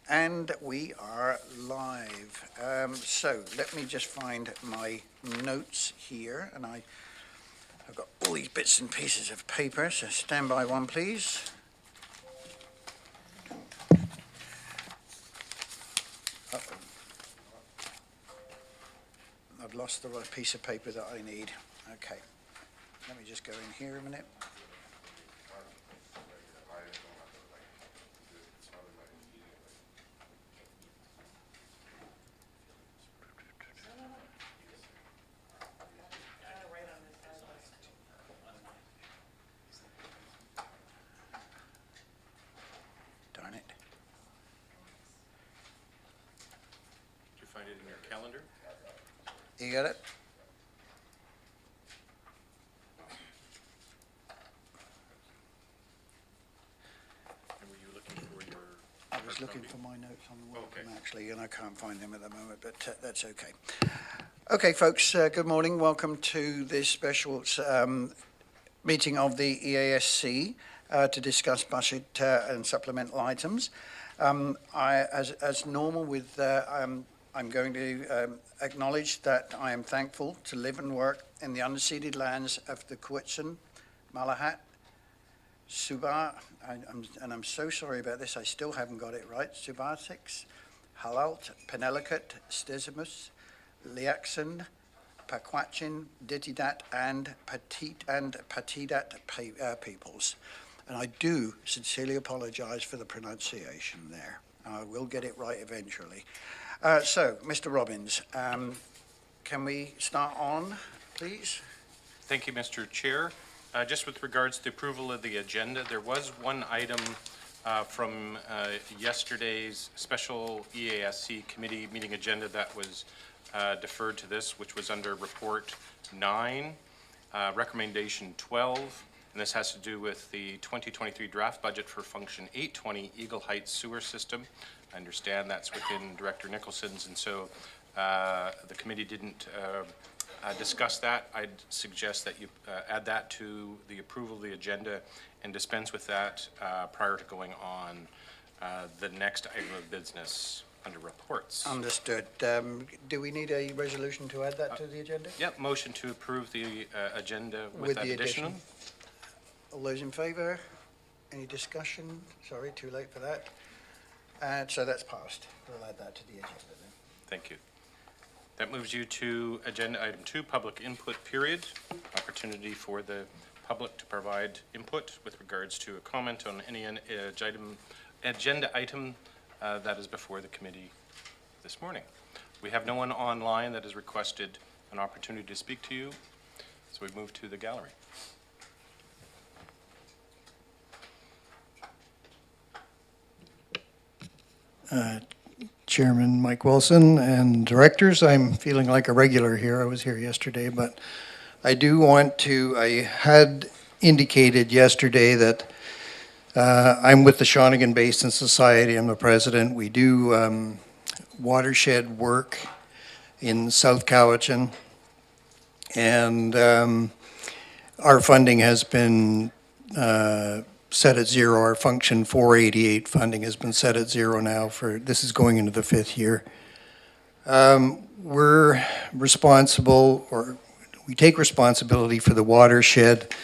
And we are live. So let me just find my notes here, and I've got all these bits and pieces of paper, so stand by one, please. Uh-oh. I've lost the right piece of paper that I need. Okay, let me just go in here a minute. Darn it. Did you find it in your calendar? You got it? And were you looking for your? I was looking for my notes on the welcome, actually, and I can't find them at the moment, but that's okay. Okay, folks, good morning. Welcome to this special meeting of the EASC to discuss budget and supplemental items. As normal, I'm going to acknowledge that I am thankful to live and work in the unceded lands of the Quw'utsun, Malahat, Suba, and I'm so sorry about this, I still haven't got it right, Subatix, Halalt, Penelakut, Stesimus, Liaxin, Pakwachin, Ditidat, and Patidat peoples. And I do sincerely apologize for the pronunciation there. I will get it right eventually. So, Mr. Robbins, can we start on, please? Thank you, Mr. Chair. Just with regards to the approval of the agenda, there was one item from yesterday's special EASC committee meeting agenda that was deferred to this, which was under Report 9, Recommendation 12, and this has to do with the 2023 draft budget for Function 820 Eagle Heights Sewer System. I understand that's within Director Nicholson's, and so the committee didn't discuss that. I'd suggest that you add that to the approval of the agenda and dispense with that prior to going on the next item of business under reports. Understood. Do we need a resolution to add that to the agenda? Yep, motion to approve the agenda with that the addition. All those in favor? Any discussion? Sorry, too late for that. And so that's passed. We'll add that to the agenda then. Thank you. That moves you to agenda item 2, public input period. Opportunity for the public to provide input with regards to a comment on any agenda item that is before the committee this morning. We have no one online that has requested an opportunity to speak to you, so we move to the gallery. Chairman Mike Wilson and directors, I'm feeling like a regular here. I was here yesterday, but I had indicated yesterday that I'm with the Shawnigan Basin Society. I'm the president. We do watershed work in South Cowichan, and our funding has been set at zero. Our Function 488 funding has been set at zero now this is going into the 5th year. We're responsible, or we take responsibility for the watershed.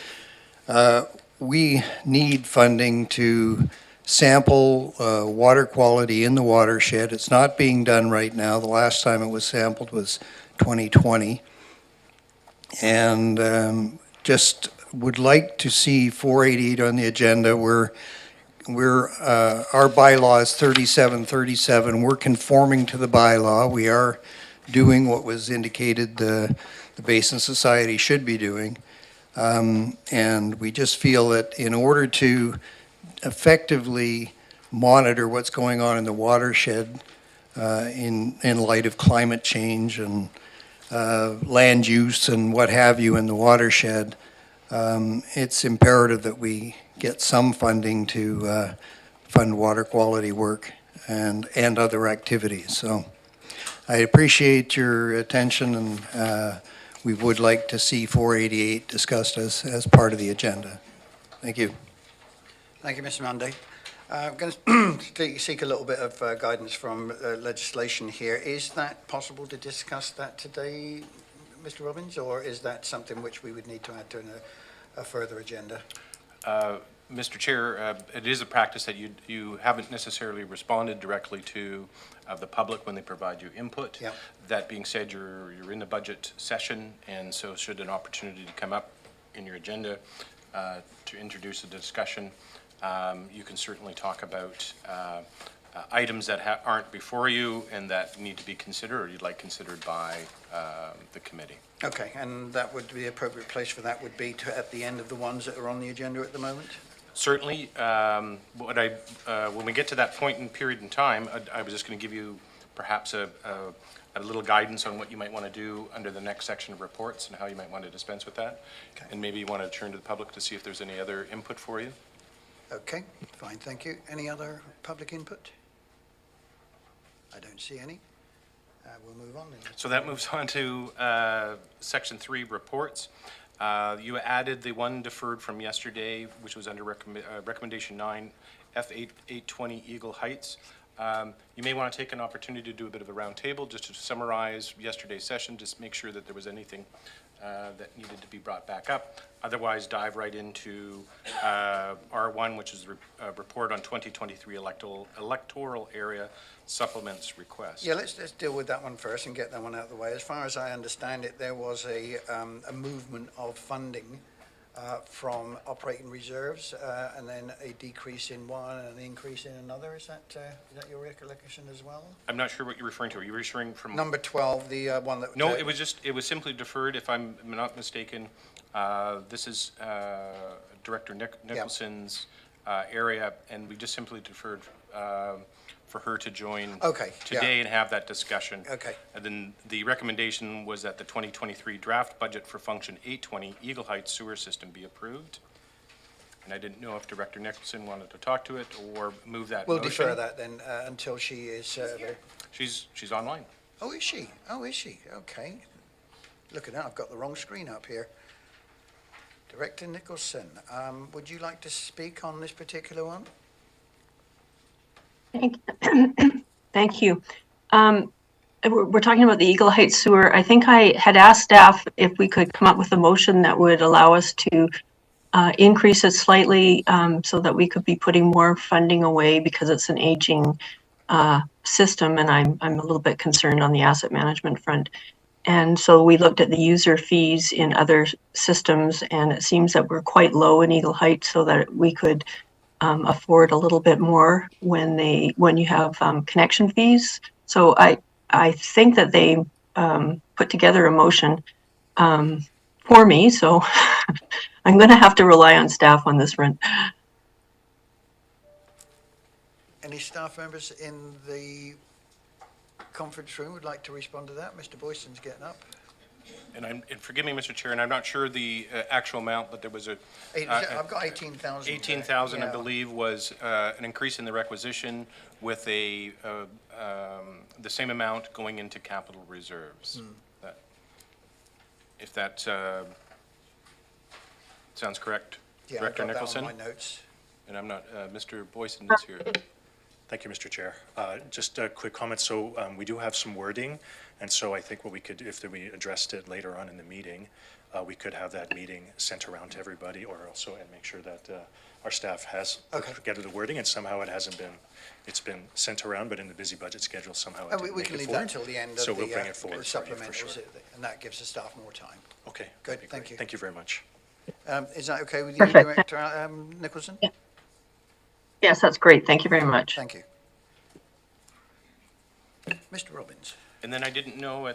We need funding to sample water quality in the watershed. It's not being done right now. The last time it was sampled was 2020. And just would like to see 488 on the agenda. Our bylaw is 3737. We're conforming to the bylaw. We are doing what was indicated the Basin Society should be doing. And we just feel that in order to effectively monitor what's going on in the watershed in light of climate change and land use and what have you in the watershed, it's imperative that we get some funding to fund water quality work and other activities. So I appreciate your attention, and we would like to see 488 discussed as part of the agenda. Thank you. Thank you, Mr. Munday. I'm going to seek a little bit of guidance from legislation here. Is that possible to discuss that today, Mr. Robbins, or is that something which we would need to add to a further agenda? Mr. Chair, it is a practice that you haven't necessarily responded directly to the public when they provide you input. Yep. That being said, you're in the budget session, and so should an opportunity to come up in your agenda to introduce a discussion, you can certainly talk about items that aren't before you and that need to be considered or you'd like considered by the committee. Okay, and that would be the appropriate place for that would be at the end of the ones that are on the agenda at the moment? Certainly. When we get to that point in period in time, I was just going to give you perhaps a little guidance on what you might want to do under the next section of reports and how you might want to dispense with that. Okay. And maybe you want to turn to the public to see if there's any other input for you. Okay, fine, thank you. Any other public input? I don't see any. We'll move on then. So that moves on to Section 3, reports. You added the one deferred from yesterday, which was under Recommendation 9, F820 Eagle Heights. You may want to take an opportunity to do a bit of a roundtable just to summarize yesterday's session, just make sure that there was anything that needed to be brought back up. Otherwise, dive right into R1, which is a report on 2023 electoral area supplements request. Yeah, let's deal with that one first and get that one out of the way. As far as I understand it, there was a movement of funding from operating reserves and then a decrease in one and an increase in another. Is that your recollection as well? I'm not sure what you're referring to. Are you referring from? Number 12, the one that... No, it was simply deferred, if I'm not mistaken. This is Director Nicholson's area, and we just simply deferred for her to join today and have that discussion. Okay. And then the recommendation was that the 2023 draft budget for Function 820 Eagle Heights Sewer System be approved. And I didn't know if Director Nicholson wanted to talk to it or move that We'll motion. defer that then until she is there. She's online. Oh, is she? Oh, is she? Okay. Look at that, I've got the wrong screen up here. Director Nicholson, would you like to speak on this particular one? Thank you. We're talking about the Eagle Heights Sewer. I think I had asked staff if we could come up with a motion that would allow us to increase it slightly so that we could be putting more funding away because it's an aging system, and I'm a little bit concerned on the asset management front. And so we looked at the user fees in other systems, and it seems that we're quite low in Eagle Heights so that we could afford a little bit more when you have connection fees. So I think that they put together a motion for me, so I'm going to have to rely on staff on this front. Any staff members in the conference room would like to respond to that? Mr. Boyston's getting up. And forgive me, Mr. Chair, and I'm not sure the actual amount, but there was I've got 18,000. 18,000, I believe, was an increase in the requisition with the same amount going into capital reserves. If that sounds correct, Director Nicholson? Yeah, I've got that on my notes. And I'm not, Mr. Boyson is here. Thank you, Mr. Chair. Just a quick comment. So we do have some wording, and so I think what we could, if we addressed it later on in the meeting, we could have that meeting sent around to everybody, or also and make sure that our staff has put together the wording, and somehow it hasn't been. It's been sent around, but in the busy budget schedule somehow it didn't We make can it leave forward. that until the end of So we'll the bring it forward for you, for supplementals, sure. and that gives the staff more time. Okay. Good, that'd be thank great. you. Thank you very much. Is that okay with you, Perfect. Director Nicholson? Yeah. Yes, that's great. Thank you very much. Thank you. Mr. Robbins. And then I didn't know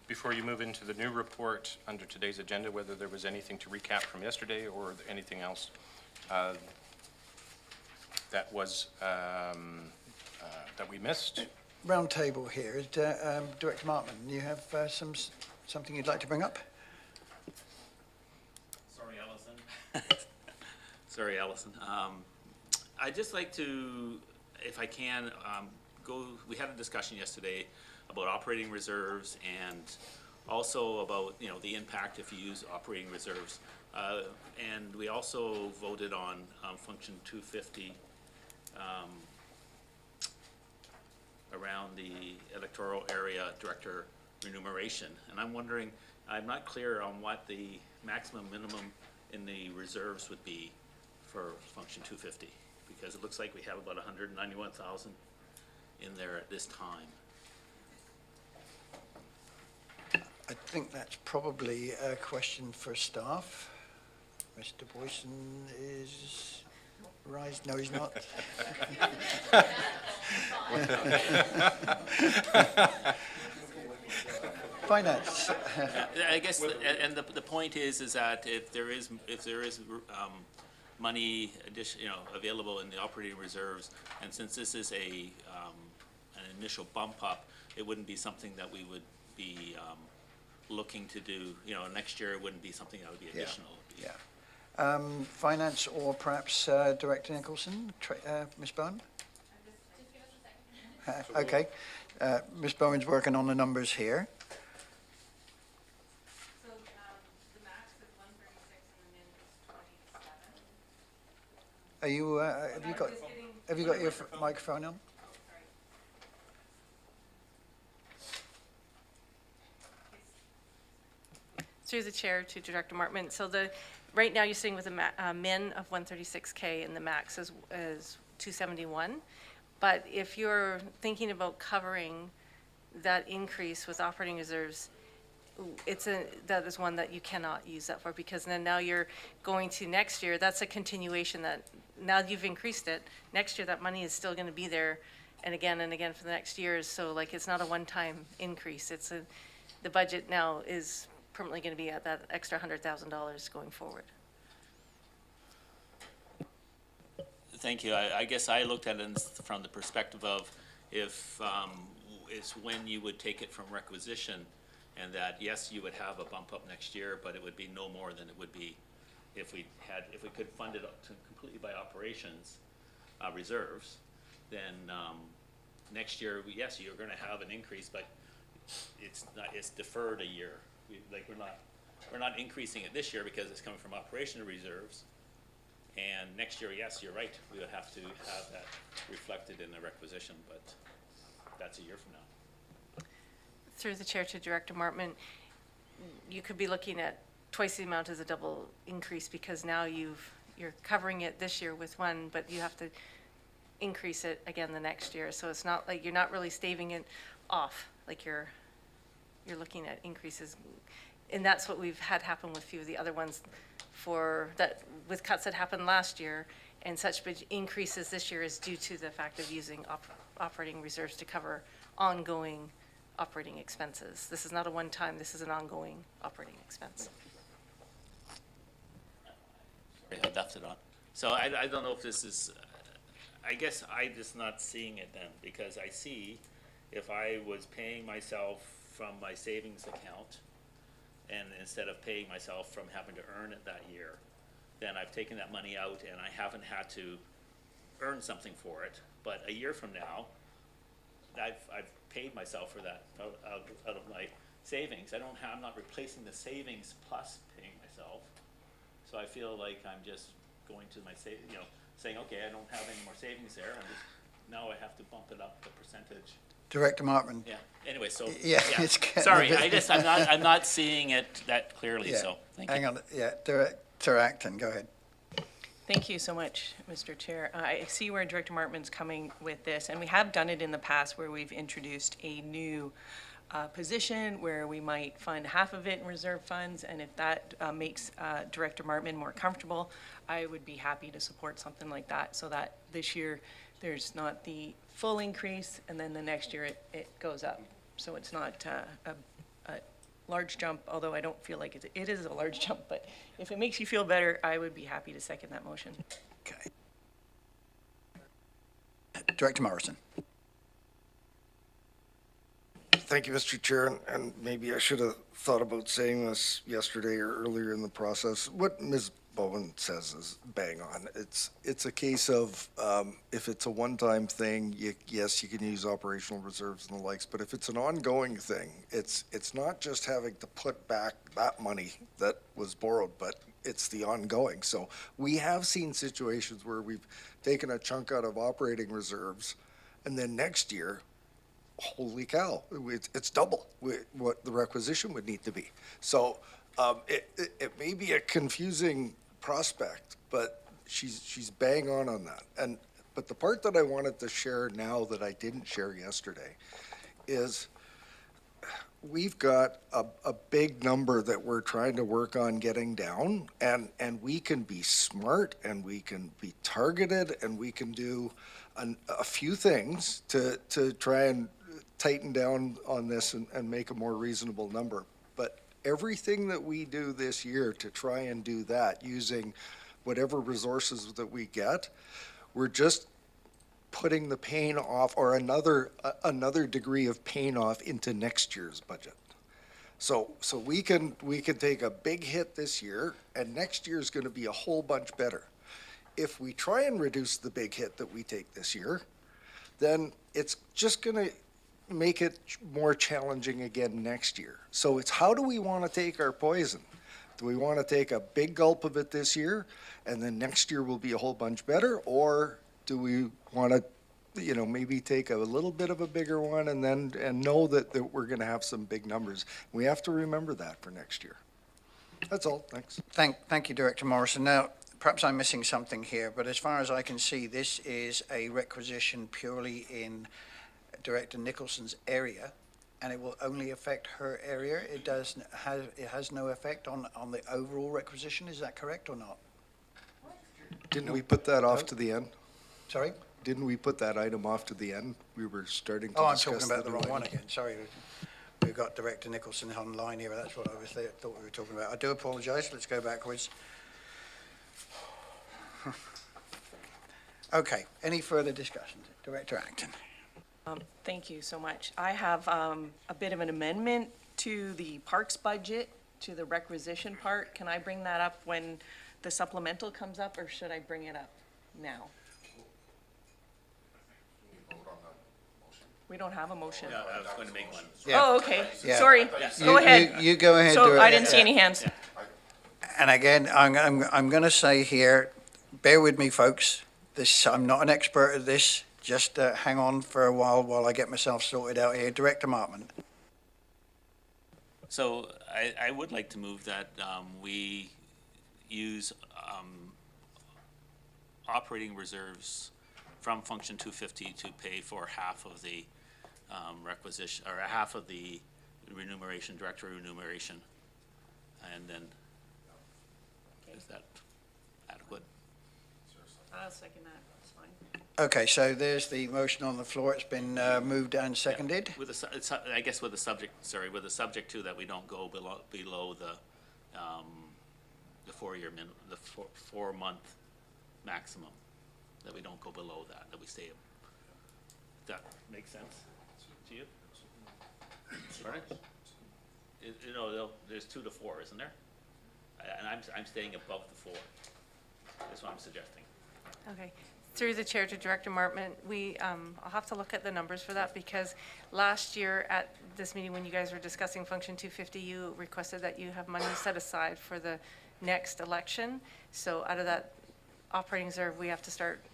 before you move into the new report under today's agenda, whether there was anything to recap from yesterday or anything else that was, that we missed. Round table here. Is Director Martman, you have something you'd like to bring up? Sorry, Allison. Sorry, Allison. I'd just like to, if I can, we had a discussion yesterday about operating reserves and also about, the impact if you use operating reserves. And we also voted on Function 250 around the electoral area director remuneration. And I'm wondering, I'm not clear on what the maximum minimum in the reserves would be for function 250, because it looks like we have about 191,000 in there at this time. I think that's probably a question for staff. Mr. Boyson is rise. No, he's not. Finance. I guess, and the point is that if there is money available in the operating reserves, and since this is an initial bump up, it wouldn't be something that we would be looking to do, next year it wouldn't be something that would be additional. Yeah. Finance, or perhaps Director Nicholson, Ms. Bowen? Just give us a second. Okay. Ms. Bowen's working on the numbers here. So, the max is 136 and the min is 27. Are you, have you got your microphone on? Oh, sorry. Through the chair to Director Martman. So right now you're sitting with a min of 136K and the max is 271. But if you're thinking about covering that increase with operating reserves, that is one that you cannot use that for, because then now you're going to next year, that's a continuation that, now you've increased it, next year that money is still going to be there and again for the next years. So like, it's not a one-time increase. The budget now is permanently going to be at that extra $100,000 going forward. Thank you. I guess I looked at it from the perspective of if it's when you would take it from requisition, and that, yes, you would have a bump up next year, but it would be no more than it would be if we could fund it completely by operations reserves, then next year, yes, you're going to have an increase, but it's deferred a year. We're not increasing it this year because it's coming from operational reserves. And next year, yes, you're right, we would have to have that reflected in the requisition, but that's a year from now. Through the chair to Director Martman, you could be looking at twice the amount as a double increase, because now you're covering it this year with one, but you have to increase it again the next year. So it's not like, you're not really staving it off, like you're looking at increases. And that's what we've had happen with a few of the other ones with cuts that happened last year, and such big increases this year is due to the fact of using operating reserves to cover ongoing operating expenses. This is not a one-time, this is an ongoing operating expense. I left it on. So I don't know if this is, I guess I'm just not seeing it then, because I see if I was paying myself from my savings account, and instead of paying myself from having to earn it that year, then I've taken that money out and I haven't had to earn something for it. But a year from now, I've paid myself for that out of my savings. I'm not replacing the savings plus paying myself. So I feel like I'm just going to my saying, okay, I don't have any more savings there. Now I have to bump it up the percentage. Director Martman. Yeah. Anyway, so Yeah, it's getting sorry. a bit- I'm not seeing it that clearly. Yeah. So thank you. Hang on. Yeah, Director Acton, go ahead. Thank you so much, Mr. Chair. I see where Director Martman's coming with this, and we have done it in the past where we've introduced a new position where we might fund half of it in reserve funds, and if that makes Director Martman more comfortable, I would be happy to support something like that, so that this year there's not the full increase, and then the next year it goes up. So it's not a large jump, although I don't feel like it is a large jump, but if it makes you feel better, I would be happy to second that motion. Okay. Director Morrison. Thank you, Mr. Chair, and maybe I should have thought about saying this yesterday or earlier in the process. What Ms. Bowen says is bang on. It's a case of if it's a one-time thing, yes, you can use operational reserves and the likes, but if it's an ongoing thing, it's not just having to put back that money that was borrowed, but it's the ongoing. So we have seen situations where we've taken a chunk out of operating reserves, and then next year, holy cow, it's double what the requisition would need to be. So it may be a confusing prospect, but she's bang on that. But the part that I wanted to share now that I didn't share yesterday is we've got a big number that we're trying to work on getting down, and we can be smart and we can be targeted and we can do a few things to try and tighten down on this and make a more reasonable number. But everything that we do this year to try and do that using whatever resources that we get, we're just putting the pain off, or another degree of pain off into next year's budget. So we can take a big hit this year, and next year is going to be a whole bunch better. If we try and reduce the big hit that we take this year, then it's just going to make it more challenging again next year. So it's how do we want to take our poison? Do we want to take a big gulp of it this year, and then next year will be a whole bunch better, or do we want to, maybe take a little bit of a bigger one and know that we're going to have some big numbers? We have to remember that for next year. That's all. Thanks. Thank you, Director Morrison. Now, perhaps I'm missing something here, but as far as I can see, this is a requisition purely in Director Nicholson's area, and it will only affect her area. It has no effect on the overall requisition. Is that correct or not? Didn't we put that off to the end? Sorry? Didn't we put that item off to the end? We were starting to Oh, I'm discuss talking about the wrong new one item. again. Sorry. We've got Director Nicholson online here. That's what I thought we were talking about. I do apologise. Let's go backwards. Okay. Any further discussions? Director Acton. Thank you so much. I have a bit of an amendment to the parks budget, to the requisition part. Can I bring that up when the supplemental comes up, or should I bring it up now? We don't have a motion. Yeah, I was going to make one. Yeah. Oh, okay. Yeah. Sorry. Go ahead. You go ahead. So I didn't see any hands. And again, I'm going to say here, bear with me, folks. I'm not an expert at this. Just hang on for a while I get myself sorted out here. Director Martman. So I would like to move that we use operating reserves from Function 250 to pay for half of the requisition, or half of the remuneration, director remuneration. And then, is that adequate? I'll second that. That's fine. Okay, so there's the motion on the floor. It's been moved and seconded. With I guess with the subject to that we don't go below the 4-year the 4-month maximum, that we don't go below that we stay. That makes sense to you? Pardon? There's 2 to 4, isn't there? And I'm staying above the 4. That's what I'm suggesting. Okay. Through the chair to Director Martman, I'll have to look at the numbers for that, because last year at this meeting, when you guys were discussing Function 250, you requested that you have money set aside for the next election. So out of that operating reserve, we have to start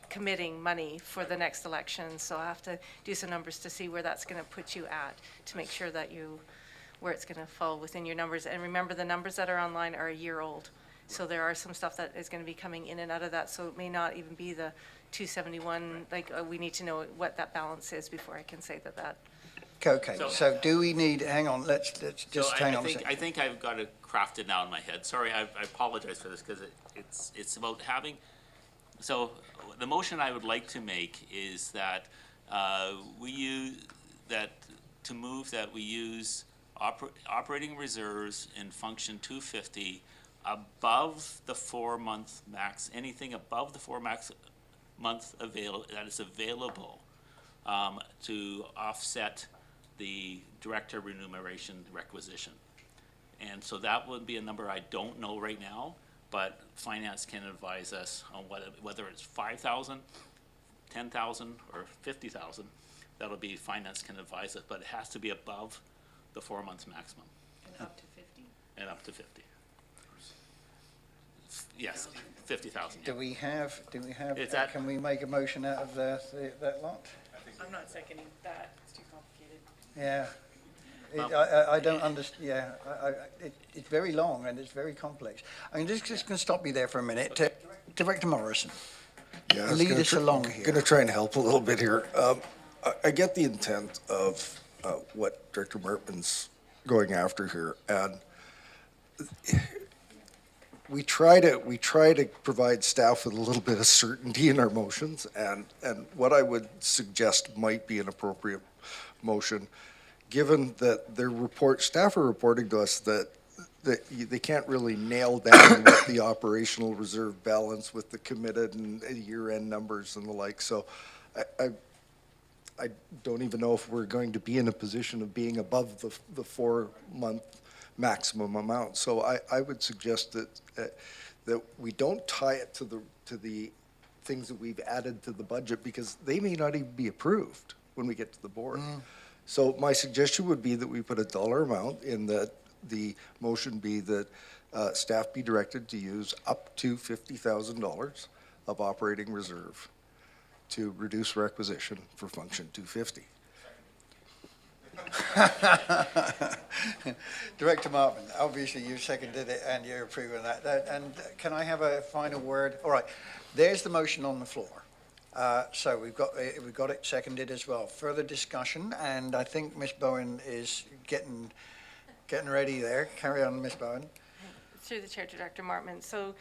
committing money for the next election. So I have to do some numbers to see where that's going to put you at, to make sure that where it's going to fall within your numbers. And remember, the numbers that are online are a year old. So there are some stuff that is going to be coming in and out of that. So it may not even be the 271. We need to know what that balance is before I can say that. Okay, so do we need, hang on, let's just hang on a second. I think I've got it crafted now in my head. Sorry, I apologize for this, because it's about having, so the motion I would like to make is that we use operating reserves in Function 250 above the 4-month max, anything above the 4-month that is available to offset the director remuneration requisition. And so that would be a number I don't know right now, but finance can advise us on whether it's 5,000, 10,000, or 50,000. That'll be, finance can advise us, but it has to be above the 4 months maximum. And up to 50? And up to 50. Yes, 50,000. Do we have, It's at- can we make a motion out of that lot? I'm not seconding that, it's too complicated. Yeah. I don't understand, yeah, it's very long and it's very complex. I mean, just gonna stop you there for a minute. Director Morrison, Yeah, I was lead gonna us tr- along Going here. to try and help a little bit here. I get the intent of what Director Martman's going after here, and we try to provide staff with a little bit of certainty in our motions, and what I would suggest might be an appropriate motion, given that staff are reporting to us that they can't really nail down what the operational reserve balance with the committed and year-end numbers and the like. So I don't even know if we're going to be in a position of being above the 4-month maximum amount. So I would suggest that we don't tie it to the things that we've added to the budget, because they may not even be approved when we get to the board. So my suggestion would be that we put a dollar amount in that the motion be that staff be directed to use up to $50,000 of operating reserve to reduce requisition for function 250. Director Martman, obviously you seconded it and you're approving that. And can I have a final word? All right, there's the motion on the floor. So we've got it seconded as well. Further discussion, and I think Ms. Bowen is getting ready there. Carry on, Ms. Bowen. Through the chair to Dr. Martman. So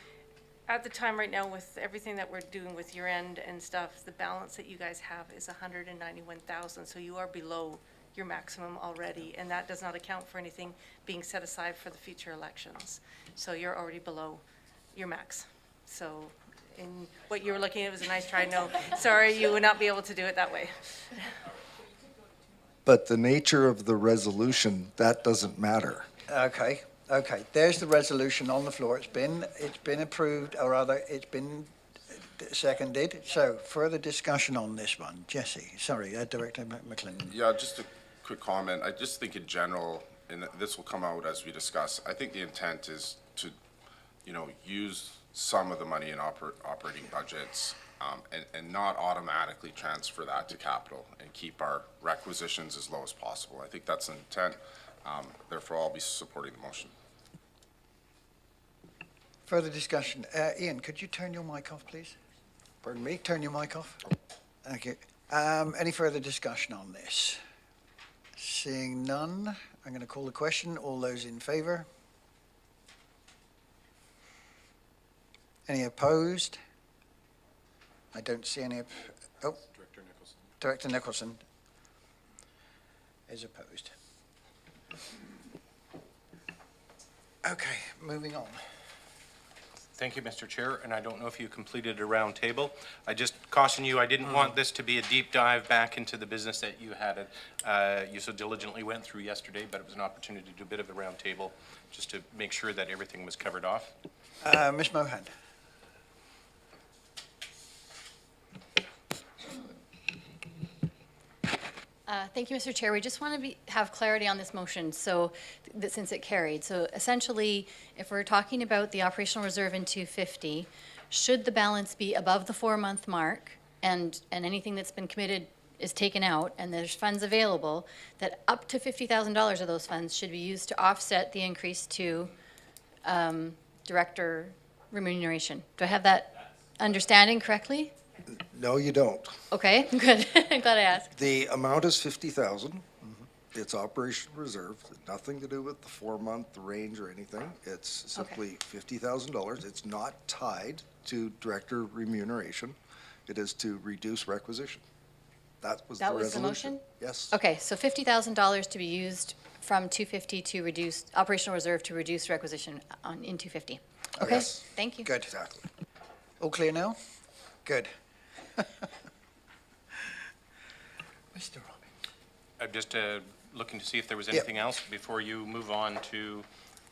at the time right now, with everything that we're doing with year end and stuff, the balance that you guys have is 191,000. So you are below your maximum already, and that does not account for anything being set aside for the future elections. So you're already below your max. So in what you were looking at was a nice try. No, sorry, you would not be able to do it that way. But the nature of the resolution, that doesn't matter. Okay, there's the resolution on the floor. It's been approved, or rather, it's been seconded. So further discussion on this one. Jesse, sorry, Director McLennan. Yeah, just a quick comment. I just think in general, and this will come out as we discuss, I think the intent is to, use some of the money in operating budgets and not automatically transfer that to capital and keep our requisitions as low as possible. I think that's the intent. Therefore, I'll be supporting the motion. Further discussion. Ian, could you turn your mic off, please? Pardon me? Turn your mic off. Thank you. Any further discussion on this? Seeing none, I'm going to call the question. All those in favor? Any opposed? I don't see any. Director Nicholson. Director Nicholson is opposed. Okay, moving on. Thank you, Mr. Chair, and I don't know if you completed a round table. I just caution you, I didn't want this to be a deep dive back into the business that you had, you so diligently went through yesterday, but it was an opportunity to do a bit of a round table just to make sure that everything was covered off. Ms. Mohan. Thank you, Mr. Chair. We just want to have clarity on this motion, so since it carried. So essentially, if we're talking about the operational reserve in 250, should the balance be above the 4-month mark, and anything that's been committed is taken out, and there's funds available, that up to $50,000 of those funds should be used to offset the increase to director remuneration. Do I have that understanding correctly? No, you don't. Okay, good. I'm glad I asked. The amount is 50,000. It's operational reserve, nothing to do with the 4-month range or anything. It's simply $50,000. It's not tied to director remuneration. It is to reduce requisition. That was the That resolution. was the motion? Yes. Okay, so $50,000 to be used from 250 to reduce, operational reserve to reduce requisition in 250. Okay, Yes. thank you. Good. Exactly. All clear now? Good. Mr. Robbie. I'm just looking to see if there was Yep. anything else before you move on to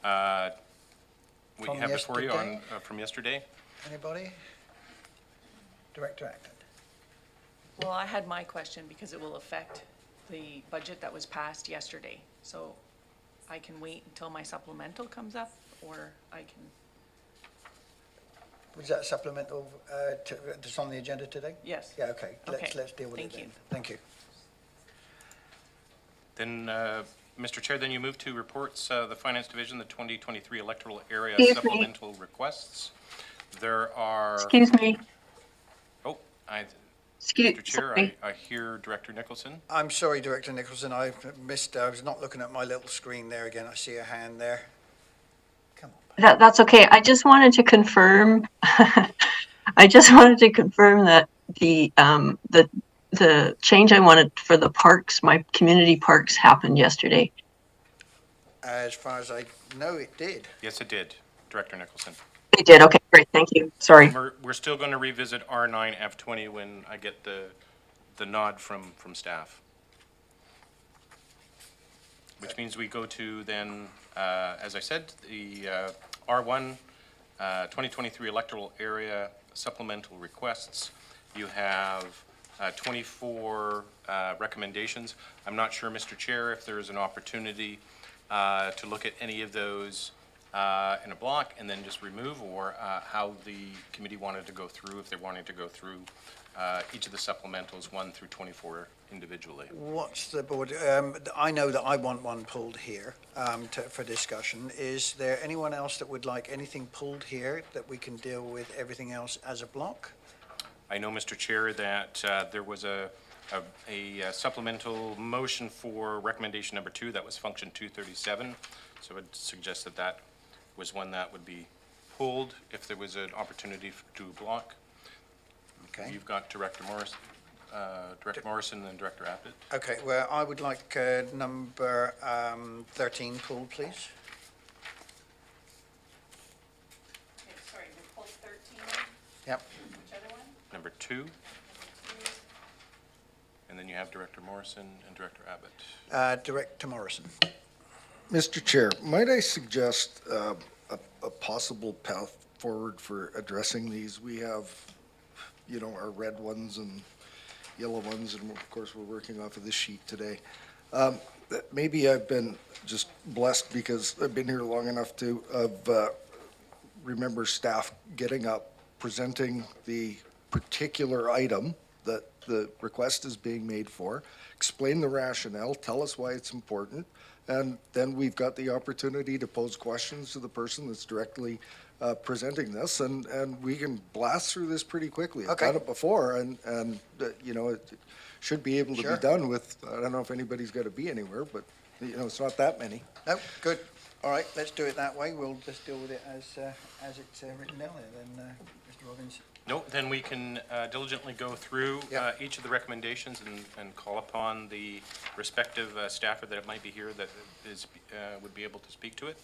what From you have before you on, yesterday? from yesterday. Anybody? Director Acton. Well, I had my question because it will affect the budget that was passed yesterday. So I can wait until my supplemental comes up, or I can, Was that supplemental that's on the agenda today? Yes. Yeah, okay. Okay. Let's deal with it Thank then. you. Thank you. Then, Mr. Chair, then you move to reports, the Finance Division, the 2023 electoral area Excuse me. supplemental requests. There are, Excuse me, oh, excuse, Mr. Chair, sorry. I hear Director Nicholson. I'm sorry, Director Nicholson, I was not looking at my little screen there again. I see a hand there. Come on. That's okay. I just wanted to confirm, I just wanted to confirm that the change I wanted for the parks, my community parks happened yesterday. As far as I know, it did. Yes, it did, Director Nicholson. They did, okay, great, thank you, sorry. We're still going to revisit R9, F20 when I get the nod from staff. Which means we go to then, as I said, the R1 2023 electoral area supplemental requests. You have 24 recommendations. I'm not sure, Mr. Chair, if there is an opportunity to look at any of those in a block and then just remove, or how the committee wanted to go through, if they wanted to go through each of the supplementals 1 through 24 individually. What's the board, I know that I want one pulled here for discussion. Is there anyone else that would like anything pulled here that we can deal with everything else as a block? I know, Mr. Chair, that there was a supplemental motion for recommendation number 2, that was function 237. So I would suggest that that was one that would be pulled if there was an opportunity to do a block. Okay. You've got Director Morrison and Director Abbott. Okay, well, I would like number 13 pulled, please. Sorry, we pulled 13. Yep. Which other one? Number 2. And then you have Director Morrison and Director Abbott. Director Morrison. Mr. Chair, might I suggest a possible path forward for addressing these? We have, you know, our red ones and yellow ones, and of course, we're working off of this sheet today. Maybe I've been just blessed because I've been here long enough to remember staff getting up, presenting the particular item that the request is being made for, explain the rationale, tell us why it's important, and then we've got the opportunity to pose questions to the person that's directly presenting this, and we can blast through this pretty quickly. I've Okay. done it before, and you know, it should be able to Sure. be done with, I don't know if anybody's got to be anywhere, but, you know, it's not that many. No, good. All right, let's do it that way. We'll just deal with it as it's written down there then, Mr. Robbins. No, then we can diligently go through Yep. each of the recommendations and call upon the respective staffer that might be here that would be able to speak to it.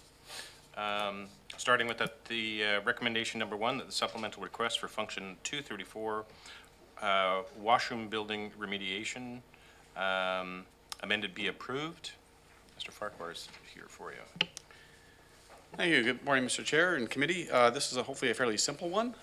Starting with the recommendation number 1, that the supplemental request for function 234, washroom building remediation, amended be approved. Mr. Farquhar is here for you. Thank you. Good morning, Mr. Chair and committee. This is hopefully a fairly simple one.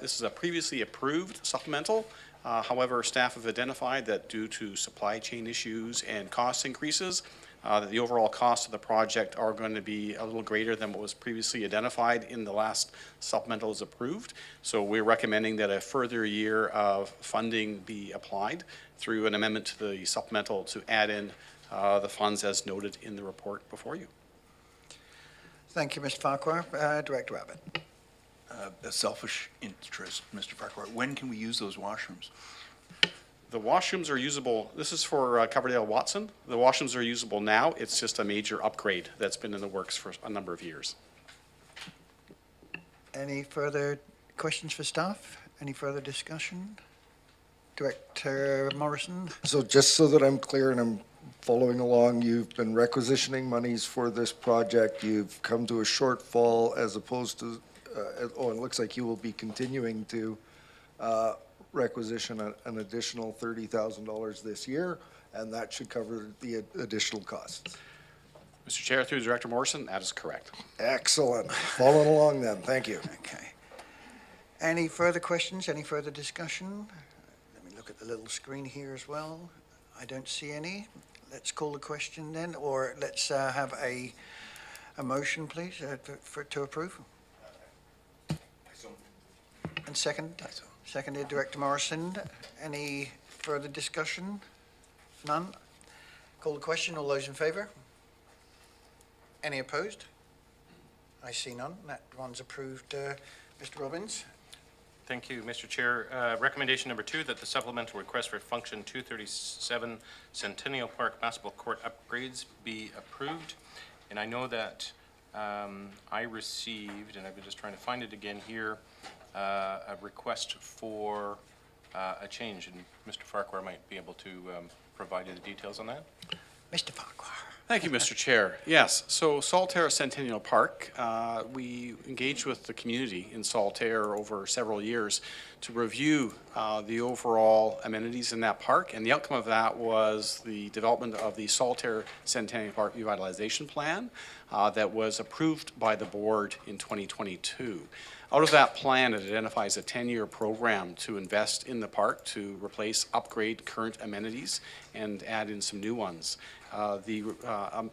This is a previously approved supplemental. However, staff have identified that due to supply chain issues and cost increases, that the overall cost of the project are going to be a little greater than what was previously identified in the last supplemental is approved. So we're recommending that a further year of funding be applied through an amendment to the supplemental to add in the funds as noted in the report before you. Thank you, Mr. Farquhar. Director Abbott. A selfish interest, Mr. Farquhar. When can we use those washrooms? The washrooms are usable, this is for Coverdale Watson. The washrooms are usable now. It's just a major upgrade that's been in the works for a number of years. Any further questions for staff? Any further discussion? Director Morrison? So just so that I'm clear and I'm following along, you've been requisitioning monies for this project. You've come to a shortfall as opposed to, it looks like you will be continuing to requisition an additional $30,000 this year, and that should cover the additional costs. Mr. Chair, through Director Morrison, that is correct. Excellent. Following along then. Thank you. Okay. Any further questions? Any further discussion? Let me look at the little screen here as well. I don't see any. Let's call the question then, or let's have a motion, please, to approve. And second? Seconded, Director Morrison. Any further discussion? None? Call the question. All those in favour? Any opposed? I see none. That one's approved. Mr. Robbins? Thank you, Mr. Chair. Recommendation number 2, that the supplemental request for Function 237 Centennial Park Basketball Court upgrades be approved. And I know that I received, and I've been just trying to find it again here, a request for a change, and Mr. Farquhar might be able to provide you the details on that. Mr. Farquhar? Thank you, Mr. Chair. Yes, so Saltaire Centennial Park, we engaged with the community in Saltaire over several years to review the overall amenities in that park, and the outcome of that was the development of the Saltaire Centennial Park Revitalization Plan that was approved by the board in 2022. Out of that plan, it identifies a 10-year program to invest in the park to replace, upgrade current amenities, and add in some new ones. The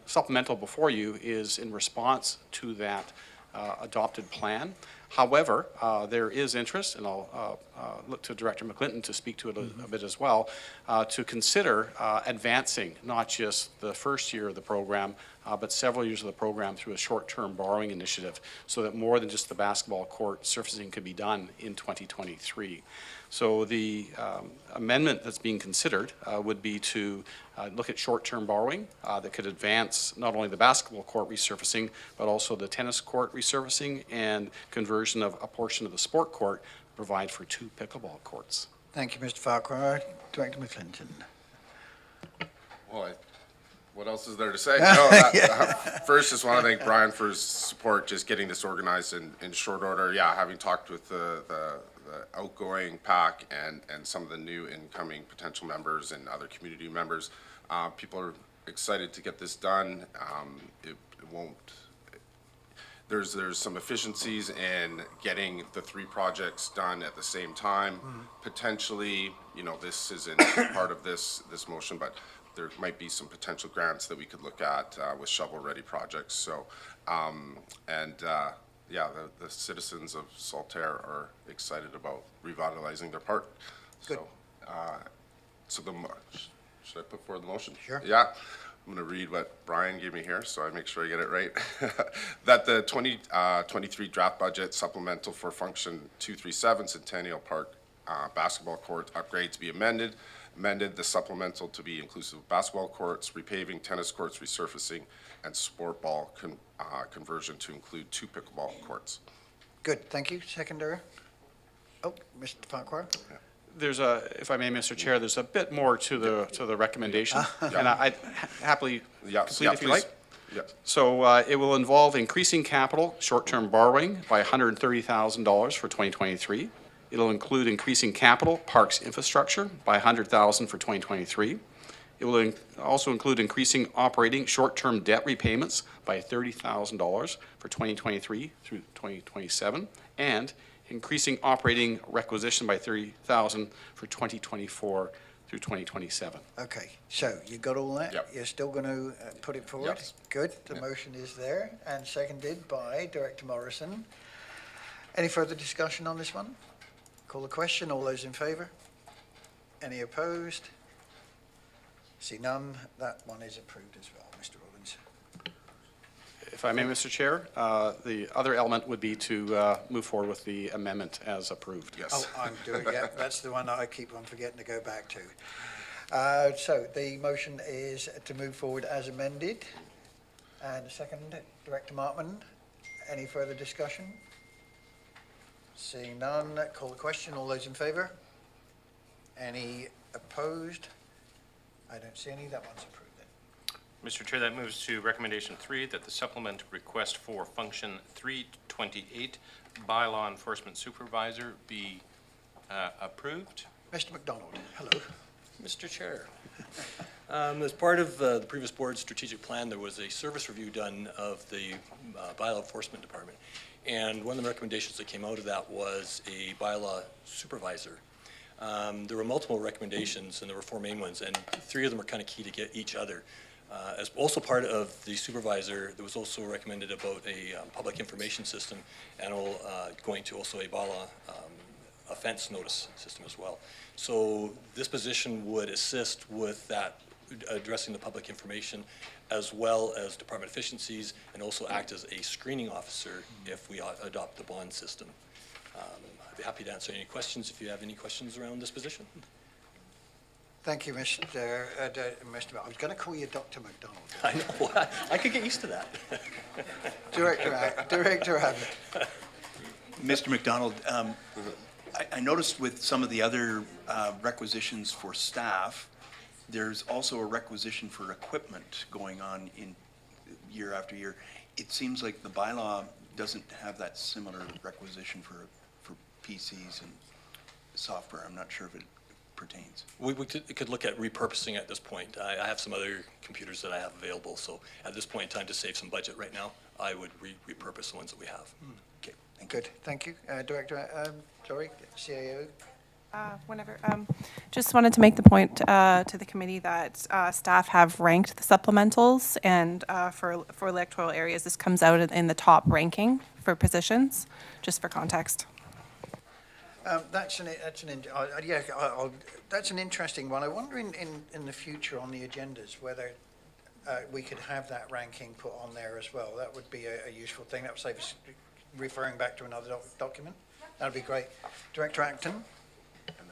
supplemental before you is in response to that adopted plan. However, there is interest, and I'll look to Director McClinton to speak to it a bit as well, to consider advancing not just the first year of the program, but several years of the program through a short-term borrowing initiative so that more than just the basketball court surfacing could be done in 2023. So the amendment that's being considered would be to look at short-term borrowing that could advance not only the basketball court resurfacing, but also the tennis court resurfacing and conversion of a portion of the sport court to provide for 2 pickleball courts. Thank you, Mr. Farquhar. Director McClinton? Well, what else is there to say? First, just want to thank Brian for his support, just getting this organized in short order. Yeah, having talked with the outgoing PAC and some of the new incoming potential members and other community members, people are excited to get this done. It won't. There's some efficiencies in getting the 3 projects done at the same time. Potentially, this isn't part of this motion, but there might be some potential grants that we could look at with shovel-ready projects. So, yeah, the citizens of Saltaire are excited about revitalizing their park. Good. So should I put forward the motion? Sure. Yeah. I'm going to read what Brian gave me here, so I make sure I get it right. That the 2023 draft budget supplemental for Function 237 Centennial Park basketball court upgrades be amended. The supplemental to be inclusive of basketball courts, repaving, tennis courts, resurfacing, and sport ball conversion to include 2 pickleball courts. Good, thank you. Seconder? Oh, Mr. Farquhar? There's if I may, Mr. Chair, there's a bit more to the recommendation, and I'd happily complete if you like. Yes. So it will involve increasing capital, short-term borrowing by $130,000 for 2023. It'll include increasing capital, parks infrastructure by $100,000 for 2023. It will also include increasing operating short-term debt repayments by $30,000 for 2023 through 2027, and increasing operating requisition by $30,000 for 2024 through 2027. Okay, so you got all that? Yep. You're still going to put it forward? Yes. Good, the motion is there and seconded by Director Morrison. Any further discussion on this one? Call the question. All those in favour? Any opposed? See none. That one is approved as well, Mr. Robbins. If I may, Mr. Chair, the other element would be to move forward with the amendment as approved. Yes. Oh, I'm doing, yeah, that's the one that I keep on forgetting to go back to. So the motion is to move forward as amended. And a second, Director Martman. Any further discussion? Seeing none, call the question. All those in favour? Any opposed? I don't see any. That one's approved then. Mr. Chair, that moves to recommendation 3, that the supplement request for Function 328 bylaw enforcement supervisor be approved. Mr. McDonald, hello. Mr. Chair, as part of the previous board's strategic plan, there was a service review done of the bylaw enforcement department. And one of the recommendations that came out of that was a bylaw supervisor. There were multiple recommendations, and there were 4 main ones, and 3 of them are kind of key to get each other. As also part of the supervisor, there was also recommended about a public information system, and going to also a bylaw offense notice system as well. So this position would assist with that, addressing the public information, as well as department efficiencies, and also act as a screening officer if we adopt the bond system. I'd be happy to answer any questions if you have any questions around this position. Thank you, Mr. Mr. I was going to call you Dr. McDonald. I know, I could get used to that. Director Abbott. Mr. McDonald, I noticed with some of the other requisitions for staff, there's also a requisition for equipment going on in year after year. It seems like the bylaw doesn't have that similar requisition for PCs and software. I'm not sure if it pertains. We could look at repurposing at this point. I have some other computers that I have available, so at this point in time, to save some budget right now, I would repurpose the ones that we have. Okay, Good, thank you. Director, CAO? Whenever. Just wanted to make the point to the committee that staff have ranked the supplementals, and for electoral areas, this comes out in the top ranking for positions, just for context. That's an interesting one. I wonder in the future on the agendas whether we could have that ranking put on there as well. That would be a useful thing. That would save us referring back to another document. That would be great. Director Acton?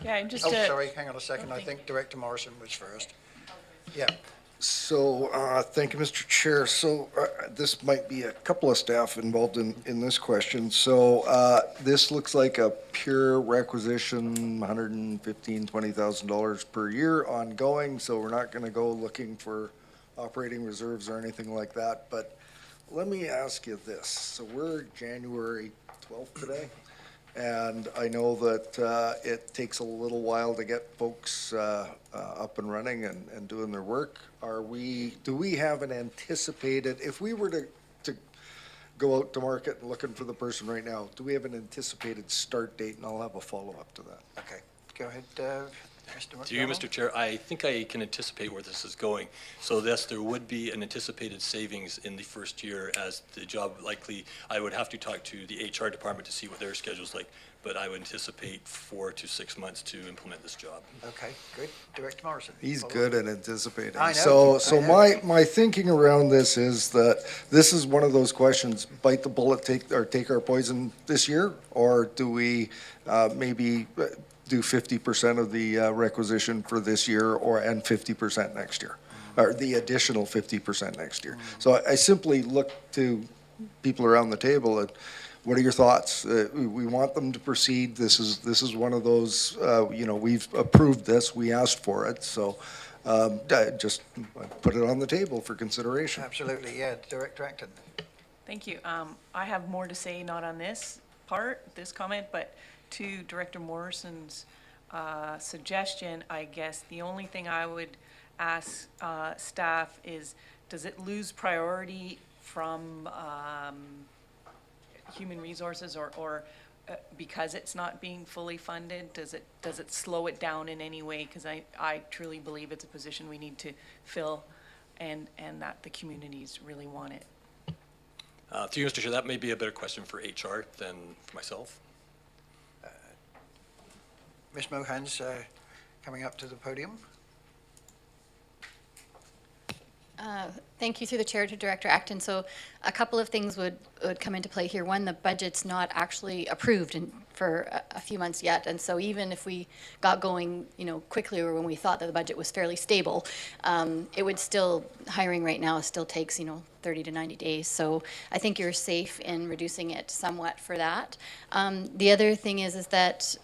Yeah, just Sorry, hang on a second. I think Director Morrison was first. Yeah. So, thank you, Mr. Chair. So, this might be a couple of staff involved in this question. So, this looks like a pure requisition, $115,000, $20,000 per year ongoing. So we're not going to go looking for operating reserves or anything like that. But let me ask you this. So we're January 12th today. And I know that it takes a little while to get folks up and running and doing their work. Do we have an anticipated, if we were to go out to market and looking for the person right now, do we have an anticipated start date? And I'll have a follow-up to that. Okay. Go ahead, Mr. McDonald. To you, Mr. Chair, I think I can anticipate where this is going. So yes, there would be an anticipated savings in the first year, as the job likely, I would have to talk to the HR department to see what their schedule's like, but I would anticipate 4 to 6 months to implement this job. Okay, good. Director Morrison. He's good at anticipating. I know. So my thinking around this is that this is one of those questions, bite the bullet, take our poison this year, or do we maybe do 50% of the requisition for this year and 50% next year, or the additional 50% next year. So I simply look to people around the table and what are your thoughts? We want them to proceed. This is one of those, we've approved this, we asked for it. So just put it on the table for consideration. Absolutely, yeah. Director Acton. Thank you. I have more to say, not on this comment, but to Director Morrison's suggestion, I guess the only thing I would ask staff is, does it lose priority from human resources, or because it's not being fully funded? Does it slow it down in any way? Because I truly believe it's a position we need to fill, and that the communities really want it. To you, Mr. Chair, that may be a better question for HR than for myself. Ms. Mohans coming up to the podium. Thank you through the chair to Director Acton. So a couple of things would come into play here. One, the budget's not actually approved for a few months yet. And so even if we got going, quickly, or when we thought that the budget was fairly stable, it would still, hiring right now still takes, 30 to 90 days. So I think you're safe in reducing it somewhat for that. The other thing is that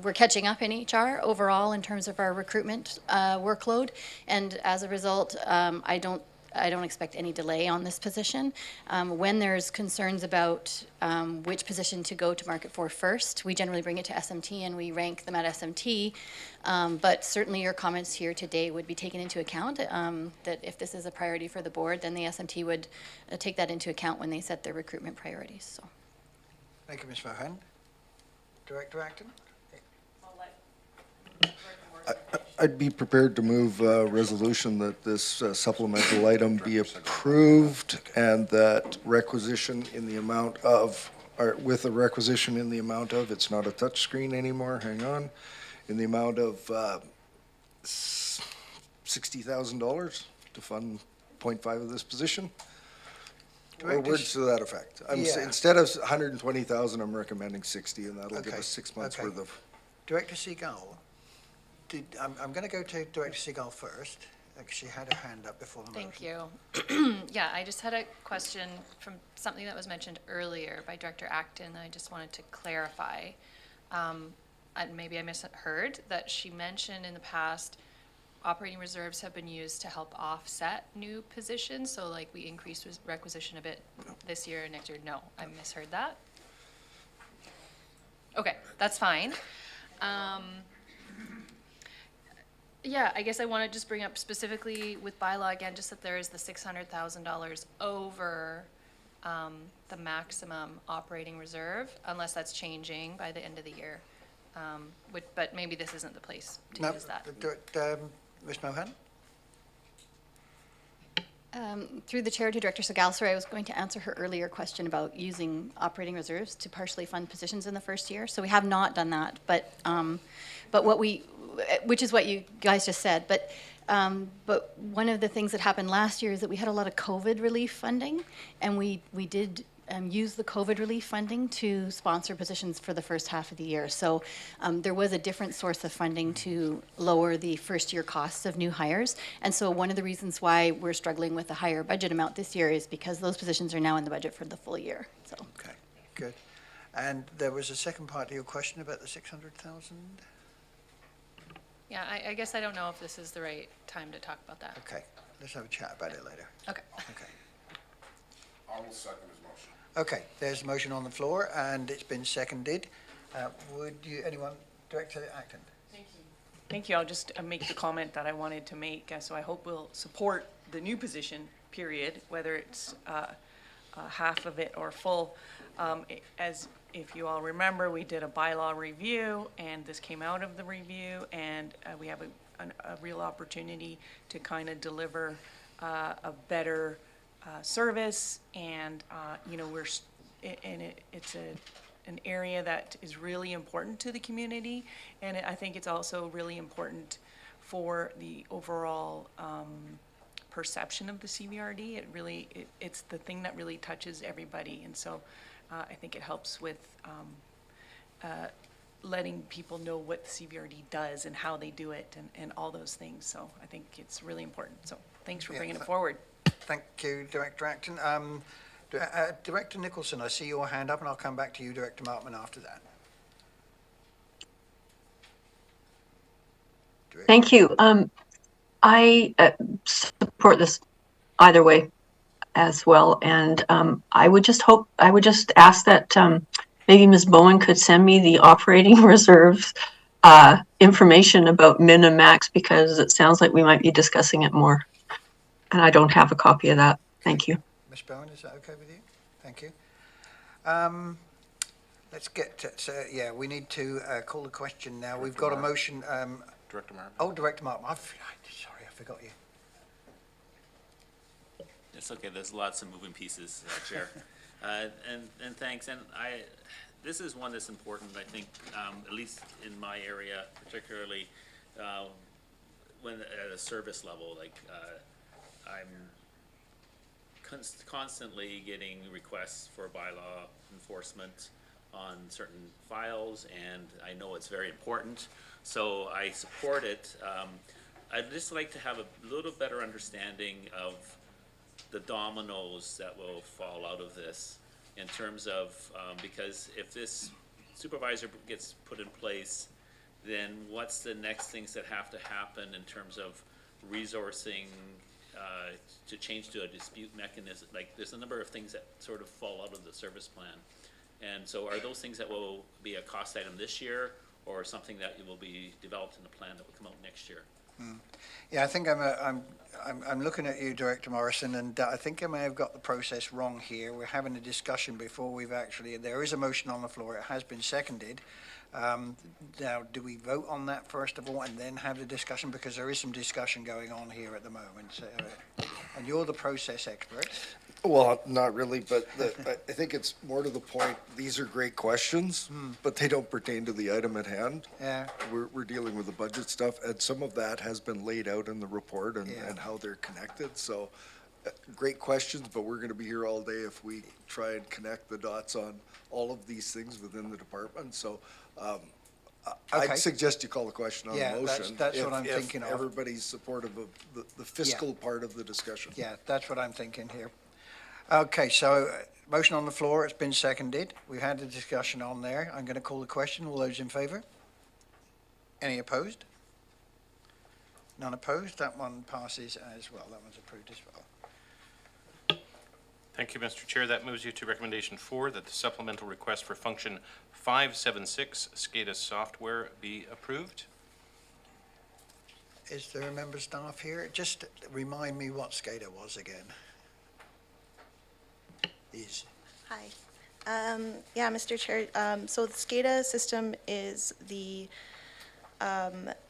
we're catching up in HR overall in terms of our recruitment workload. And as a result, I don't expect any delay on this position. When there's concerns about which position to go to market for first, we generally bring it to SMT and we rank them at SMT. But certainly your comments here today would be taken into account, that if this is a priority for the board, then the SMT would take that into account when they set their recruitment priorities. So. Thank you, Ms. Mohan. Director Acton? I'd be prepared to move a resolution that this supplemental item be approved and that requisition in the amount of with a requisition in the amount of, it's not a touchscreen anymore, hang on, in the amount of $60,000 to fund 0.5 of this position. Or Director words to that effect. Yeah. Instead of 120,000, I'm recommending 60, and that'll give Okay, us 6 months okay. worth of. Director Seagal, I'm going to go to Director Seagal first. She had her hand up before the motion. Thank you. Yeah, I just had a question from something that was mentioned earlier by Director Acton. I just wanted to clarify. And maybe I misheard that she mentioned in the past operating reserves have been used to help offset new positions. So like we increased requisition a bit this year and next year. No, I misheard that. Okay, that's fine. Yeah, I guess I want to just bring up specifically with bylaw again, just that there is the $600,000 over the maximum operating reserve, unless that's changing by the end of the year. But maybe this isn't the place to No, use that. Ms. Mohan? Through the chair to Director Segal, sorry, I was going to answer her earlier question about using operating reserves to partially fund positions in the first year. So we have not done that, but which is what you guys just said. But one of the things that happened last year is that we had a lot of COVID relief funding, and we did use the COVID relief funding to sponsor positions for the first half of the year. So there was a different source of funding to lower the first year costs of new hires. And so one of the reasons why we're struggling with a higher budget amount this year is because those positions are now in the budget for the full year. So. Okay, good. And there was a second part to your question about the 600,000? Yeah, I guess I don't know if this is the right time to talk about that. Okay, let's have a chat about it later. Okay. Okay. I will second his motion. Okay, there's a motion on the floor, and it's been seconded. Anyone, Director Acton? Thank you. I'll just make the comment that I wanted to make. So I hope we'll support the new position, period, whether it's half of it or full. As if you all remember, we did a bylaw review, and this came out of the review, and we have a real opportunity to kind of deliver a better service, and it's an area that is really important to the community, and I think it's also really important for the overall perception of the CVRD. It's the thing that really touches everybody, and so I think it helps with letting people know what the CVRD does and how they do it and all those things. So I think it's really important. So thanks for bringing it forward. Thank you, Director Acton. Director Nicholson, I see your hand up, and I'll come back to you, Director Markman, after that. Thank you. I support this either way as well, and I would just ask that maybe Ms. Bowen could send me the operating reserves information about min and max, because it sounds like we might be discussing it more, and I don't have a copy of that. Thank you. Ms. Bowen, is that okay with you? Thank you. Let's get to, yeah, we need to call the question now. We've got a motion. Director Martin. Oh, Director Martin, sorry, I forgot you. It's okay, there's lots of moving pieces, Chair. And thanks, and this is one that's important, I think, at least in my area, particularly when at a service level, like I'm constantly getting requests for bylaw enforcement on certain files, and I know it's very important, so I support it. I'd just like to have a little better understanding of the dominoes that will fall out of this in terms of, because if this supervisor gets put in place, then what's the next things that have to happen in terms of resourcing to change to a dispute mechanism? Like, there's a number of things that sort of fall out of the service plan. And so are those things that will be a cost item this year, or something that will be developed in the plan that will come out next year? Yeah, I think I'm looking at you, Director Morrison, and I think I may have got the process wrong here. We're having a discussion before we've actually, there is a motion on the floor. It has been seconded. Now, do we vote on that first of all and then have the discussion? Because there is some discussion going on here at the moment. And you're the process expert. Well, not really, but I think it's more to the point, these are great questions, but they don't pertain to the item at hand. Yeah. We're dealing with the budget stuff, and some of that has been laid out in the report and Yeah. how they're connected, so great questions, but we're gonna be here all day if we try and connect the dots on all of these things within the department, so Okay. I'd suggest you call the question on Yeah, the motion. that's what I'm if thinking of. everybody's supportive of the fiscal part of the discussion. Yeah, that's what I'm thinking here. Okay, so motion on the floor, it's been seconded. We've had the discussion on there. I'm going to call the question. All those in favor? Any opposed? None opposed? That one passes as well. That one's approved as well. Thank you, Mr. Chair. That moves you to recommendation 4, that the supplemental request for function 576 SCADA software be approved. Is there a member of staff here? Just remind me what SCADA was again. Hi. Yeah, Mr. Chair, so the SCADA system is the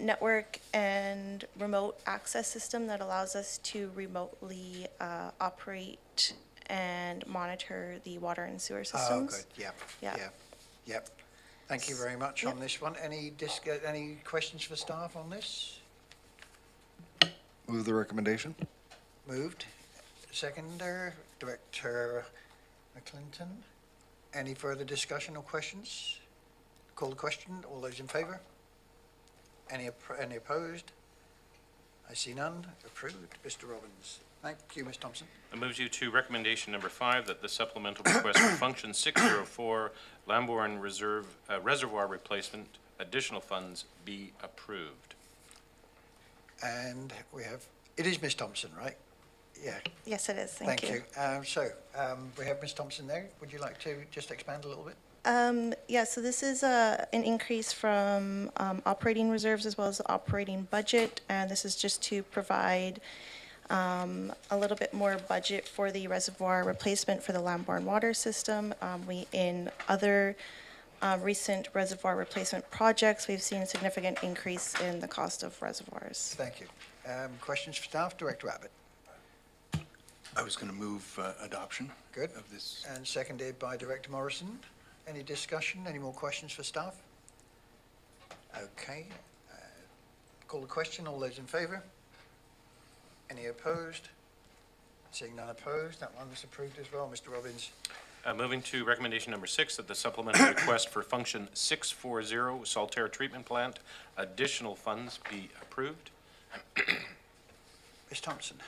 network and remote access system that allows us to remotely operate and monitor the water and sewer Oh, systems. good. Yep. Yeah. Yep. Thank you very much on this one. Any questions for staff on this? Move the recommendation? Moved. Seconder, Director McClinton. Any further discussion or questions? Call the question. All those in favor? Any opposed? I see none. Approved. Mr. Robbins. Thank you, Ms. Thompson. That moves you to recommendation number 5, that the supplemental request for function 604 Lambourne Reservoir Replacement additional funds be approved. And we have, it is Ms. Thompson, right? Yeah. Yes, it is. Thank you. We have Ms. Thompson there. Would you like to just expand a little bit? Yeah, so this is an increase from operating reserves as well as the operating budget, and this is just to provide a little bit more budget for the reservoir replacement for the Lambourne water system. In other recent reservoir replacement projects, we've seen a significant increase in the cost of reservoirs. Thank you. Questions for staff? Director Abbott. I was going to move adoption Good. of this. And seconded by Director Morrison. Any discussion? Any more questions for staff? Okay. Call the question. All those in favor? Any opposed? Seeing none opposed, that one was approved as well. Mr. Robbins. Moving to recommendation number 6, that the supplemental request for function 640 Saltaire Treatment Plant additional funds be approved. Ms. Thompson.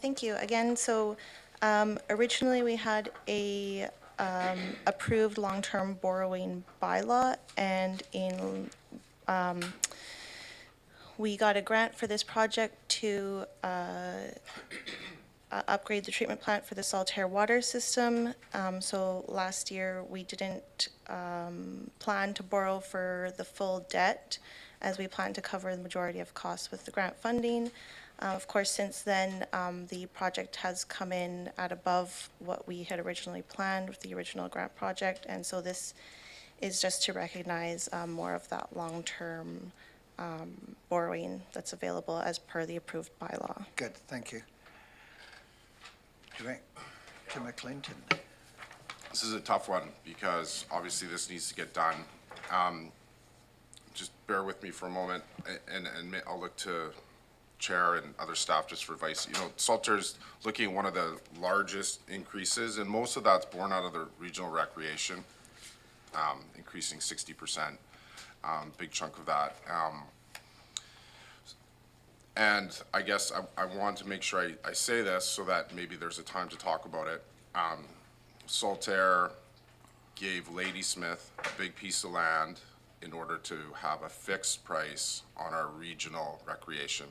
Thank you. Again, so originally we had a approved long-term borrowing bylaw, and we got a grant for this project to upgrade the treatment plant for the Saltaire water system. So last year, we didn't plan to borrow for the full debt, as we planned to cover the majority of costs with the grant funding. Of course, since then, the project has come in at above what we had originally planned with the original grant project, and so this is just to recognize more of that long-term borrowing that's available as per the approved bylaw. Good, thank you. Director McClinton. This is a tough one because obviously this needs to get done. Just bear with me for a moment, and I'll look to Chair and other staff just for advice. You know, Saltaire's looking at one of the largest increases, and most of that's born out of the regional recreation, increasing 60%, big chunk of that. And I guess I want to make sure I say this so that maybe there's a time to talk about it. Saltaire gave Ladysmith a big piece of land in order to have a fixed price on our regional recreation.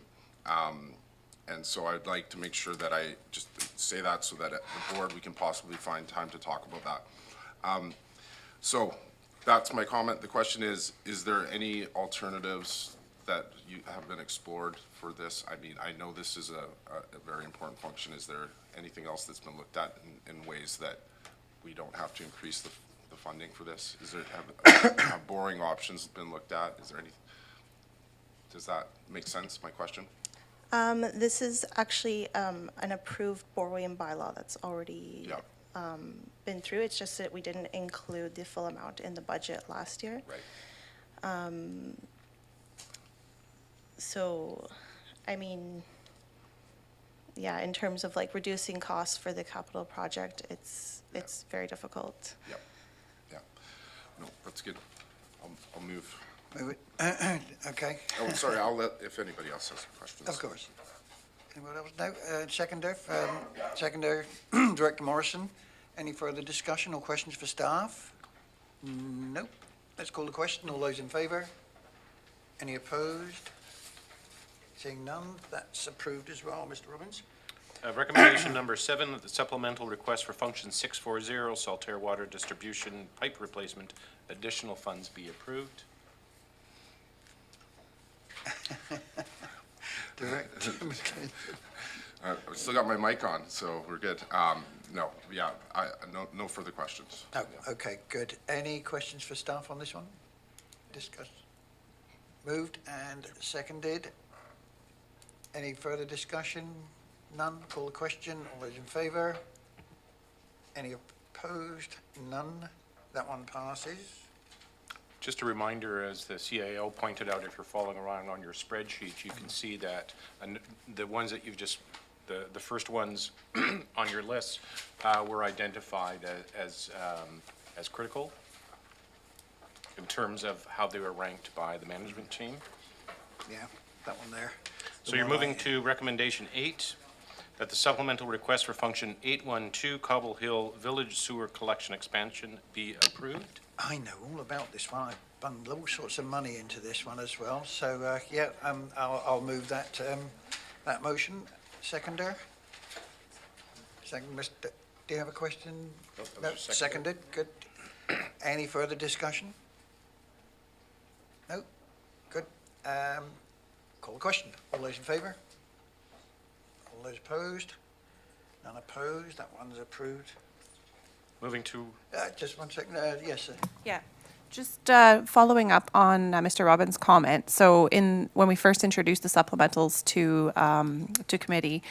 And so I'd like to make sure that I just say that so that at the board we can possibly find time to talk about that. So that's my comment. The question is there any alternatives that you have been explored for this? I mean, I know this is a very important function. Is there anything else that's been looked at in ways that we don't have to increase the funding for this? Is there, have borrowing options been looked at? Is there any, does that make sense, my question? This is actually an approved borrowing bylaw that's already Yeah, been through. It's just that we didn't include the full amount in the budget last year. right. So, I mean, yeah, in terms of like reducing costs for the capital project, it's very difficult. Yep, yeah. No, that's good. I'll move. Move it. Okay, Oh, sorry, I'll let, if anybody else has questions. of course. Anyone else? No, seconder, Director Morrison. Any further discussion or questions for staff? Nope. Let's call the question. All those in favour? Any opposed? Seeing none, that's approved as well. Mr. Robbins? Recommendation number 7, that the supplemental request for function 640, Saltaire Water Distribution Pipe Replacement, additional funds be approved. Director. I've still got my mic on, so we're good. No, yeah, no further questions. No, okay, good. Any questions for staff on this one? Discussed. Moved and seconded. Any further discussion? None. Call the question. All those in favour? Any opposed? None. That one passes. Just a reminder, as the CAO pointed out, if you're following around on your spreadsheet, you can see that the ones that you've just, the first ones on your list were identified as critical in terms of how they were ranked by the management team. Yeah, that one there. So you're moving to recommendation 8, that the supplemental request for function 812 Cobble Hill Village Sewer Collection Expansion be approved. I know all about this one. I've bundled all sorts of money into this one as well. So, yeah, I'll move that, that motion. Seconder? Second, Mr. Do you have a question? No, seconded. Good. Any further discussion? No? Good. Call the question. All those in favour? All those opposed? None opposed. That one's approved. Moving to Just one second. Yes, sir. Yeah, just following up on Mr. Robbins' comment. So when we first introduced the supplementals to committee,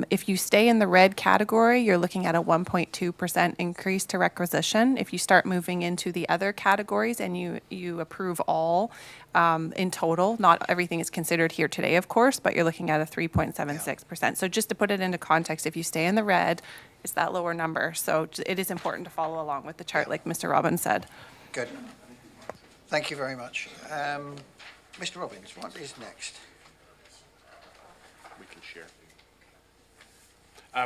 if you stay in the red category, you're looking at a 1.2% increase to requisition. If you start moving into the other categories and you approve all in total, not everything is considered here today, of course, but you're looking at a 3.76%. So just to put it into context, if you stay in the red, it's that lower number. So it is important to follow along with the chart, like Mr. Robbins said. Good. Thank you very much. Mr. Robbins, what is next? we can share.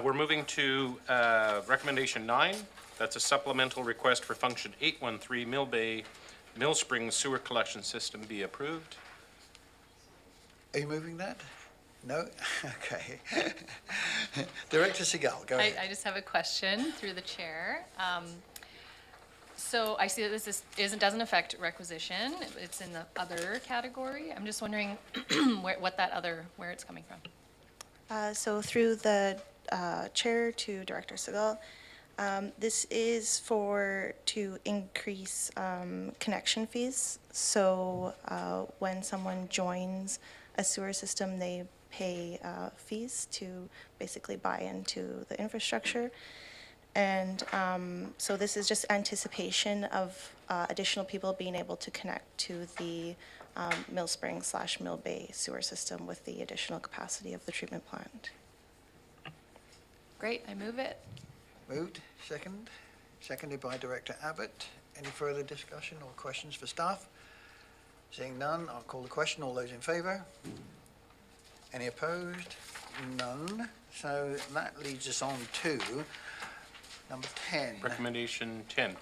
We're moving to recommendation 9. That's a supplemental request for function 813 Mill Bay Mill Springs Sewer Collection System be approved. Are you moving that? No? Okay. Director Segal, go ahead. I just have a question through the chair. So I see that this doesn't affect requisition. It's in the other category. I'm just wondering where it's coming from. So through the chair to Director Segal, this is to increase connection fees. So when someone joins a sewer system, they pay fees to basically buy into the infrastructure. And so this is just anticipation of additional people being able to connect to the Mill Springs / Mill Bay sewer system with the additional capacity of the treatment plant. Great, I move it. Moved, seconded by Director Abbott. Any further discussion or questions for staff? Seeing none, I'll call the question. All those in favour? Any opposed? None. So that leads us on to number 10. Recommendation 10.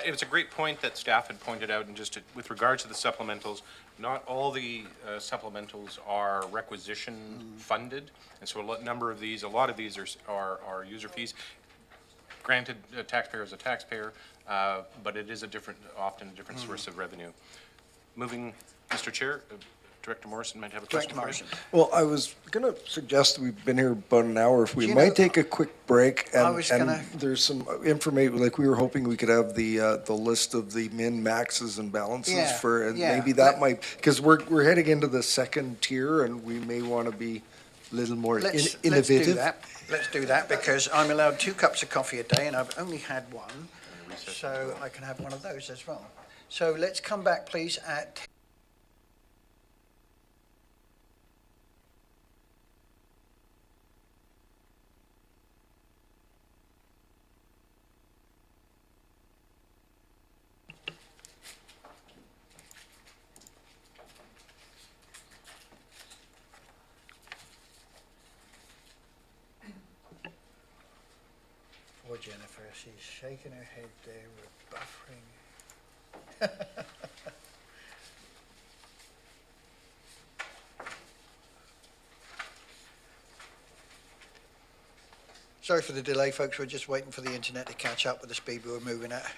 It was a great point that staff had pointed out, and just with regards to the supplementals, not all the supplementals are requisition funded, and so a lot of these are user fees. Granted, a taxpayer is a taxpayer, but it is often a different source of revenue. Moving, Mr. Chair, Director Morrison might have a Director question for you. Morrison. Well, I was going to suggest, we've been here about an hour, if we Do you might know- take a quick break. I was gonna- There's some information, like we were hoping we could have the list of the min, maxes and balances Yeah, for, and yeah. maybe that might, because we're heading into the second tier and we may want to be a little more Let's do innovative. that. Let's do that, because I'm allowed 2 cups of coffee a day and I've only had one, so I can have one of those as well. So let's come back, please, at poor Jennifer. She's shaking her head there. We're buffering. Sorry for the delay, folks. We're just waiting for the internet to catch up with the speed we were moving at.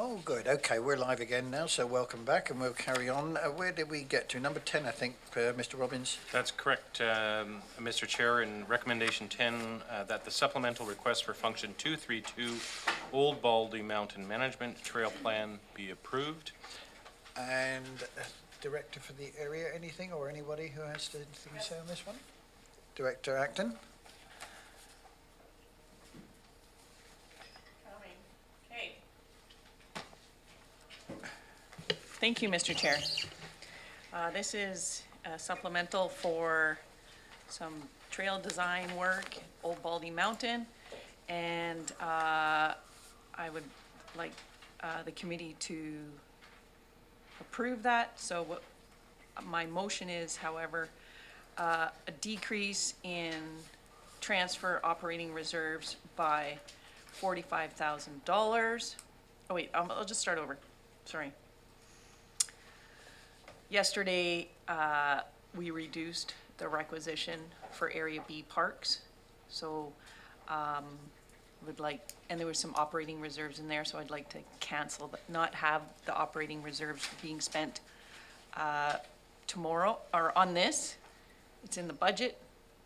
Oh, good. Okay, we're live again now, so welcome back, and we'll carry on. Where did we get to? Number 10, I think, Mr. Robbins. That's correct, Mr. Chair. In recommendation 10, that the supplemental request for function 232, Old Baldy Mountain Management Trail Plan be approved. And Director for the area, anything, or anybody who has anything to say on this one? Director Acton? Okay. Thank you, Mr. Chair. This is supplemental for some trail design work, Old Baldy Mountain, and I would like the committee to approve that. So what my motion is, however, a decrease in transfer operating reserves by $45,000. Oh, wait, I'll just start over. Sorry. Yesterday, we reduced the requisition for Area B parks. So, would like, and there was some operating reserves in there, so I'd like to cancel, but not have the operating reserves being spent tomorrow, or on this. It's in the budget.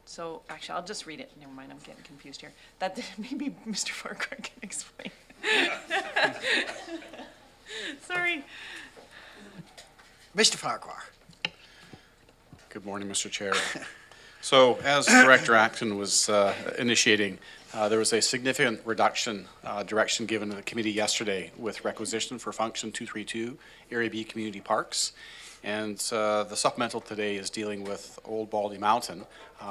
So, actually, I'll just read it. Never mind, I'm getting confused here. That maybe Mr. Farquhar can explain. Sorry. Mr. Farquhar. Good morning, Mr. Chair. So as Director Acton was initiating, there was a significant reduction direction given to the committee yesterday with requisition for function 232, Area B Community Parks. And the supplemental today is dealing with Old Baldy Mountain,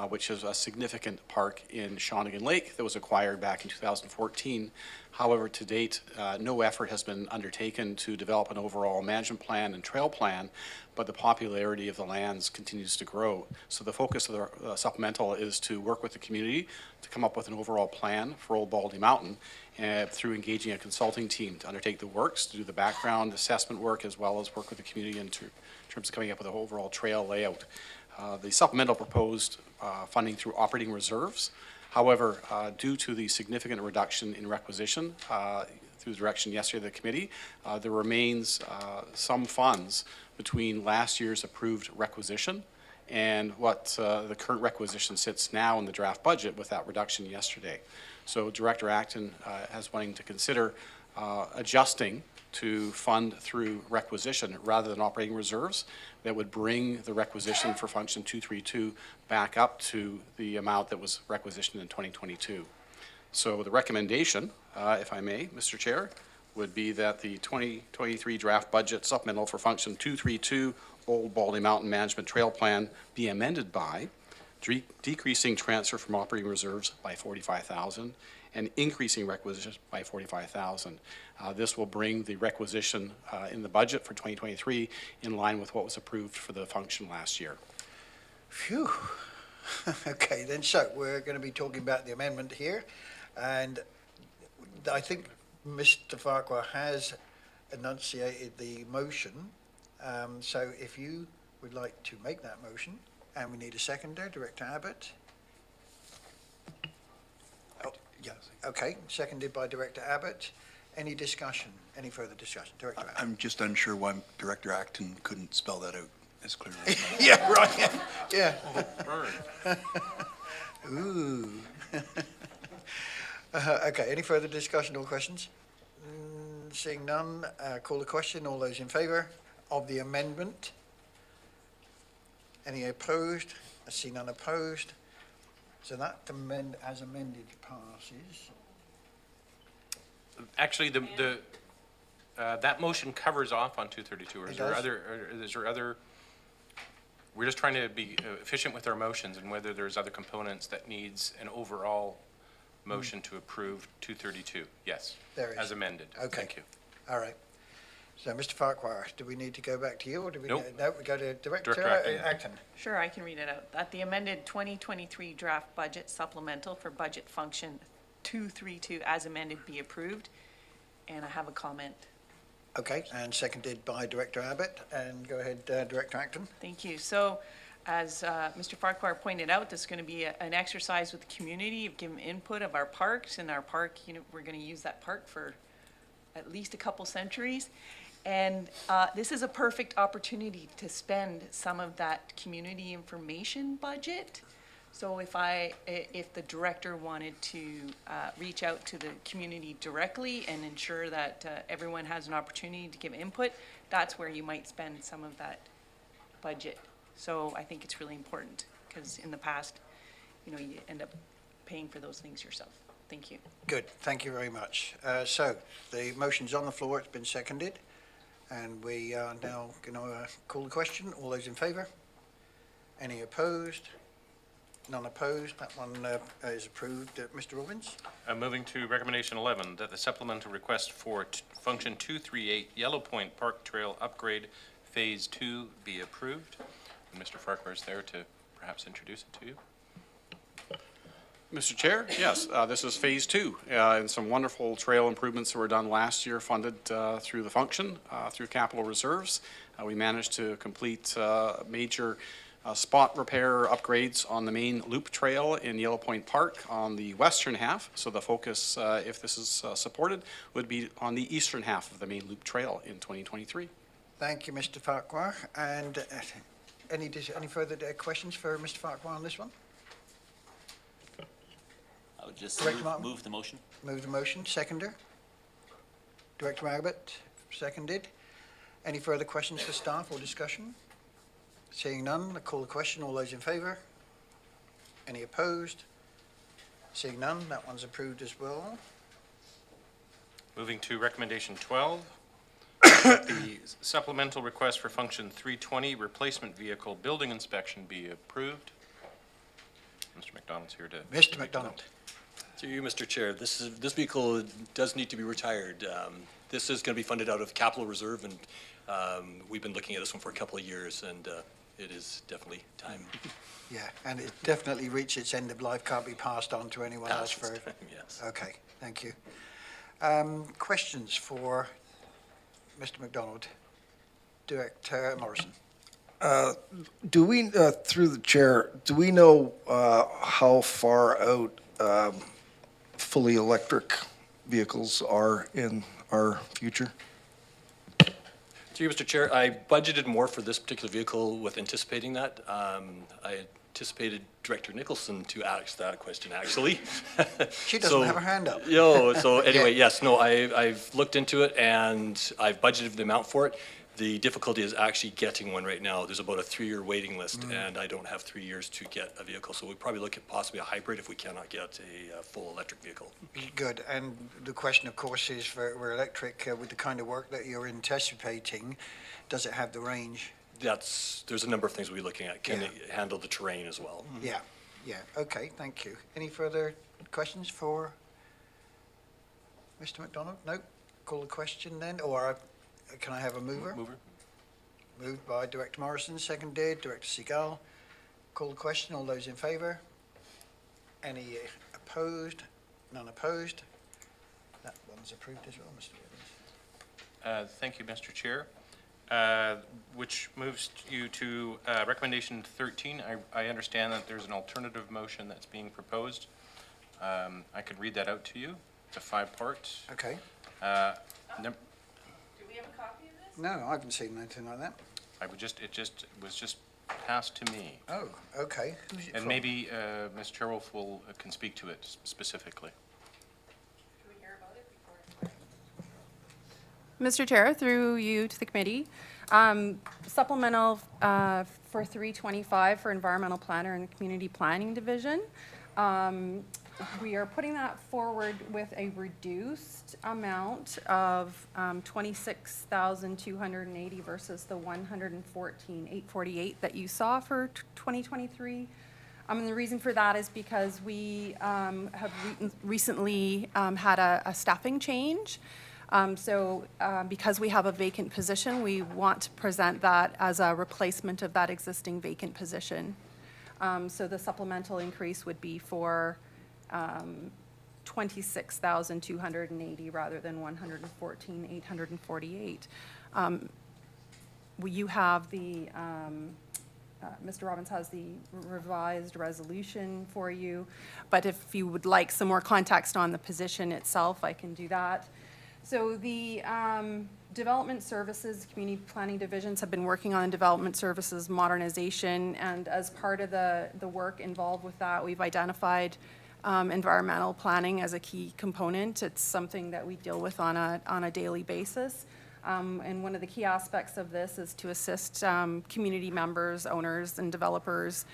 which is a significant park in Shawnigan Lake that was acquired back in 2014. However, to date, no effort has been undertaken to develop an overall management plan and trail plan, but the popularity of the lands continues to grow. So the focus of the supplemental is to work with the community to come up with an overall plan for Old Baldy Mountain through engaging a consulting team to undertake the works, to do the background assessment work, as well as work with the community in terms of coming up with an overall trail layout. The supplemental proposed funding through operating reserves. However, due to the significant reduction in requisition through the direction yesterday of the committee, there remains some funds between last year's approved requisition and what the current requisition sits now in the draft budget with that reduction yesterday. So Director Acton has wanting to consider adjusting to fund through requisition rather than operating reserves that would bring the requisition for function 232 back up to the amount that was requisitioned in 2022. So the recommendation, if I may, Mr. Chair, would be that the 2023 draft budget supplemental for function 232 Old Baldy Mountain Management Trail Plan be amended by decreasing transfer from operating reserves by $45,000 and increasing requisition by $45,000. This will bring the requisition in the budget for 2023 in line with what was approved for the function last year. Phew. Okay, then, so we're going to be talking about the amendment here, and I think Mr. Farquhar has enunciated the motion. So if you would like to make that motion, and we need a seconder, Director Abbott. Oh, Yes. okay, seconded by Director Abbott. Any discussion, any further discussion? Director Abbott. I'm just unsure why Director Acton couldn't spell that out as clearly as I. Yeah, right, yeah. Burn. Ooh. Okay, any further discussion or questions? Seeing none, call the question. All those in favour of the amendment? Any opposed? I see none opposed. So that as amended passes. Actually, that motion covers off on 232, or It is there does. other, we're just trying to be efficient with our motions, and whether there's other components that needs an overall motion to approve 232. Yes. There is. As amended. Okay. Thank you. All right. So, Mr. Farquhar, do we need to go back to you, or do we? Nope. No, we go to Director Director Acton. Sure, I can read it out. That the amended 2023 draft budget supplemental for budget function 232 as amended be approved. And I have a comment. Okay, and seconded by Director Abbott. And go ahead, Director Acton. Thank you. So as Mr. Farquhar pointed out, this is going to be an exercise with the community of giving input of our parks. And our park, we're going to use that park for at least a couple centuries. And this is a perfect opportunity to spend some of that community information budget. So if the director wanted to reach out to the community directly and ensure that everyone has an opportunity to give input, that's where you might spend some of that budget. So I think it's really important, because in the past, you end up paying for those things yourself. Thank you. Good, thank you very much. So the motion's on the floor, it's been seconded, and we are now going to call the question. All those in favour? Any opposed? None opposed. That one is approved. Mr. Robbins? Moving to recommendation 11, that the supplemental request for function 238 Yellow Point Park Trail Upgrade Phase 2 be approved. And Mr. Farquhar is there to perhaps introduce it to you. Mr. Chair, yes, this is Phase 2, and some wonderful trail improvements that were done last year, funded through the function, through capital reserves. We managed to complete major spot repair upgrades on the main loop trail in Yellow Point Park on the western half. So the focus, if this is supported, would be on the eastern half of the main loop trail in 2023. Thank you, Mr. Farquhar. And any further questions for Mr. Farquhar on this one? I would just Director Martin? move the motion. Move the motion. Seconder? Director Abbott, seconded. Any further questions for staff or discussion? Seeing none, I call the question. All those in favour? Any opposed? Seeing none, that one's approved as well. Moving to recommendation 12, that the supplemental request for function 320 replacement vehicle building inspection be approved. Mr. McDonald's here to. Mr. McDonald. To you, Mr. Chair, this vehicle does need to be retired. This is going to be funded out of capital reserve, and we've been looking at this one for a couple of years, and it is definitely time. Yeah, and it definitely reached its end of life, can't be passed on to anyone else for. Yes. Okay, thank you. Questions for Mr. McDonald? Director Morrison. Do we, through the chair, do we know how far out fully electric vehicles are in our future? To you, Mr. Chair, I budgeted more for this particular vehicle with anticipating that. I anticipated Director Nicholson to ask that question, actually. She doesn't have her hand up. So anyway, yes, no, I've looked into it, and I've budgeted the amount for it. The difficulty is actually getting one right now. There's about a 3-year waiting list, and I don't have 3 years to get a vehicle. So we'd probably look at possibly a hybrid if we cannot get a full electric vehicle. Good, and the question, of course, is for electric, with the kind of work that you're anticipating, does it have the range? There's a number of things we're looking at. Can it handle the terrain as well? Yeah, okay, thank you. Any further questions for Mr. McDonald? No? Call the question then, or can I have a mover? Mover. Moved by Director Morrison, seconded, Director Seagal. Call the question. All those in favour? Any opposed? None opposed? That one's approved as well, Mr. Williams. Thank you, Mr. Chair. Which moves you to recommendation 13. I understand that there's an alternative motion that's being proposed. I could read that out to you. It's a 5-part. Okay. Do we have a copy of this? No, I haven't seen anything like that. It was just passed to me. Oh, okay. Who's it And from? maybe Ms. Chairwolf can speak to it specifically. Mr. Chair, through you to the committee, supplemental for 325 for environmental planner and community planning division. We are putting that forward with a reduced amount of 26,280 versus the 114,848 that you saw for 2023. And the reason for that is because we have recently had a staffing change. Because we have a vacant position, we want to present that as a replacement of that existing vacant position. So the supplemental increase would be for 26,280 rather than 114,848. You have the, Mr. Robbins has the revised resolution for you, but if you would like some more context on the position itself, I can do that. So the development services, community planning divisions have been working on development services modernization, and as part of the work involved with that, we've identified environmental planning as a key component. It's something that we deal with on a daily basis. And one of the key aspects of this is to assist community members, owners, and developers,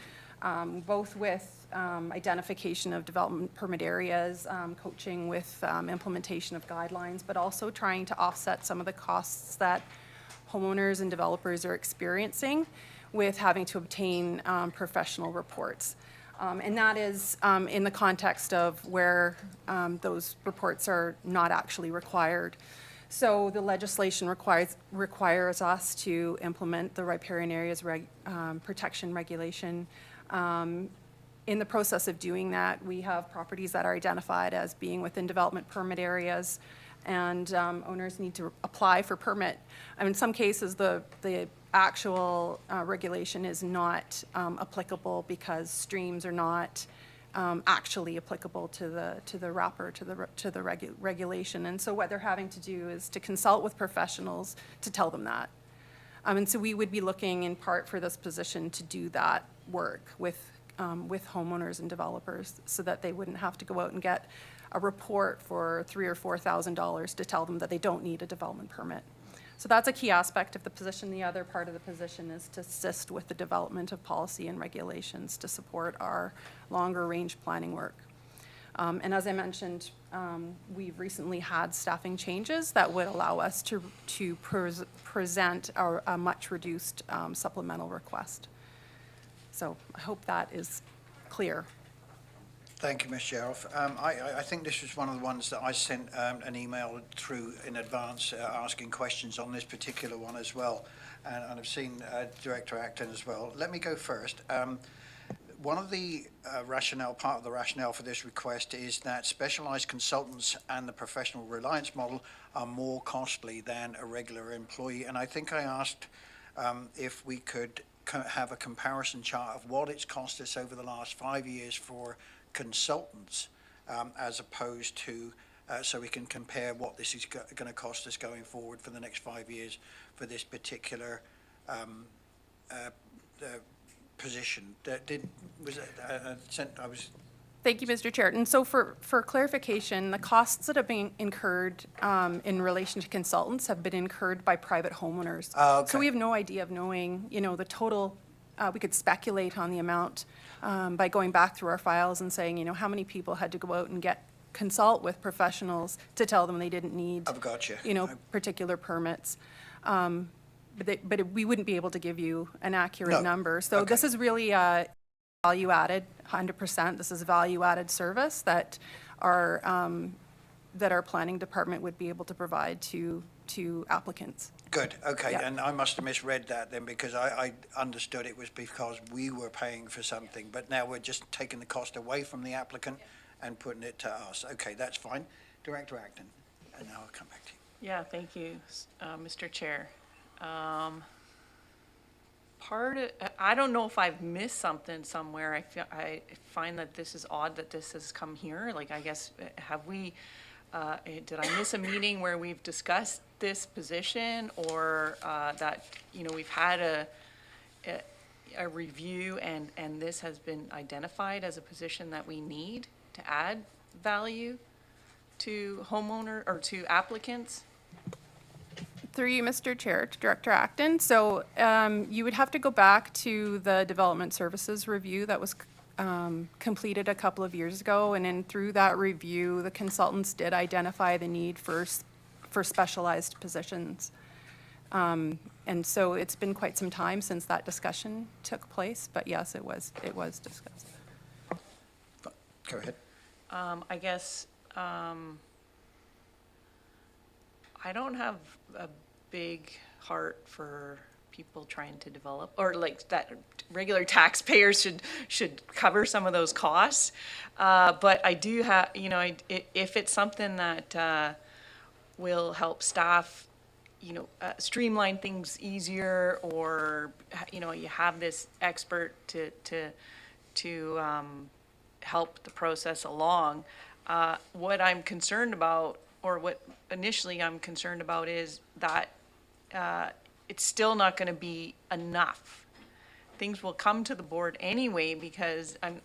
both with identification of development permit areas, coaching with implementation of guidelines, but also trying to offset some of the costs that homeowners and developers are experiencing with having to obtain professional reports. And that is in the context of where those reports are not actually required. So the legislation requires us to implement the riparian areas protection regulation. In the process of doing that, we have properties that are identified as being within development permit areas, and owners need to apply for permit. In some cases, the actual regulation is not applicable because streams are not actually applicable to the wrapper, to the regulation. And so what they're having to do is to consult with professionals to tell them that. And so we would be looking in part for this position to do that work with homeowners and developers so that they wouldn't have to go out and get a report for $3,000 or $4,000 to tell them that they don't need a development permit. So that's a key aspect of the position. The other part of the position is to assist with the development of policy and regulations to support our longer range planning work. And as I mentioned, we've recently had staffing changes that would allow us to present a much reduced supplemental request. So I hope that is clear. Thank you, Ms. Sheriff. I think this was one of the ones that I sent an email through in advance asking questions on this particular one as well. And I've seen Director Acton as well. Let me go first. One of the part of the rationale for this request is that specialized consultants and the professional reliance model are more costly than a regular employee. And I think I asked if we could have a comparison chart of what it's cost us over the last 5 years for consultants as opposed to, so we can compare what this is going to cost us going forward for the next 5 years for this particular position. Thank you, Mr. Chair. And so for clarification, the costs that have been incurred in relation to consultants have been incurred by private homeowners. Okay. So we have no idea of knowing, the total, we could speculate on the amount by going back through our files and saying, how many people had to go out and consult with professionals to tell them they didn't need, I've got you. Particular permits. But we wouldn't be able to give you an accurate number. So this is really value added, 100%. This is value added service that our planning department would be able to provide to applicants. Good, okay, Yeah. and I must have misread that then, because I understood it was because we were paying for something, but now we're just taking the cost away from the applicant and putting it to us. Okay, that's fine. Director Acton, and now I'll come back to you. Yeah, thank you, Mr. Chair. I don't know if I've missed something somewhere. I find that this is odd that this has come here. Like, I guess, did I miss a meeting where we've discussed this position, or that, we've had a review and this has been identified as a position that we need to add value to homeowner or to applicants? Through you, Mr. Chair, to Director Acton. So you would have to go back to the Development Services review that was completed a couple of years ago. And then through that review, the consultants did identify the need for specialized positions. And so it's been quite some time since that discussion took place. But yes, it was discussed. Go ahead. I guess, I don't have a big heart for people trying to develop, or like that regular taxpayers should cover some of those costs. But I do have, if it's something that will help staff, streamline things easier, or, you have this expert to help the process along. What I'm concerned about, or what initially I'm concerned about, is that it's still not going to be enough. Things will come to the board anyway, because I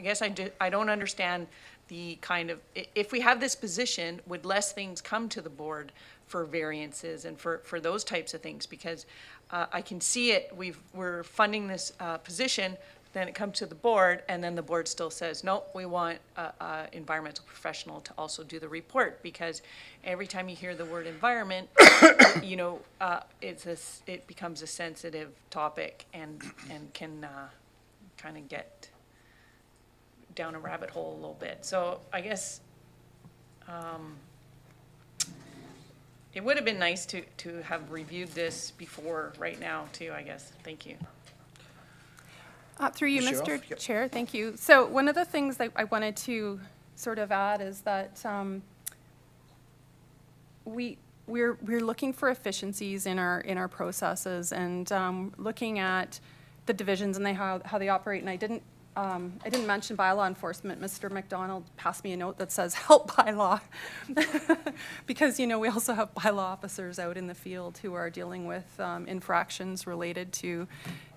guess I don't understand the kind of, if we have this position, would less things come to the board for variances and for those types of things? Because I can see it, we're funding this position, then it comes to the board, and then the board still says, no, we want an environmental professional to also do the report, because every time you hear the word environment, it becomes a sensitive topic and can kind of get down a rabbit hole a little bit. So I guess it would have been nice to have reviewed this before right now too, I guess. Thank you. Through you, Ms. Mr. Shuroff, yep. Chair, thank you. So one of the things that I wanted to sort of add is that we're looking for efficiencies in our processes, and looking at the divisions and how they operate. And I didn't mention bylaw enforcement. Mr. McDonald passed me a note that says help bylaw, because we also have bylaw officers out in the field who are dealing with infractions related to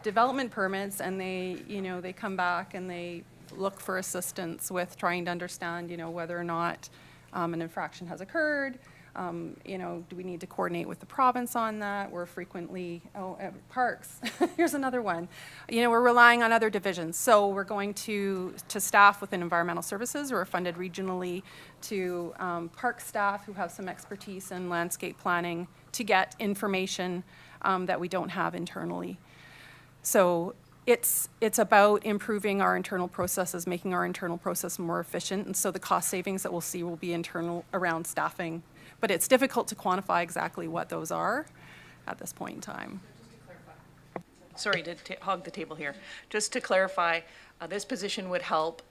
development permits, and they come back and they look for assistance with trying to understand whether or not an infraction has occurred. Do we need to coordinate with the province on that? We're frequently, parks, here's another one. We're relying on other divisions. So we're going to staff within environmental services. We're funded regionally to park staff who have some expertise in landscape planning to get information that we don't have internally. So it's about improving our internal processes, making our internal process more efficient. And so the cost savings that we'll see will be internal around staffing. But it's difficult to quantify exactly what those are at this point in time. Sorry to hog the table here. Just to clarify, this position would help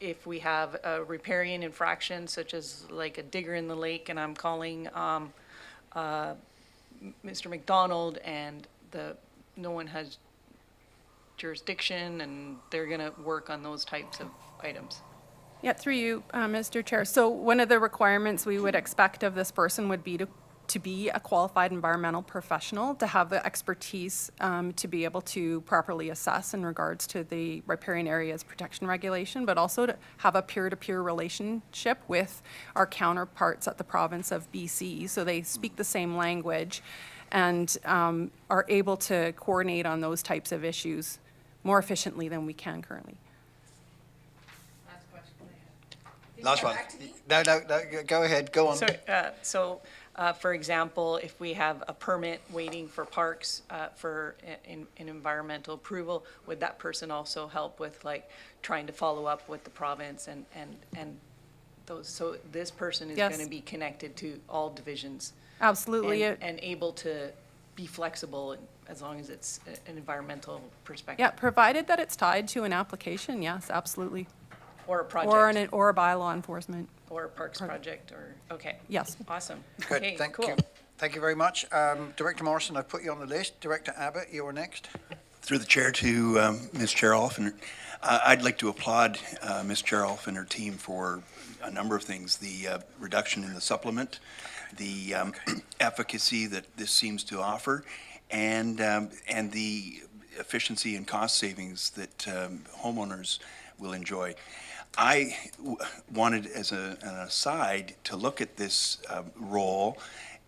if we have a riparian infraction, such as like a digger in the lake, and I'm calling Mr. McDonald, and no one has jurisdiction, and they're going to work on those types of items. Yeah, through you, Mr. Chair. So one of the requirements we would expect of this person would be to be a qualified environmental professional, to have the expertise to be able to properly assess in regards to the riparian areas protection regulation, but also to have a peer-to-peer relationship with our counterparts at the province of BC, so they speak the same language and are able to coordinate on those types of issues more efficiently than we can currently. Last one. No, go ahead, go on. So, for example, if we have a permit waiting for parks for an environmental approval, would that person also help with like trying to follow up with the province and those? So this person is Yes. going to be connected to all divisions. Absolutely. And able to be flexible as long as it's an environmental perspective. Yeah, provided that it's tied to an application, yes, absolutely. Or a project. Or a bylaw enforcement. Or a parks project, or, okay. Yes. Awesome. Good, Okay, thank cool. you. Thank you very much. Director Morrison, I've put you on the list. Director Abbott, you're next. Through the chair to Ms. Cherolf, and I'd like to applaud Ms. Cherolf and her team for a number of things. The reduction in the supplement, the efficacy that this seems to offer, and the efficiency and cost savings that homeowners will enjoy. I wanted, as an aside, to look at this role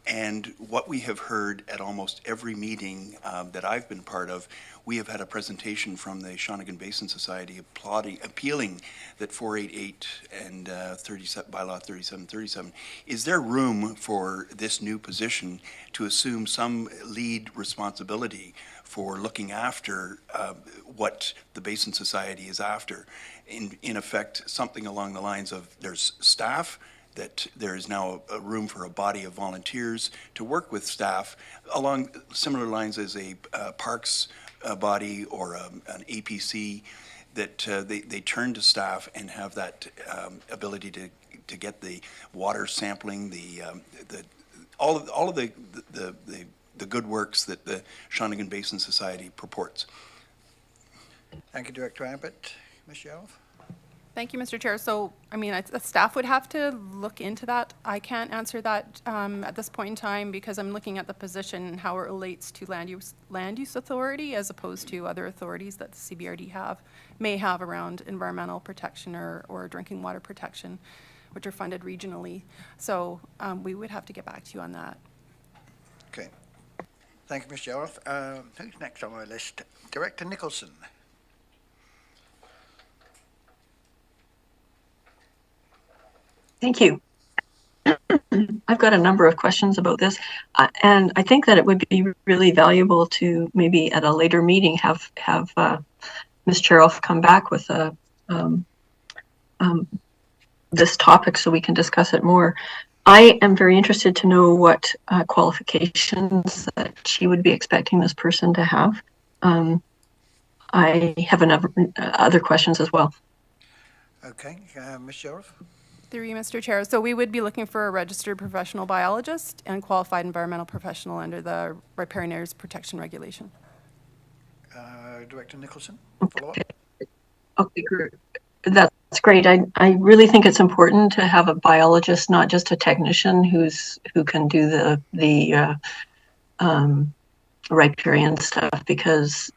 and what we have heard at almost every meeting that I've been part of. We have had a presentation from the Shawnigan Basin Society appealing that 488 and bylaw 3737. Is there room for this new position to assume some lead responsibility for looking after what the Basin Society is after? In effect, something along the lines of there's staff, that there is now a room for a body of volunteers to work with staff along similar lines as a parks body or an APC, that they turn to staff and have that ability to get the water sampling, all of the good works that the Shawnigan Basin Society purports. Thank you, Director Abbott. Ms. Cherolf? Thank you, Mr. Chair. So, I mean, the staff would have to look into that. I can't answer that at this point in time because I'm looking at the position and how it relates to land use authority as opposed to other authorities that the CBRD may have around environmental protection or drinking water protection, which are funded regionally. So we would have to get back to you on that. Okay. Thank you, Ms. Cherolf. Who's next on my list? Director Nicholson. Thank you. I've got a number of questions about this, and I think that it would be really valuable to maybe at a later meeting have Ms. Cherolf come back with this topic so we can discuss it more. I am very interested to know what qualifications that she would be expecting this person to have. I have other questions as well. Okay, Ms. Cherolf? Through you, Mr. Chair. So we would be looking for a registered professional biologist and qualified environmental professional under the Riparian Areas Protection Regulation. Director Nicholson, follow up? Okay, great. That's great. I really think it's important to have a biologist, not just a technician who can do the riparian stuff, because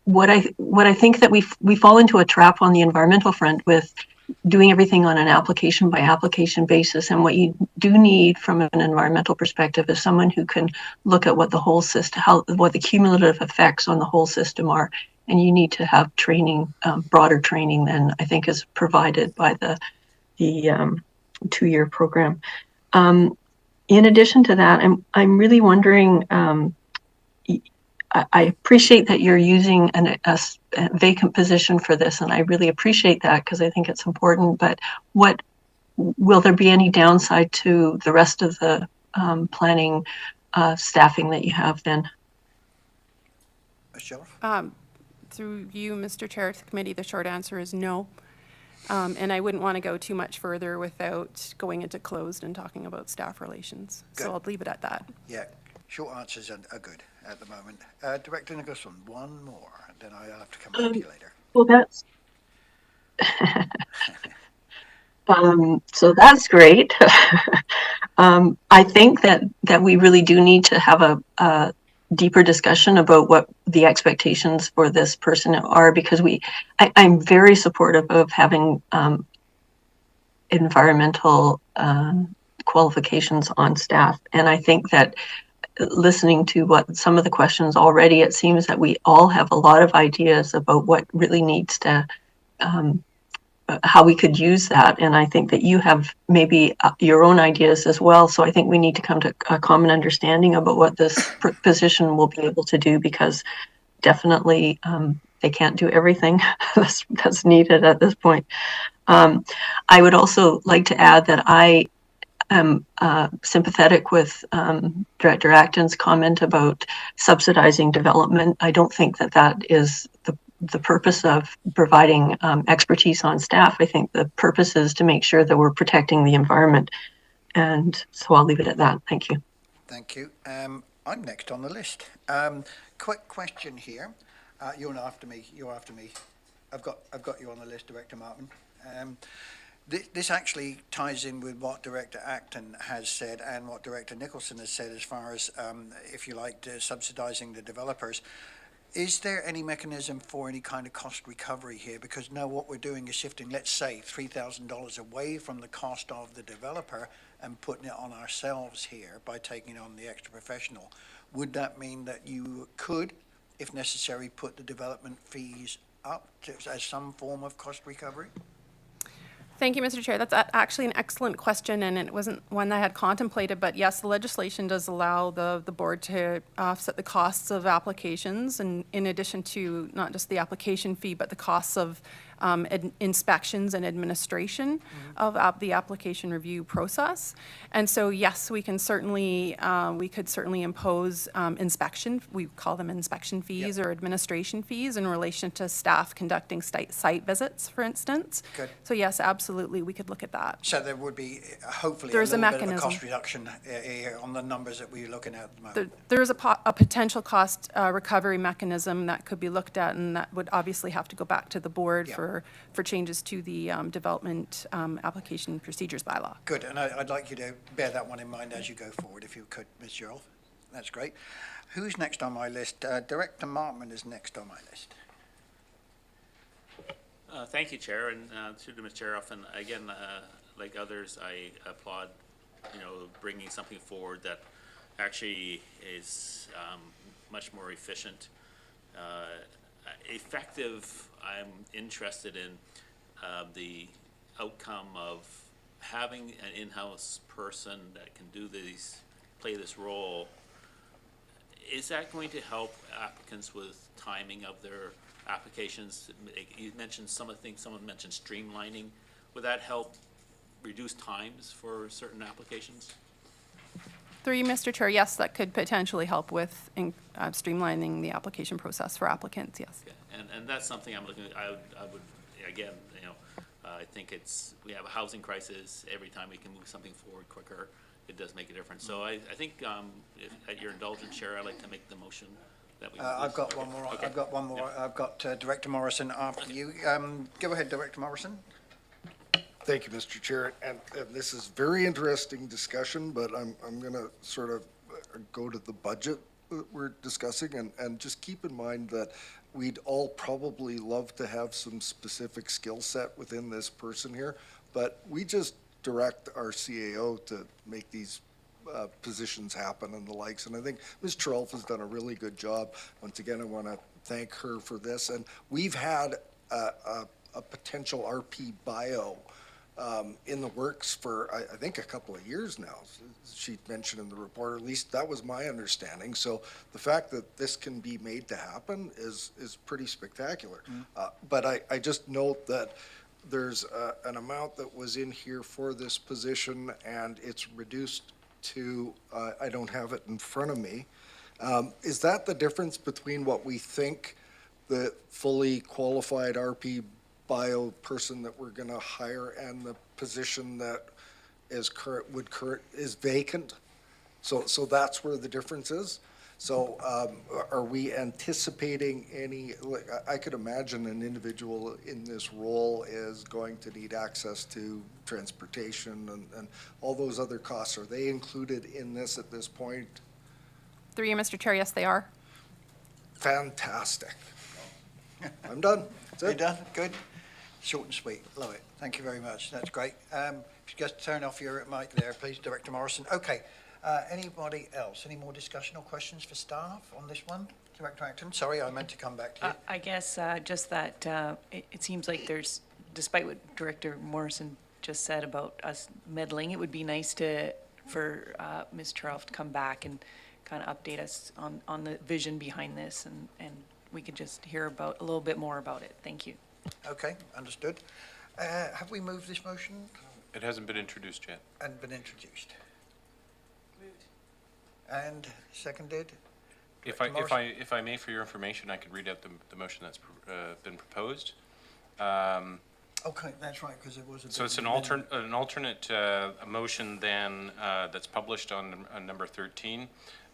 what I think that we fall into a trap on the environmental front with doing everything on an application by application basis. And what you do need from an environmental perspective is someone who can look at what the whole system, what the cumulative effects on the whole system are. And you need to have training, broader training than I think is provided by the 2-year program. In addition to that, I'm really wondering, I appreciate that you're using a vacant position for this, and I really appreciate that because I think it's important, but will there be any downside to the rest of the planning staffing that you have then? Ms. Cherolf? Through you, Mr. Chair, to the committee, the short answer is no. And I wouldn't want to go too much further without going into closed and talking about staff relations. Good. So I'll leave it at that. Yeah, short answers are good at the moment. Director Nicholson, one more, then I have to come back to you later. Well, that's so that's great. I think that we really do need to have a deeper discussion about what the expectations for this person are, because I'm very supportive of having environmental qualifications on staff. And I think that listening to what some of the questions already, it seems that we all have a lot of ideas about what really needs to, how we could use that. And I think that you have maybe your own ideas as well. So I think we need to come to a common understanding about what this position will be able to do, because definitely they can't do everything that's needed at this point. I would also like to add that am sympathetic with Director Acton's comment about subsidizing development. I don't think that that is the purpose of providing expertise on staff. I think the purpose is to make sure that we're protecting the environment. And so I'll leave it at that. Thank you. Thank you. I'm next on the list. Quick question here. You're not after me. You're after me. I've got you on the list, Director Martin. This actually ties in with what Director Acton has said and what Director Nicholson has said as far as, if you like, subsidising the developers. Is there any mechanism for any kind of cost recovery here? Because now what we're doing is shifting, let's say, $3,000 away from the cost of the developer and putting it on ourselves here by taking on the extra professional. Would that mean that you could, if necessary, put the development fees up as some form of cost recovery? Thank you, Mr. Chair. That's actually an excellent question, and it wasn't one I had contemplated, but yes, the legislation does allow the board to offset the costs of applications, and in addition to not just the application fee, but the costs of inspections and administration of the application review process. And so, yes, we could certainly impose inspection, we call them inspection fees or administration fees in relation to staff conducting site visits, for instance. Good. So yes, absolutely, we could look at that. So there would be hopefully There's a little a bit of a mechanism. cost reduction here on the numbers that we're looking at the moment. There's a potential cost recovery mechanism that could be looked at, and that would obviously have to go back to the board for changes to the development application procedures bylaw. Good, and I'd like you to bear that one in mind as you go forward, if you could, Ms. Gerald. That's great. Who's next on my list? Director Martman is next on my list. Thank you, Chair, and through to Ms. Chair-Off, and again, like others, I applaud, bringing something forward that actually is much more efficient. Effective, I'm interested in the outcome of having an in-house person that can play this role. Is that going to help applicants with timing of their applications? You mentioned someone mentioned streamlining. Would that help reduce times for certain applications? Through you, Mr. Chair, yes, that could potentially help with streamlining the application process for applicants, yes. Okay. And that's something I'm looking at. I would, again, I think we have a housing crisis. Every time we can move something forward quicker, it does make a difference. So I think, if, at your indulgence, Chair, I'd like to make the motion that we. I've got one more. Okay. I've got one more. I've got Director Morrison after you. Go ahead, Director Morrison. Thank you, Mr. Chair. And this is very interesting discussion, but I'm going to sort of go to the budget that we're discussing, and just keep in mind that we'd all probably love to have some specific skill set within this person here, but we just direct our CAO to make these positions happen and the likes. And I think Ms. Charolf has done a really good job. Once again, I want to thank her for this. And we've had a potential RP bio in the works for, I think, a couple of years now. She mentioned in the report, or at least that was my understanding. So the fact that this can be made to happen is pretty spectacular. But I just note that there's an amount that was in here for this position, and it's reduced to, I don't have it in front of me. Is that the difference between what we think the fully qualified RP bio person that we're going to hire and the position that is is vacant? So that's where the difference is. So are we anticipating any, I could imagine an individual in this role is going to need access to transportation and all those other costs. Are they included in this at this point? Through you, Mr. Chair, yes, they are. Fantastic. I'm done. That's it. You're done? Good. Short and sweet. Love it. Thank you very much. That's great. If you just turn off your mic there, please, Director Morrison. Okay. Anybody else? Any more discussion or questions for staff on this one? Director Acton, sorry, I meant to come back to you. I guess just that it seems like there's, despite what Director Morrison just said about us meddling, it would be nice for Ms. Charolf to come back and kind of update us on the vision behind this, and we could just hear a little bit more about it. Thank you. Okay, understood. Have we moved this motion? It hasn't been introduced yet. And been introduced. And seconded? If I, Director if Morrison? I, if I may, for your information, I could read out the motion that's been proposed. Okay, that's right, because it was a bit. So it's of an a alternate motion then that's published on number 13.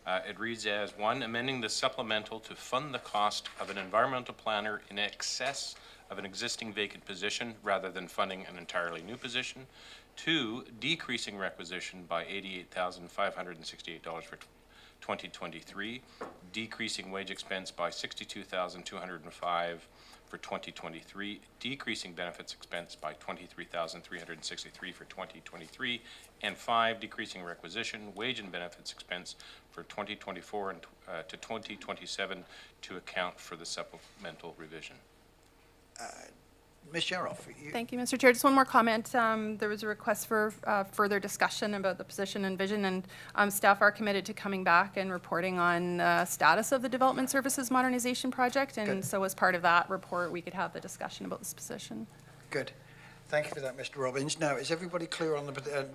It reads as, 1, amending the supplemental to fund the cost of an environmental planner in excess of an existing vacant position rather than funding an entirely new position. 2, decreasing requisition by $88,568 for 2023, decreasing wage expense by $62,205 for 2023, decreasing benefits expense by $23,363 for 2023, and 5, decreasing requisition, wage and benefits expense for 2024 and to 2027 to account for the supplemental revision. Ms. Jaroff, you, Thank you, Mr. Chair. Just one more comment. There was a request for further discussion about the position and vision, and staff are committed to coming back and reporting on status of the Development Services Modernization Project. And Good. so as part of that report, we could have the discussion about this position. good. Thank you for that, Mr. Robbins. Now, is everybody clear on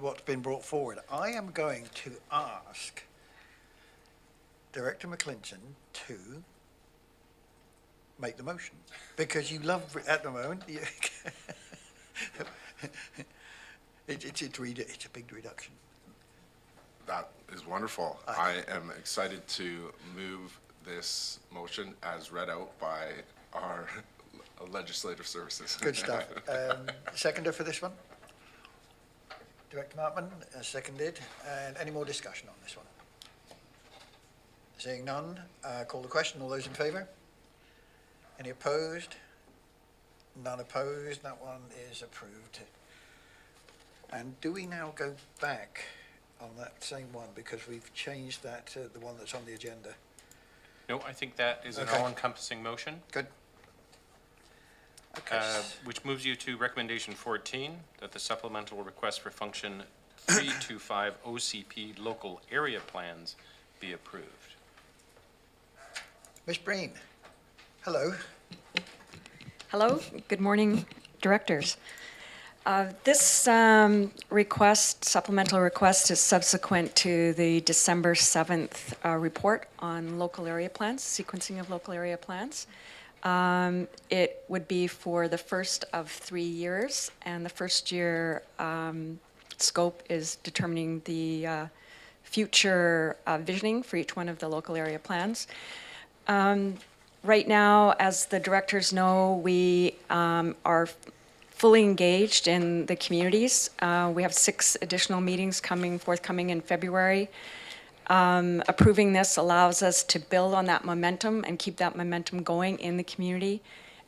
what's been brought forward? I am going to ask Director McClinton to make the motion, because you love, at the moment, it's a big reduction. That is wonderful. I am excited to move this motion as read out by our legislative services. Good stuff. Seconder for this one? Director Martman, seconded. And any more discussion on this one? Seeing none, call the question. All those in favour? Any opposed? None opposed. That one is approved. And do we now go back on that same one, because we've changed that to the one that's on the agenda? No, I think that is an Okay. all-encompassing motion, Good. Okay. which moves you to recommendation 14, that the supplemental request for function 325 OCP local area plans be approved. Ms. Breen, hello. Hello, good morning, directors. This supplemental request, is subsequent to the December 7th report on local area plans, sequencing of local area plans. It would be for the first of 3 years, and the first year scope is determining the future visioning for each one of the local area plans. Right now, as the directors know, we are fully engaged in the communities. We have 6 additional meetings forthcoming in February. Approving this allows us to build on that momentum and keep that momentum going in the community.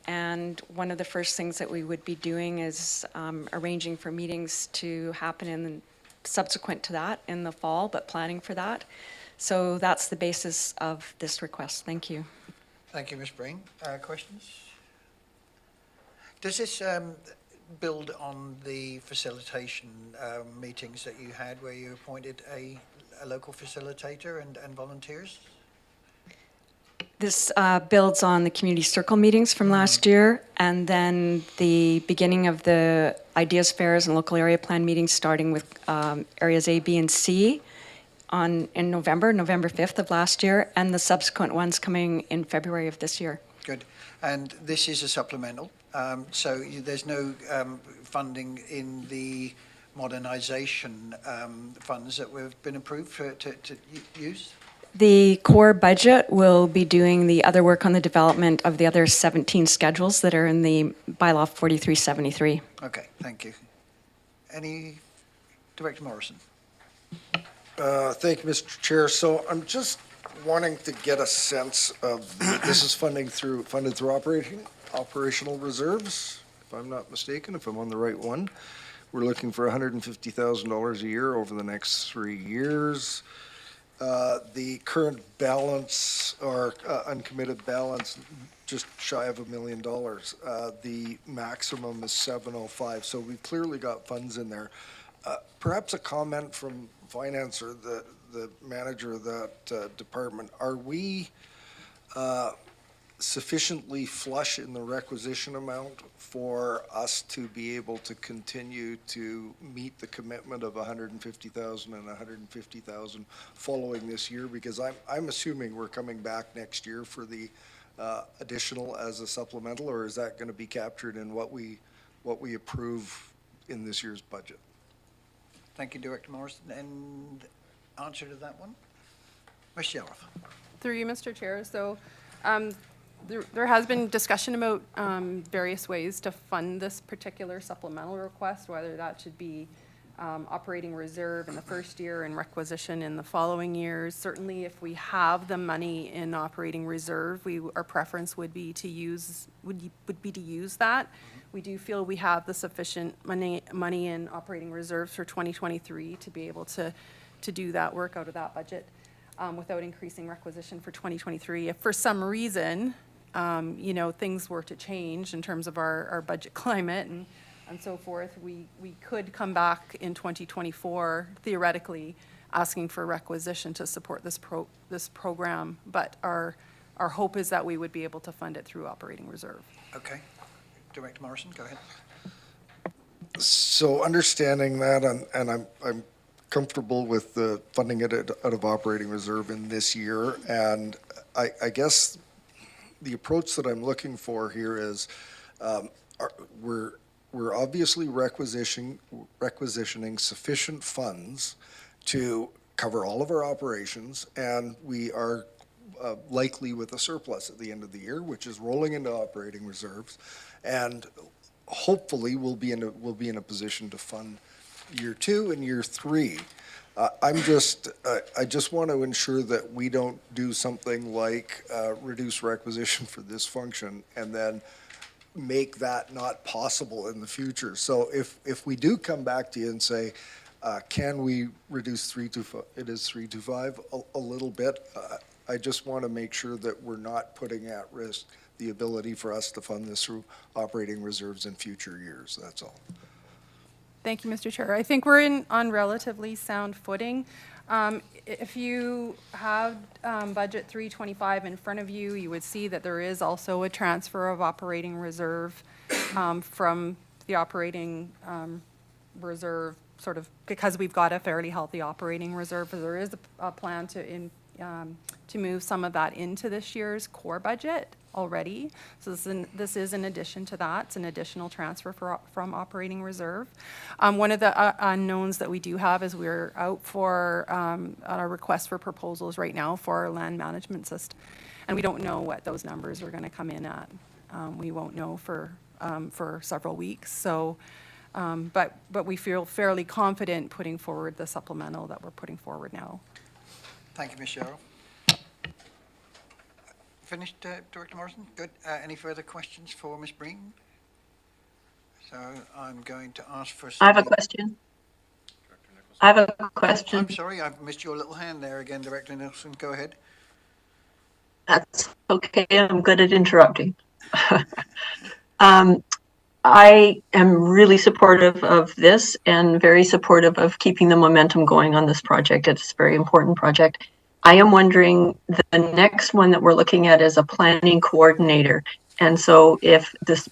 And one of the first things that we would be doing is arranging for meetings to happen subsequent to that in the fall, but planning for that. So that's the basis of this request. Thank you. Thank you, Ms. Breen. Questions? Does this build on the facilitation meetings that you had, where you appointed a local facilitator and volunteers? This builds on the community circle meetings from last year, and then the beginning of the ideas fairs and local area plan meetings, starting with areas A, B, and C in November 5th of last year, and the subsequent ones coming in February of this year. Good. And this is a supplemental, so there's no funding in the modernisation funds that have been approved to use? The core budget will be doing the other work on the development of the other 17 schedules that are in the bylaw 4373. Okay, thank you. Any, Director Morrison? Thank you, Mr. Chair. So I'm just wanting to get a sense of, this is funded through operational reserves, if I'm not mistaken, if I'm on the right one. We're looking for $150,000 a year over the next 3 years. The current balance, or uncommitted balance, just shy of $1 million. The maximum is 705, so we've clearly got funds in there. Perhaps a comment from finance or the manager of that department. Are we sufficiently flush in the requisition amount for us to be able to continue to meet the commitment of 150,000 and 150,000 following this year? Because I'm assuming we're coming back next year for the additional as a supplemental, or is that going to be captured in what we approve in this year's budget? Thank you, Director Morrison. And answer to that one? Ms. Sheriff. Through you, Mr. Chair. So there has been discussion about various ways to fund this particular supplemental request, whether that should be operating reserve in the first year and requisition in the following years. Certainly, if we have the money in operating reserve, our preference would be to use that. We do feel we have the sufficient money in operating reserves for 2023 to be able to do that work out of that budget without increasing requisition for 2023. If for some reason, things were to change in terms of our budget climate and so forth, we could come back in 2024, theoretically, asking for requisition to support this program. But our hope is that we would be able to fund it through operating reserve. Okay. Director Morrison, go ahead. So understanding that, and I'm comfortable with the funding it out of operating reserve in this year, and I guess the approach that I'm looking for here is we're obviously requisitioning sufficient funds to cover all of our operations, and we are likely with a surplus at the end of the year, which is rolling into operating reserves, and hopefully we'll be in a position to fund year 2 and year 3. I just want to ensure that we don't do something like reduce requisition for this function and then make that not possible in the future. So if we do come back to you and say, can we reduce 325 a little bit, I just want to make sure that we're not putting at risk the ability for us to fund this through operating reserves in future years. That's all. Thank you, Mr. Chair. I think we're on relatively sound footing. If you have budget 325 in front of you, you would see that there is also a transfer of operating reserve from the operating reserve, sort of because we've got a fairly healthy operating reserve. There is a plan to move some of that into this year's core budget already. So this is in addition to that. It's an additional transfer from operating reserve. One of the unknowns that we do have is we're out for a request for proposals right now for our land management system. And we don't know what those numbers are going to come in at. We won't know for several weeks. So, but we feel fairly confident putting forward the supplemental that we're putting forward now. Thank you, Ms. Sherrill. Finished, Director Morrison? Good. Any further questions for Ms. Breen? So I'm going to ask for... I have a question. I'm sorry, I've missed your little hand there again, Director Nielsen. Go ahead. That's okay. I'm good at interrupting. I am really supportive of this and very supportive of keeping the momentum going on this project. It's a very important project. I am wondering, the next one that we're looking at is a planning coordinator. And so if if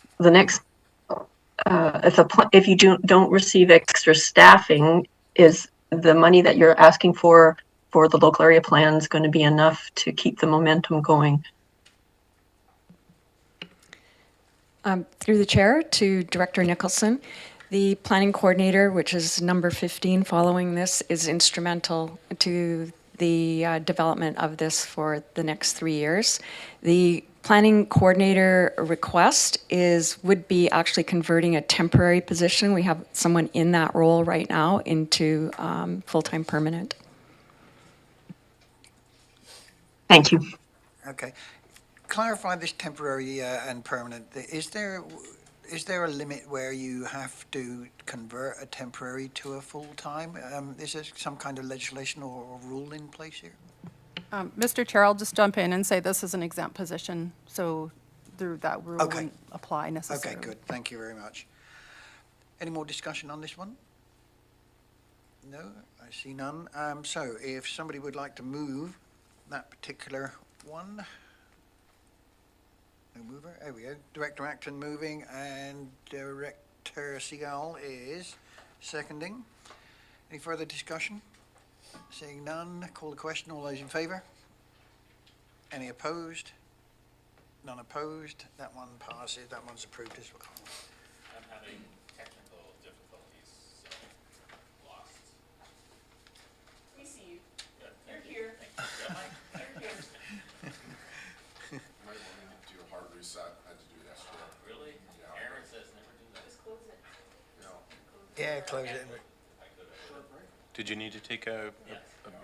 you don't receive extra staffing, is the money that you're asking for the local area plans going to be enough to keep the momentum going? Through the chair to Director Nicholson, the planning coordinator, which is number 15 following this, is instrumental to the development of this for the next 3 years. The planning coordinator request would be actually converting a temporary position. We have someone in that role right now into full-time permanent. Thank you. Okay. Clarify this temporary and permanent. Is there a limit where you have to convert a temporary to a full-time? Is there some kind of legislation or rule in place here? Mr. Chair, I'll just jump in and say this is an exempt position, so that rule wouldn't apply necessarily. Okay, good. Thank you very much. Any more discussion on this one? No, I see none. So if somebody would like to move that particular one. mover? There we go. Director Acton moving and Director Seagal is seconding. Any further discussion? Seeing none, call the question. All those in favour? Any opposed? None opposed. That one passes. That one's approved as well. I'm having technical difficulties, so lost. We see you. You're here. You're here. You might want to do a hard reset. I had to do it yesterday. Really? Yeah. Aaron says never do that. Just close it. Yeah, close it. Did you need to take a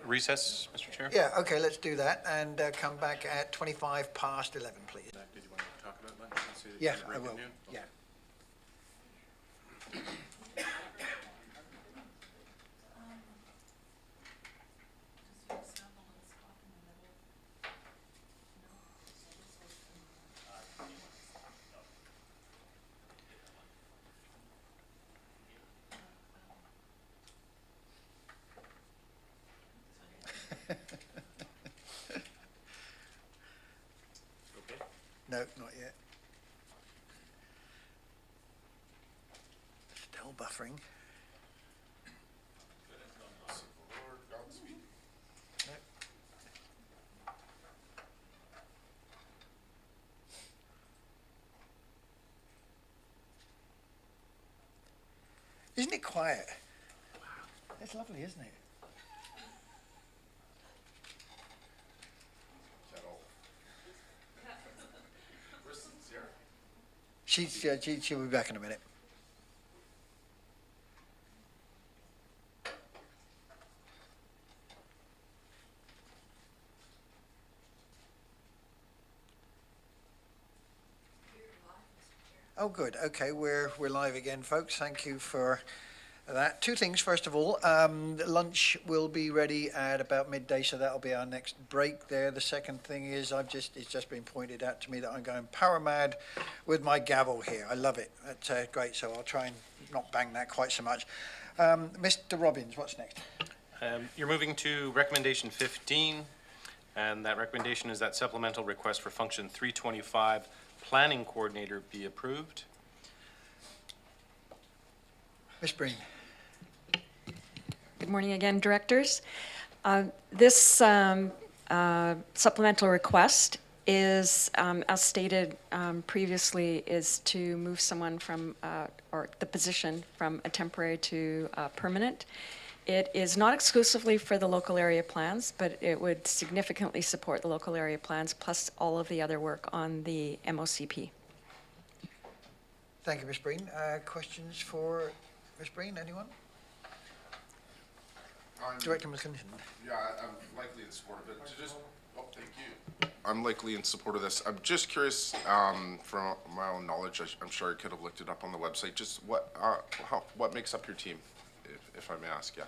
recess, Mr. Chair? Yeah, okay, let's do that and come back at 25 past 11, please. Did you want to talk about lunch? and see that Yeah, you I will. reconvene? Yeah. Okay. No, not yet. Still buffering. Lord, Godspeed. No. Isn't it quiet? It's lovely, isn't it? Kettle. Where's Sarah? She'll be back in a minute. Oh, good. Okay, we're live again, folks. Thank you for that. Two things. First of all, lunch will be ready at about midday, so that'll be our next break there. The second thing is it's just been pointed out to me that I'm going power mad with my gavel here. I love it. That's great. So I'll try and not bang that quite so much. Mr. Robbins, what's next? You're moving to recommendation 15, and that recommendation is that supplemental request for function 325 planning coordinator be approved. Ms. Breen. Good morning again, directors. This supplemental request is, as stated previously, is to move someone from, or the position from a temporary to permanent. It is not exclusively for the local area plans, but it would significantly support the local area plans, plus all of the other work on the MOCP. Thank you, Ms. Breen. Questions for Ms. Breen? Anyone? Director McClinton. Yeah, I'm likely in support of it. Thank you. I'm likely in support of this. I'm just curious, from my own knowledge, I'm sure I could have looked it up on the website, just what makes up your team, if I may ask, yeah?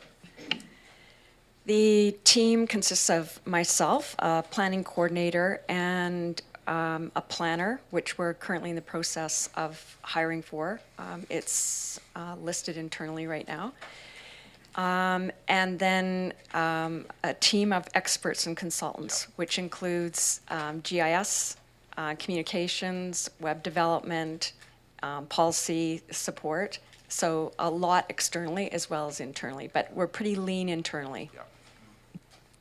The team consists of myself, a planning coordinator, and a planner, which we're currently in the process of hiring for. It's listed internally right now. And then a team of experts and consultants, which includes GIS, communications, web development, policy support. So a lot externally as well as internally, but we're pretty lean internally. Yeah.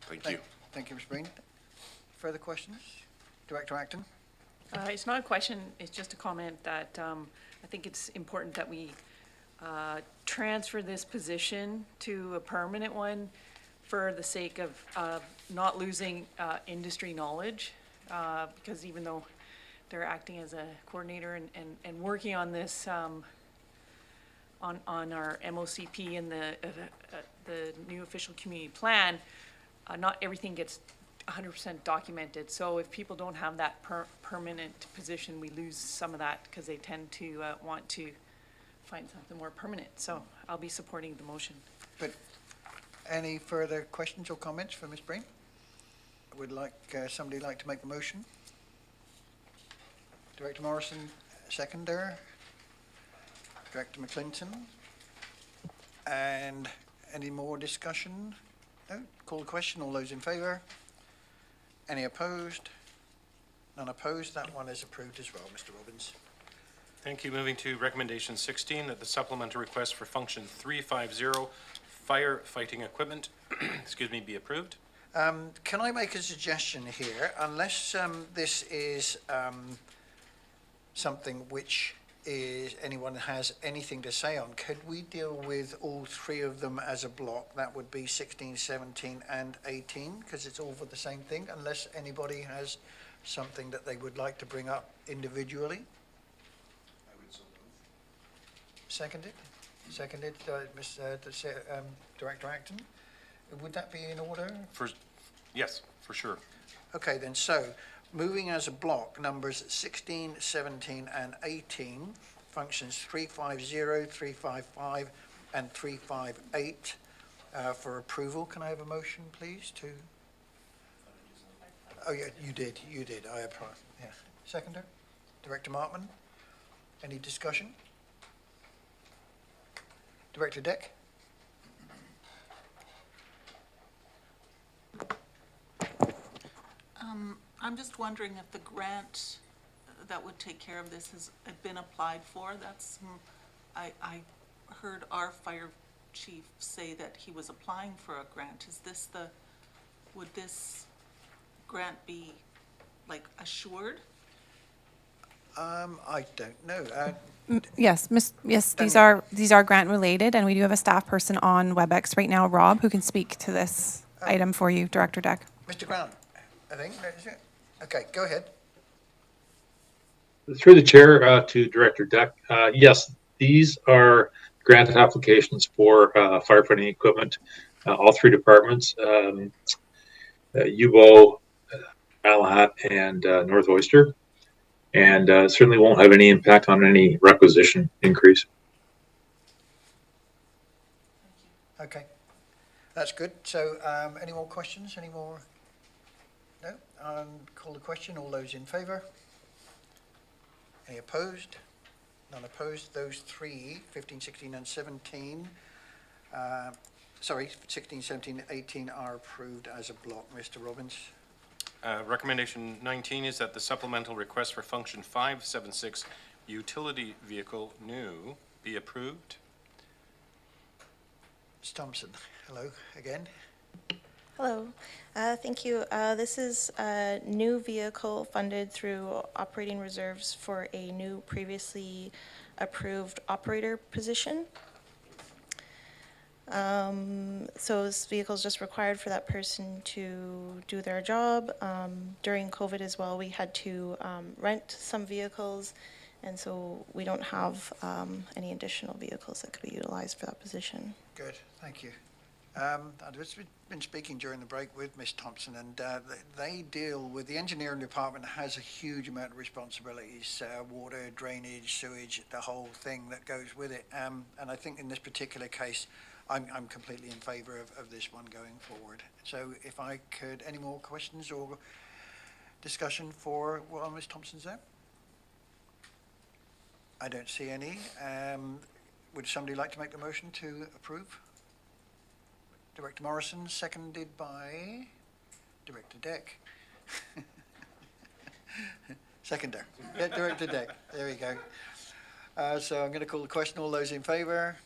Thank you. Thank you, Ms. Breen. Further questions? Director Acton? It's not a question, it's just a comment that I think it's important that we transfer this position to a permanent one for the sake of not losing industry knowledge, because even though they're acting as a coordinator and working on this, on our MOCP and the new official community plan, not everything gets 100% documented. So if people don't have that permanent position, we lose some of that because they tend to want to find something more permanent. So I'll be supporting the motion. Good. Any further questions or comments for Ms. Breen? Would somebody like to make the motion? Director Morrison, seconder. Director McClinton. And any more discussion? No? Call the question. All those in favour? Any opposed? None opposed. That one is approved as well, Mr. Robbins. Thank you. Moving to recommendation 16, that the supplemental request for function 350, firefighting equipment, excuse me, be approved. Can I make a suggestion here? Unless this is something which is anyone has anything to say on, could we deal with all three of them as a block? That would be 16, 17, and 18, because it's all for the same thing, unless anybody has something that they would like to bring up individually. I would so move. Seconded? Seconded, Director Acton? Would that be in order? Yes, for sure. Okay, then, so, moving as a block, numbers 16, 17, and 18, functions 350, 355, and 358 for approval. Can I have a motion, please, to... Oh, yeah, you did. I approve. Yeah. Seconder? Director Martman? Any discussion? Director Deck? I'm just wondering if the grant that would take care of this has been applied for. I heard our fire chief say that he was applying for a grant. Would this grant be like assured? I don't know. Yes, these are grant related, and we do have a staff person on WebEx right now, Rob, who can speak to this item for you, Director Deck. Mr. Grant, I think, is it? Okay, go ahead. Through the chair to Director Deck, yes, these are granted applications for firefighting equipment, all three departments, UBO, Malahat, and North Oyster, and certainly won't have any impact on any requisition increase. Okay, that's good. So any more questions? Any more? No? Call the question. All those in favour? Any opposed? None opposed. Those three, 15, 16, and 17, 16, 17, 18 are approved as a block. Mr. Robbins? Recommendation 19 is that the supplemental request for function 576, utility vehicle new, be approved. Ms. Thompson, hello again. Hello, thank you. This is a new vehicle funded through operating reserves for a new previously approved operator position. So this vehicle is just required for that person to do their job. During COVID as well, we had to rent some vehicles, and so we don't have any additional vehicles that could be utilized for that position. Good, thank you. I've just been speaking during the break with Ms. Thompson, and they deal with, the engineering department has a huge amount of responsibilities, water, drainage, sewage, the whole thing that goes with it. And I think in this particular case, I'm completely in favour of this one going forward. So if I could, any more questions or discussion for while Ms. Thompson's there? I don't see any. Would somebody like to make the motion to approve? Director Morrison, seconded by Director Deck. Seconder. Yeah, Director Deck. There we go. So I'm going to call the question. All those in favour?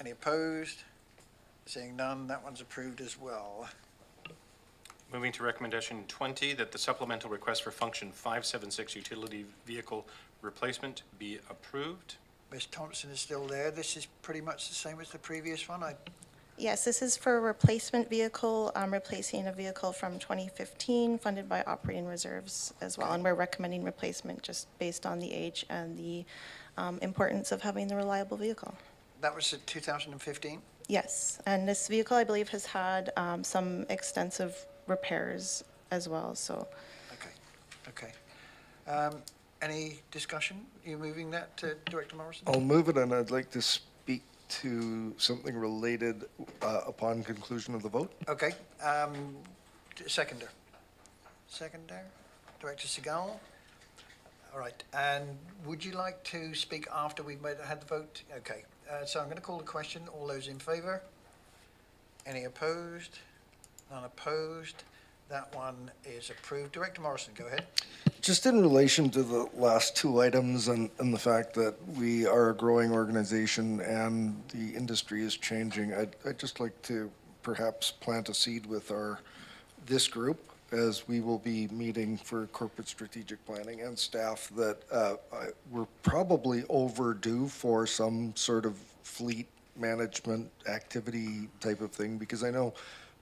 Any opposed? Seeing none, that one's approved as well. Moving to recommendation 20, that the supplemental request for function 576, utility vehicle replacement, be approved. Ms. Thompson is still there. This is pretty much the same as the previous one. Yes, this is for a replacement vehicle, replacing a vehicle from 2015 funded by operating reserves as well. And we're recommending replacement just based on the age and the importance of having the reliable vehicle. That was 2015? Yes, and this vehicle, I believe, has had some extensive repairs as well, so. Okay. Any discussion? Are you moving that to Director Morrison? I'll move it, and I'd like to speak to something related upon conclusion of the vote. Okay. Seconder. Director Segal? All right. And would you like to speak after we've had the vote? Okay. So I'm going to call the question. All those in favour? Any opposed? None opposed. That one is approved. Director Morrison, go ahead. Just in relation to the last two items and the fact that we are a growing organization and the industry is changing, I'd just like to perhaps plant a seed with this group as we will be meeting for corporate strategic planning and staff that we're probably overdue for some sort of fleet management activity type of thing, because I know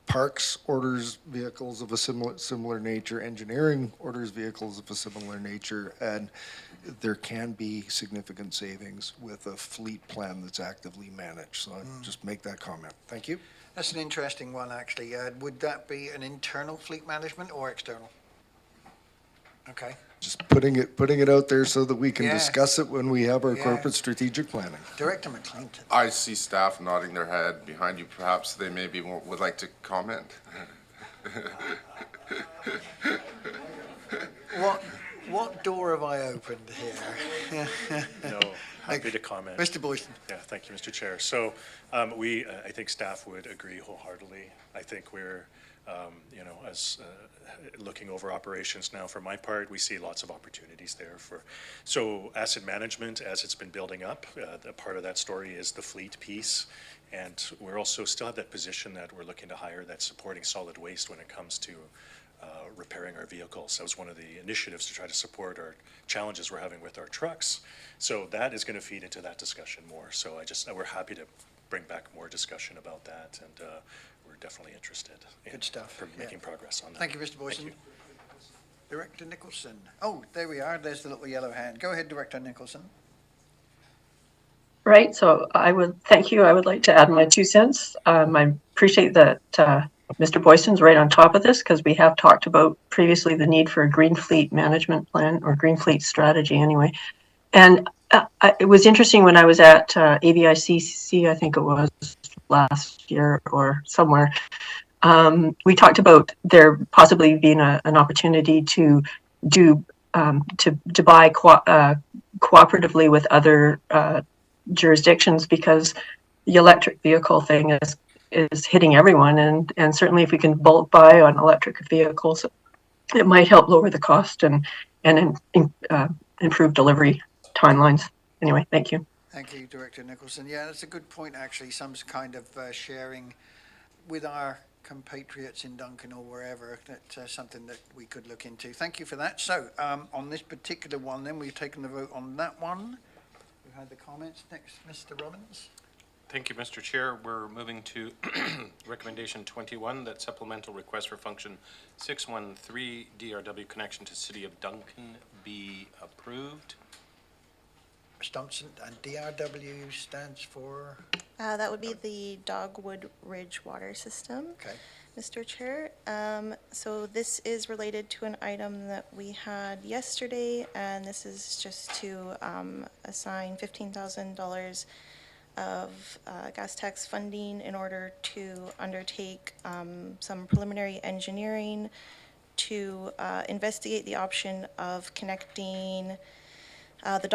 Parks orders vehicles of a similar nature, engineering orders vehicles of a similar nature, and there can be significant savings with a fleet plan that's actively managed. So I'd just make that comment. Thank you. That's an interesting one, actually. Would that be an internal fleet management or external? Okay. Just putting it out there so that we can Yeah. discuss it when we have our Yeah. corporate strategic planning. Director McClinton. I see staff nodding their head behind you. Perhaps they maybe would like to comment. What door have I opened here? No, happy to comment. Mr. Boyson. Yeah, thank you, Mr. Chair. So I think staff would agree wholeheartedly. I think we're, as looking over operations now, for my part, we see lots of opportunities there so asset management, as it's been building up, the part of that story is the fleet piece. And we're also still have that position that we're looking to hire that's supporting solid waste when it comes to repairing our vehicles. That was one of the initiatives to try to support our challenges we're having with our trucks. So that is going to feed into that discussion more. So we're happy to bring back more discussion about that, and we're definitely interested in Good stuff. making progress on that. Thank you, Mr. Boyson. Thank you. Director Nicholson. Oh, there we are. There's the little yellow hand. Go ahead, Director Nicholson. Right, so I would, thank you. I would like to add my 2 cents. I appreciate that Mr. Boyston's right on top of this, because we have talked about previously the need for a green fleet management plan, or green fleet strategy anyway. And it was interesting when I was at ABICC, I think it was last year or somewhere, we talked about there possibly being an opportunity to buy cooperatively with other jurisdictions, because the electric vehicle thing is hitting everyone, and certainly if we can bulk buy on electric vehicles, it might help lower the cost and improve delivery timelines. Anyway, thank you. Thank you, Director Nicholson. Yeah, that's a good point, actually. Some kind of sharing with our compatriots in Duncan or wherever. That's something that we could look into. Thank you for that. So on this particular one, then, we've taken the vote on that one. We've had the comments. Next, Mr. Robbins. Thank you, Mr. Chair. We're moving to recommendation 21, that supplemental request for function 613 DRW connection to City of Duncan be approved. Ms. Thompson, and DRW stands for? That would be the Dogwood Ridge Water System. Okay. Mr. Chair. So this is related to an item that we had yesterday, and this is just to assign $15,000 of gas tax funding in order to undertake some preliminary engineering to investigate the option of connecting the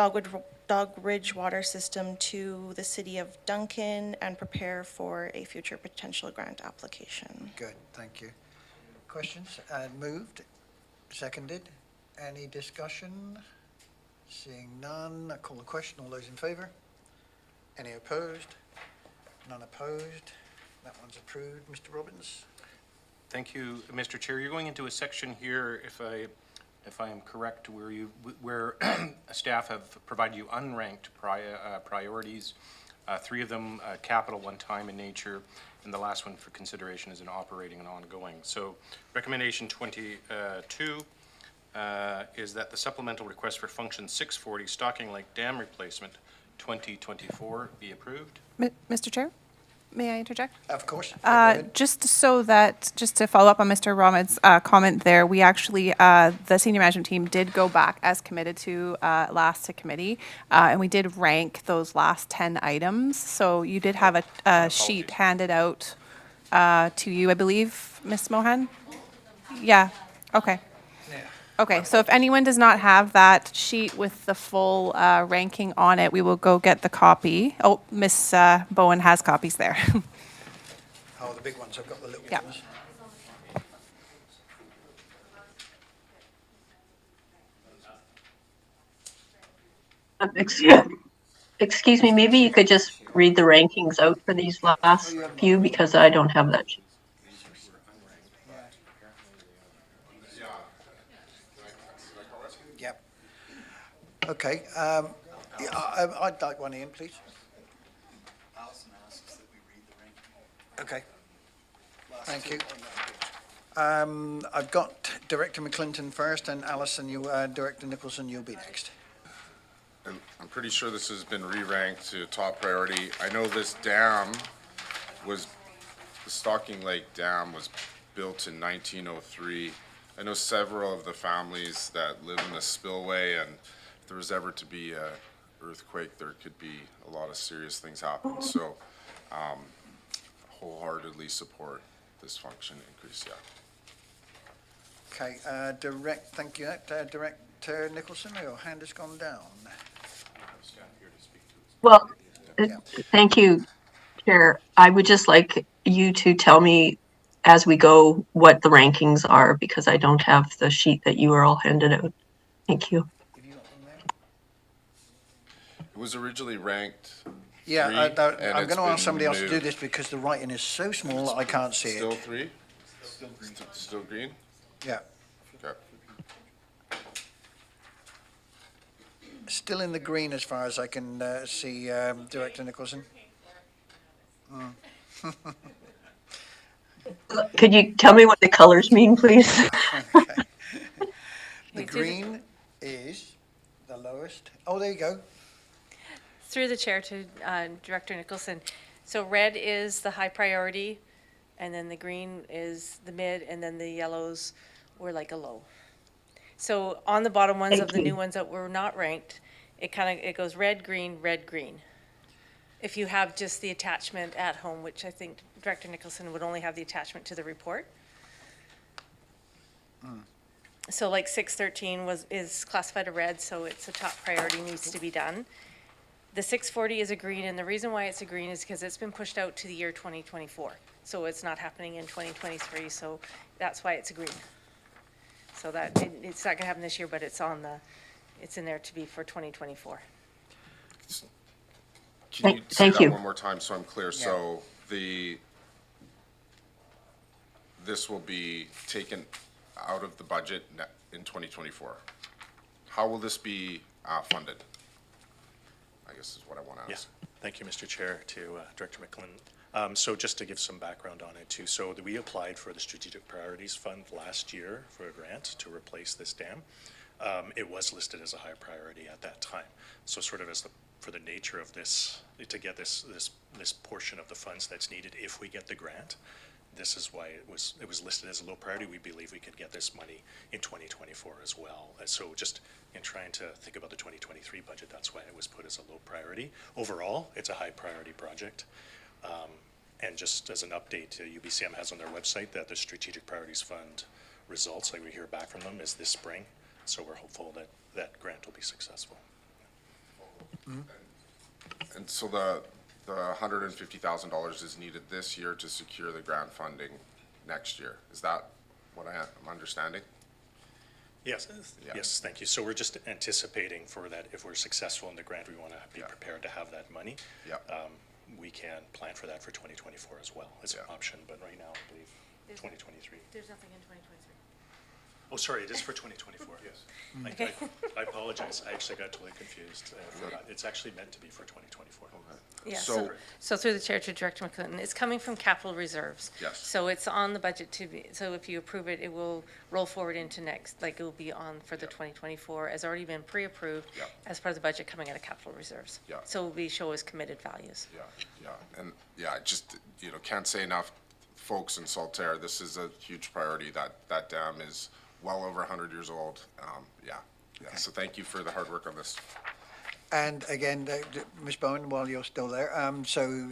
Dog Ridge Water System to the City of Duncan and prepare for a future potential grant application. Good, thank you. Questions? Moved, seconded. Any discussion? Seeing none, I call the question. All those in favour? Any opposed? None opposed. That one's approved. Mr. Robbins? Thank you, Mr. Chair. You're going into a section here, if I am correct, where staff have provided you unranked priorities. 3 of them capital one-time in nature, and the last one for consideration is an operating and ongoing. So recommendation 22 is that the supplemental request for function 640 Stocking Lake Dam replacement 2024 be approved. Mr. Chair, may I interject? Of course. Just to follow up on Mr. Romit's comment there, we actually, the senior management team did go back as committed to last to committee, and we did rank those last 10 items. So you did have a sheet handed out to you, I believe, Ms. Mohan? Yeah, okay. Okay, so if anyone does not have that sheet with the full ranking on it, we will go get the copy. Oh, Ms. Bowen has copies there. Oh, the big ones. I've got the little Yeah. ones. Excuse me, maybe you could just read the rankings out for these last few because I don't have that sheet. Yep. Okay, I'd like one in, please. Okay. Thank you. I've got Director McClinton first, and Alison, Director Nicholson, you'll be next. And I'm pretty sure this has been re-ranked to top priority. I know this dam was, the Stocking Lake Dam was built in 1903. I know several of the families that live in the spillway, and if there was ever to be a earthquake, there could be a lot of serious things happen. So wholeheartedly support this function increase, yeah. Okay, thank you. Director Nicholson, your hand has gone down. Well, thank you, Chair. I would just like you to tell me as we go what the rankings are because I don't have the sheet that you are all handed out. Thank you. It was originally ranked Yeah, three, and I'm it's going to ask been somebody else to do moved. this because the writing is so small I can't see Still it. three? Still green? Yeah, Okay. still in the green as far as I can see, Director Nicholson. Could you tell me what the colors mean, please? Okay. The green is the lowest. Oh, there you go. Through the chair to Director Nicholson. So red is the high priority, and then the green is the mid, and then the yellows were like a low. So on the bottom ones of the new ones that were not ranked, it goes red, green, red, green. If you have just the attachment at home, which I think Director Nicholson would only have the attachment to the report. So like 613 is classified a red, so it's a top priority, needs to be done. The 640 is a green, and the reason why it's a green is because it's been pushed out to the year 2024. So it's not happening in 2023, so that's why it's a green. So it's not gonna happen this year, but it's in there to be for 2024. Can you say Thank that you. one more time so I'm clear? So this will be taken out of the budget in 2024. How will this be funded? I guess is what I want to ask. Yeah, thank you, Mr. Chair, to Director McClinton. So just to give some background on it too, so we applied for the Strategic Priorities Fund last year for a grant to replace this dam. It was listed as a high priority at that time. So sort of for the nature of this, to get this portion of the funds that's needed if we get the grant, this is why it was listed as a low priority. We believe we could get this money in 2024 as well. And so just in trying to think about the 2023 budget, that's why it was put as a low priority. Overall, it's a high priority project. And just as an update, UBCM has on their website that the Strategic Priorities Fund results, like we hear back from them, is this spring. So we're hopeful that that grant will be successful. And so the $150,000 is needed this year to secure the grant funding next year. Is that what I'm understanding? Yes, Yeah. yes, thank you. So we're just anticipating for that, if we're successful in the grant, we want to be prepared to have that money. Yeah. We can plan for that for 2024 as well. It's an option, but right now, I believe 2023. There's nothing in 2023. Oh, sorry, it is for 2024. Yes. I apologize. I actually got totally confused. I forgot. It's actually meant to be for 2024. Yeah, So- so through the chair to Director McClinton, it's coming from capital reserves. Yes. So it's on the budget to be, so if you approve it, it will roll forward into next, like it will be on for the 2024, has already been pre-approved Yeah. as part of the budget coming out of capital reserves. Yeah. So it will be show as committed values. Yeah, and I just, can't say enough, folks in Saltaire, this is a huge priority. That dam is well over 100 years old. Yeah. So thank you for the hard work on this. And again, Ms. Bowen, while you're still there, so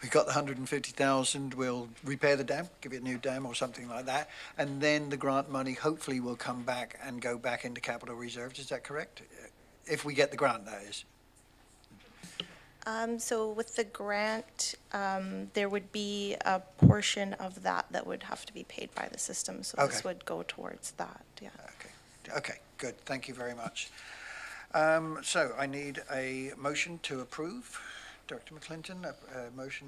we've got the 150,000, we'll repair the dam, give it a new dam or something like that, and then the grant money hopefully will come back and go back into capital reserves, is that correct? If we get the grant, that is. So with the grant, there would be a portion of that would have to be paid by the system. So this Okay. would go towards that, yeah. Okay, good, thank you very much. So I need a motion to approve. Director McClinton, a motion,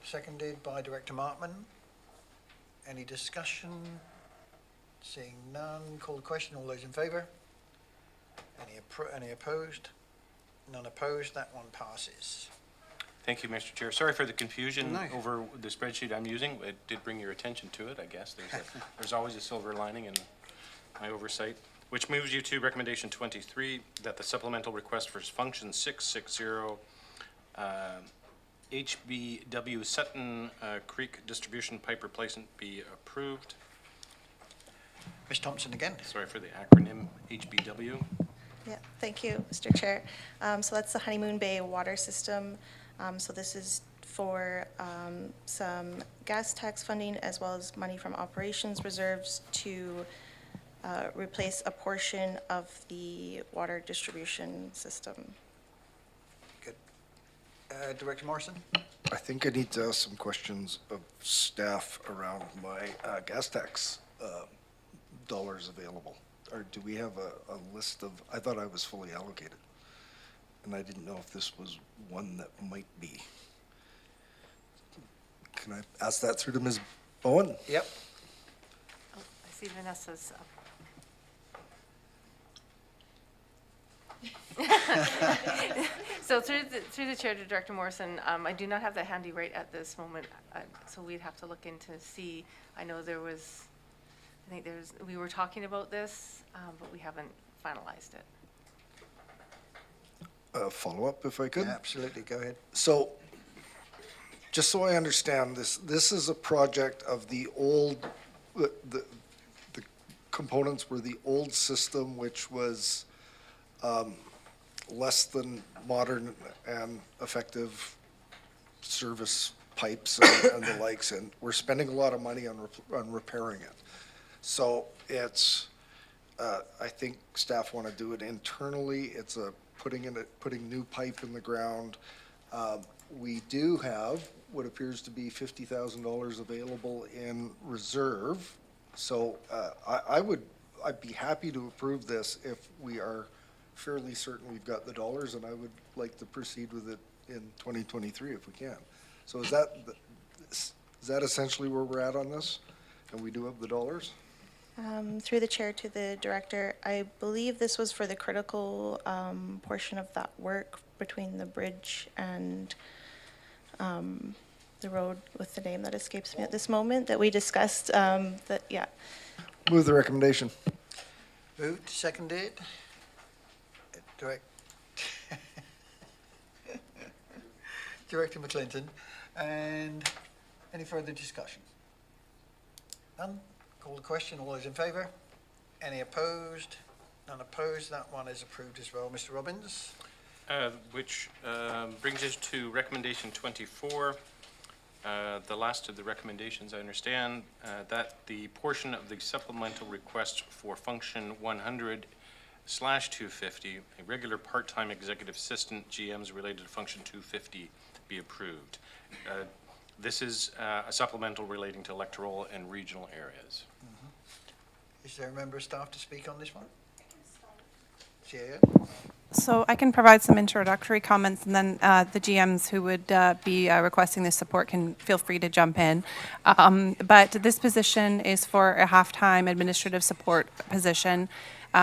seconded by Director Markman. Any discussion? Seeing none, call the question. All those in favour? Any opposed? None opposed. That one passes. Thank you, Mr. Chair. Sorry for the confusion No. over the spreadsheet I'm using. It did bring your attention to it, I guess. There's always a silver lining in my oversight, which moves you to recommendation 23, that the supplemental request for function 660, HBW Sutton Creek Distribution Pipe Replacement be approved. Ms. Thompson again. Sorry for the acronym, HBW. Yeah, thank you, Mr. Chair. So that's the Honeymoon Bay Water System. So this is for some gas tax funding as well as money from operations reserves to replace a portion of the water distribution system. Good. Director Morrison? I think I need to ask some questions of staff around my gas tax dollars available. Or do we have a list of, I thought I was fully allocated, and I didn't know if this was one that might be. Can I ask that through to Ms. Bowen? Yep. Oh, I see Vanessa's up. So through the chair to Director Morrison, I do not have that handy right at this moment, so we'd have to look into see. I know we were talking about this, but we haven't finalized it. Follow-up, if I could? Yeah, absolutely, go ahead. So, just so I understand this, this is a project of the old, the components were the old system, which was less than modern and effective service pipes and the likes, and we're spending a lot of money on repairing it. So it's, I think staff want to do it internally. It's putting new pipe in the ground. We do have what appears to be $50,000 available in reserve. So I'd be happy to approve this if we are fairly certain we've got the dollars, and I would like to proceed with it in 2023 if we can. So is that essentially where we're at on this? And we do have the dollars? Through the chair to the director, I believe this was for the critical portion of that work between the bridge and the road with the name that escapes me at this moment that we discussed. Yeah. Move the recommendation. Moved, seconded. Director McClinton. And any further discussion? None? Call the question. All those in favour? Any opposed? None opposed. That one is approved as well. Mr. Robbins? Which brings us to recommendation 24. The last of the recommendations, I understand, that the portion of the supplemental request for function 100/250, a regular part-time executive assistant GMs related to function 250, be approved. This is a supplemental relating to electoral and regional areas. Is there a member of staff to speak on this one? CAO? So I can provide some introductory comments, and then the GMs who would be requesting this support can feel free to jump in. But this position is for a half-time administrative support position.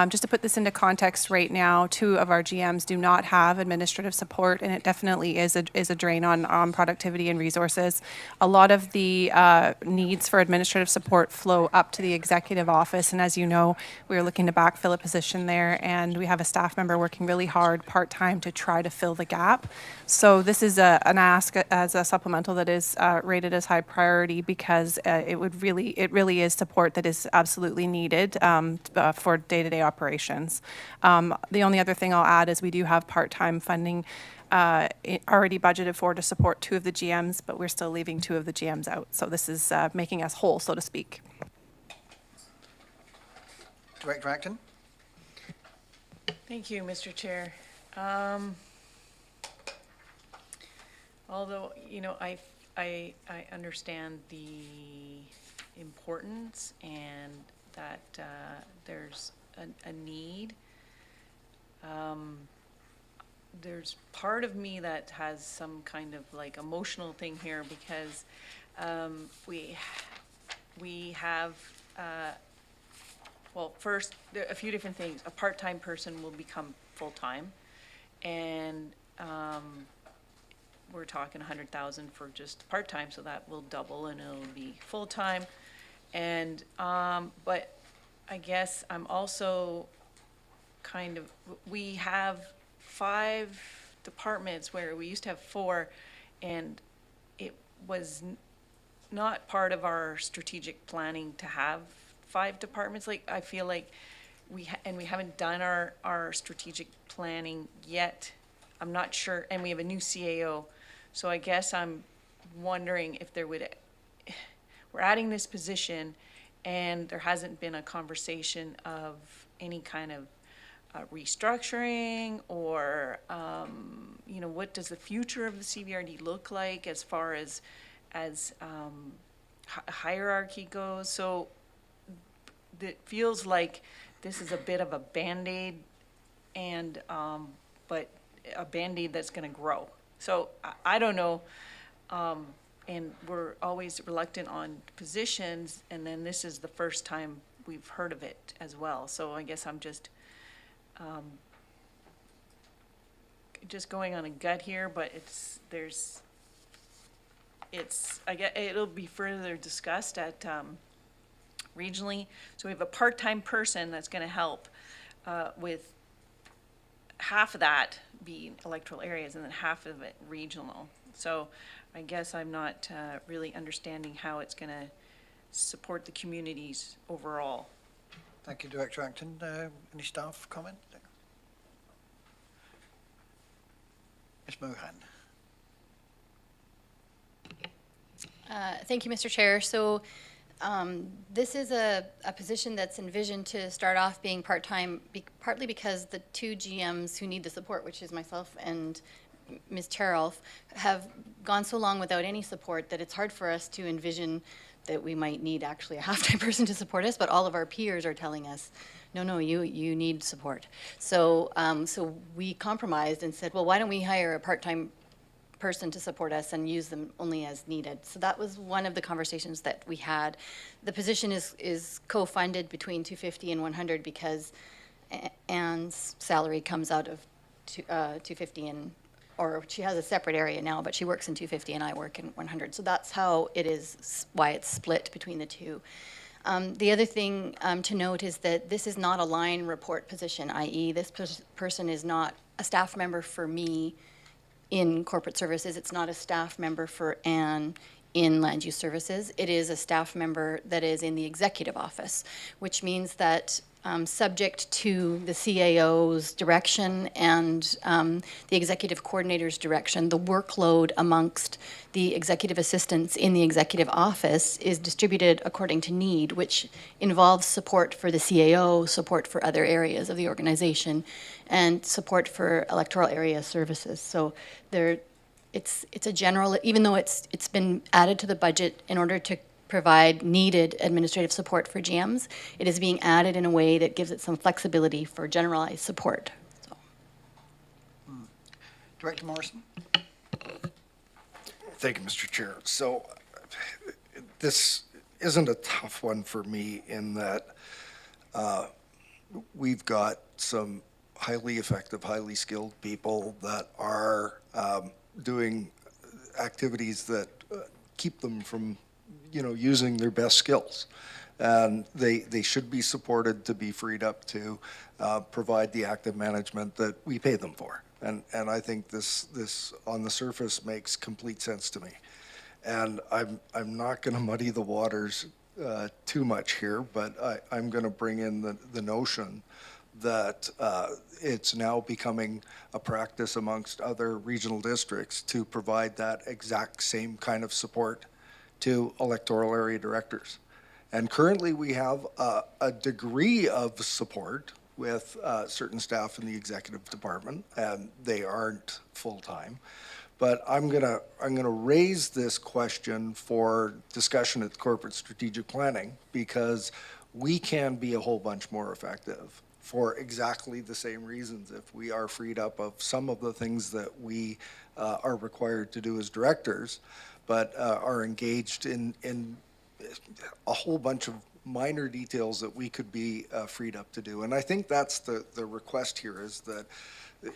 Just to put this into context right now, 2 of our GMs do not have administrative support, and it definitely is a drain on productivity and resources. A lot of the needs for administrative support flow up to the executive office, and as you know, we're looking to backfill a position there, and we have a staff member working really hard part-time to try to fill the gap. So this is an ask as a supplemental that is rated as high priority because it really is support that is absolutely needed for day-to-day operations. The only other thing I'll add is we do have part-time funding already budgeted for to support 2 of the GMs, but we're still leaving 2 of the GMs out. So this is making us whole, so to speak. Director Acton? Thank you, Mr. Chair. Although, you know, I understand the importance and that there's a need. there's part of me that has some kind of like emotional thing here because we have, well, first, there are a few different things. A part-time person will become full-time, and we're talking 100,000 for just part-time, so that will double and it'll be full-time. And, but I guess I'm also kind of, we have 5 departments where we used to have 4, and it was not part of our strategic planning to have 5 departments. Like, I feel like we haven't done our strategic planning yet. I'm not sure, and we have a new CAO. So I guess I'm wondering if we're adding this position and there hasn't been a conversation of any kind of restructuring or, you know, what does the future of the CVRD look like as far as hierarchy goes? So it feels like this is a bit of a Band-Aid and, but a Band-Aid that's gonna grow. So I don't know, and we're always reluctant on positions, and then this is the first time we've heard of it as well. So I guess I'm just going on a gut here, but I guess it'll be further discussed at regionally. So we have a part-time person that's gonna help with half of that being electoral areas and then half of it regional. So I guess I'm not really understanding how it's going to support the communities overall. Thank you, Director Acton. Any staff comment? Ms. Mohan. Thank you, Mr. Chair. So this is a position that's envisioned to start off being part-time, partly because the 2 GMs who need the support, which is myself and Ms. Terrelf, have gone so long without any support that it's hard for us to envision that we might need actually a half-time person to support us, but all of our peers are telling us, no, you need support. So, so we compromised and said, well, why don't we hire a part-time person to support us and use them only as needed. So that was one of the conversations that we had. The position is co-funded between 250 and 100 because Anne's salary comes out of 250 or she has a separate area now, but she works in 250 and I work in 100. So that's how it is, why it's split between the two. The other thing to note is that this is not a line report position, i.e. this person is not a staff member for me in corporate services. It's not a staff member for Anne in land use services. It is a staff member that is in the executive office, which means that subject to the CAO's direction and the executive coordinator's direction, the workload amongst the executive assistants in the executive office is distributed according to need, which involves support for the CAO, support for other areas of the organization, and support for electoral area services. So it's a general, even though it's been added to the budget in order to provide needed administrative support for GMs, it is being added in a way that gives it some flexibility for generalized support. So. Director Morrison. Thank you, Mr. Chair. So this isn't a tough one for me in that we've got some highly effective, highly skilled people that are doing activities that keep them from using their best skills. And they should be supported to be freed up to provide the active management that we pay them for. And I think this on the surface makes complete sense to me. And I'm not going to muddy the waters too much here, but I'm going to bring in the notion that it's now becoming a practice amongst other regional districts to provide that exact same kind of support to electoral area directors. And currently we have a degree of support with certain staff in the executive department, and they aren't full-time. But I'm gonna raise this question for discussion at corporate strategic planning because we can be a whole bunch more effective for exactly the same reasons. If we are freed up of some of the things that we are required to do as directors, but are engaged in a whole bunch of minor details that we could be freed up to do. And I think that's the request here, is that,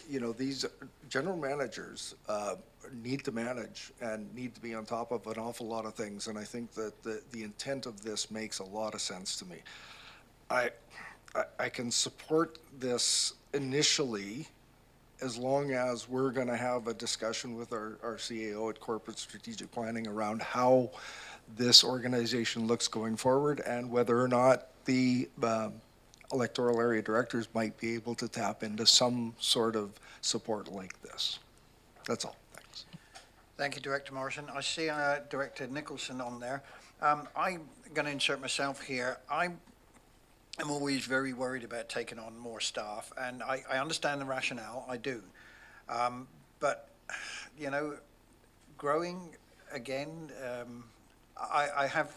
you know, these general managers need to manage and need to be on top of an awful lot of things. And I think that the intent of this makes a lot of sense to me. I can support this initially, as long as we're going to have a discussion with our CAO at Corporate Strategic Planning around how this organization looks going forward, and whether or not the electoral area directors might be able to tap into some sort of support like this. That's all. Thanks. Thank you, Director Morrison. I see Director Nicholson on there. I'm going to insert myself here. I'm always very worried about taking on more staff, and I understand the rationale, I do. But, you know, growing again, I have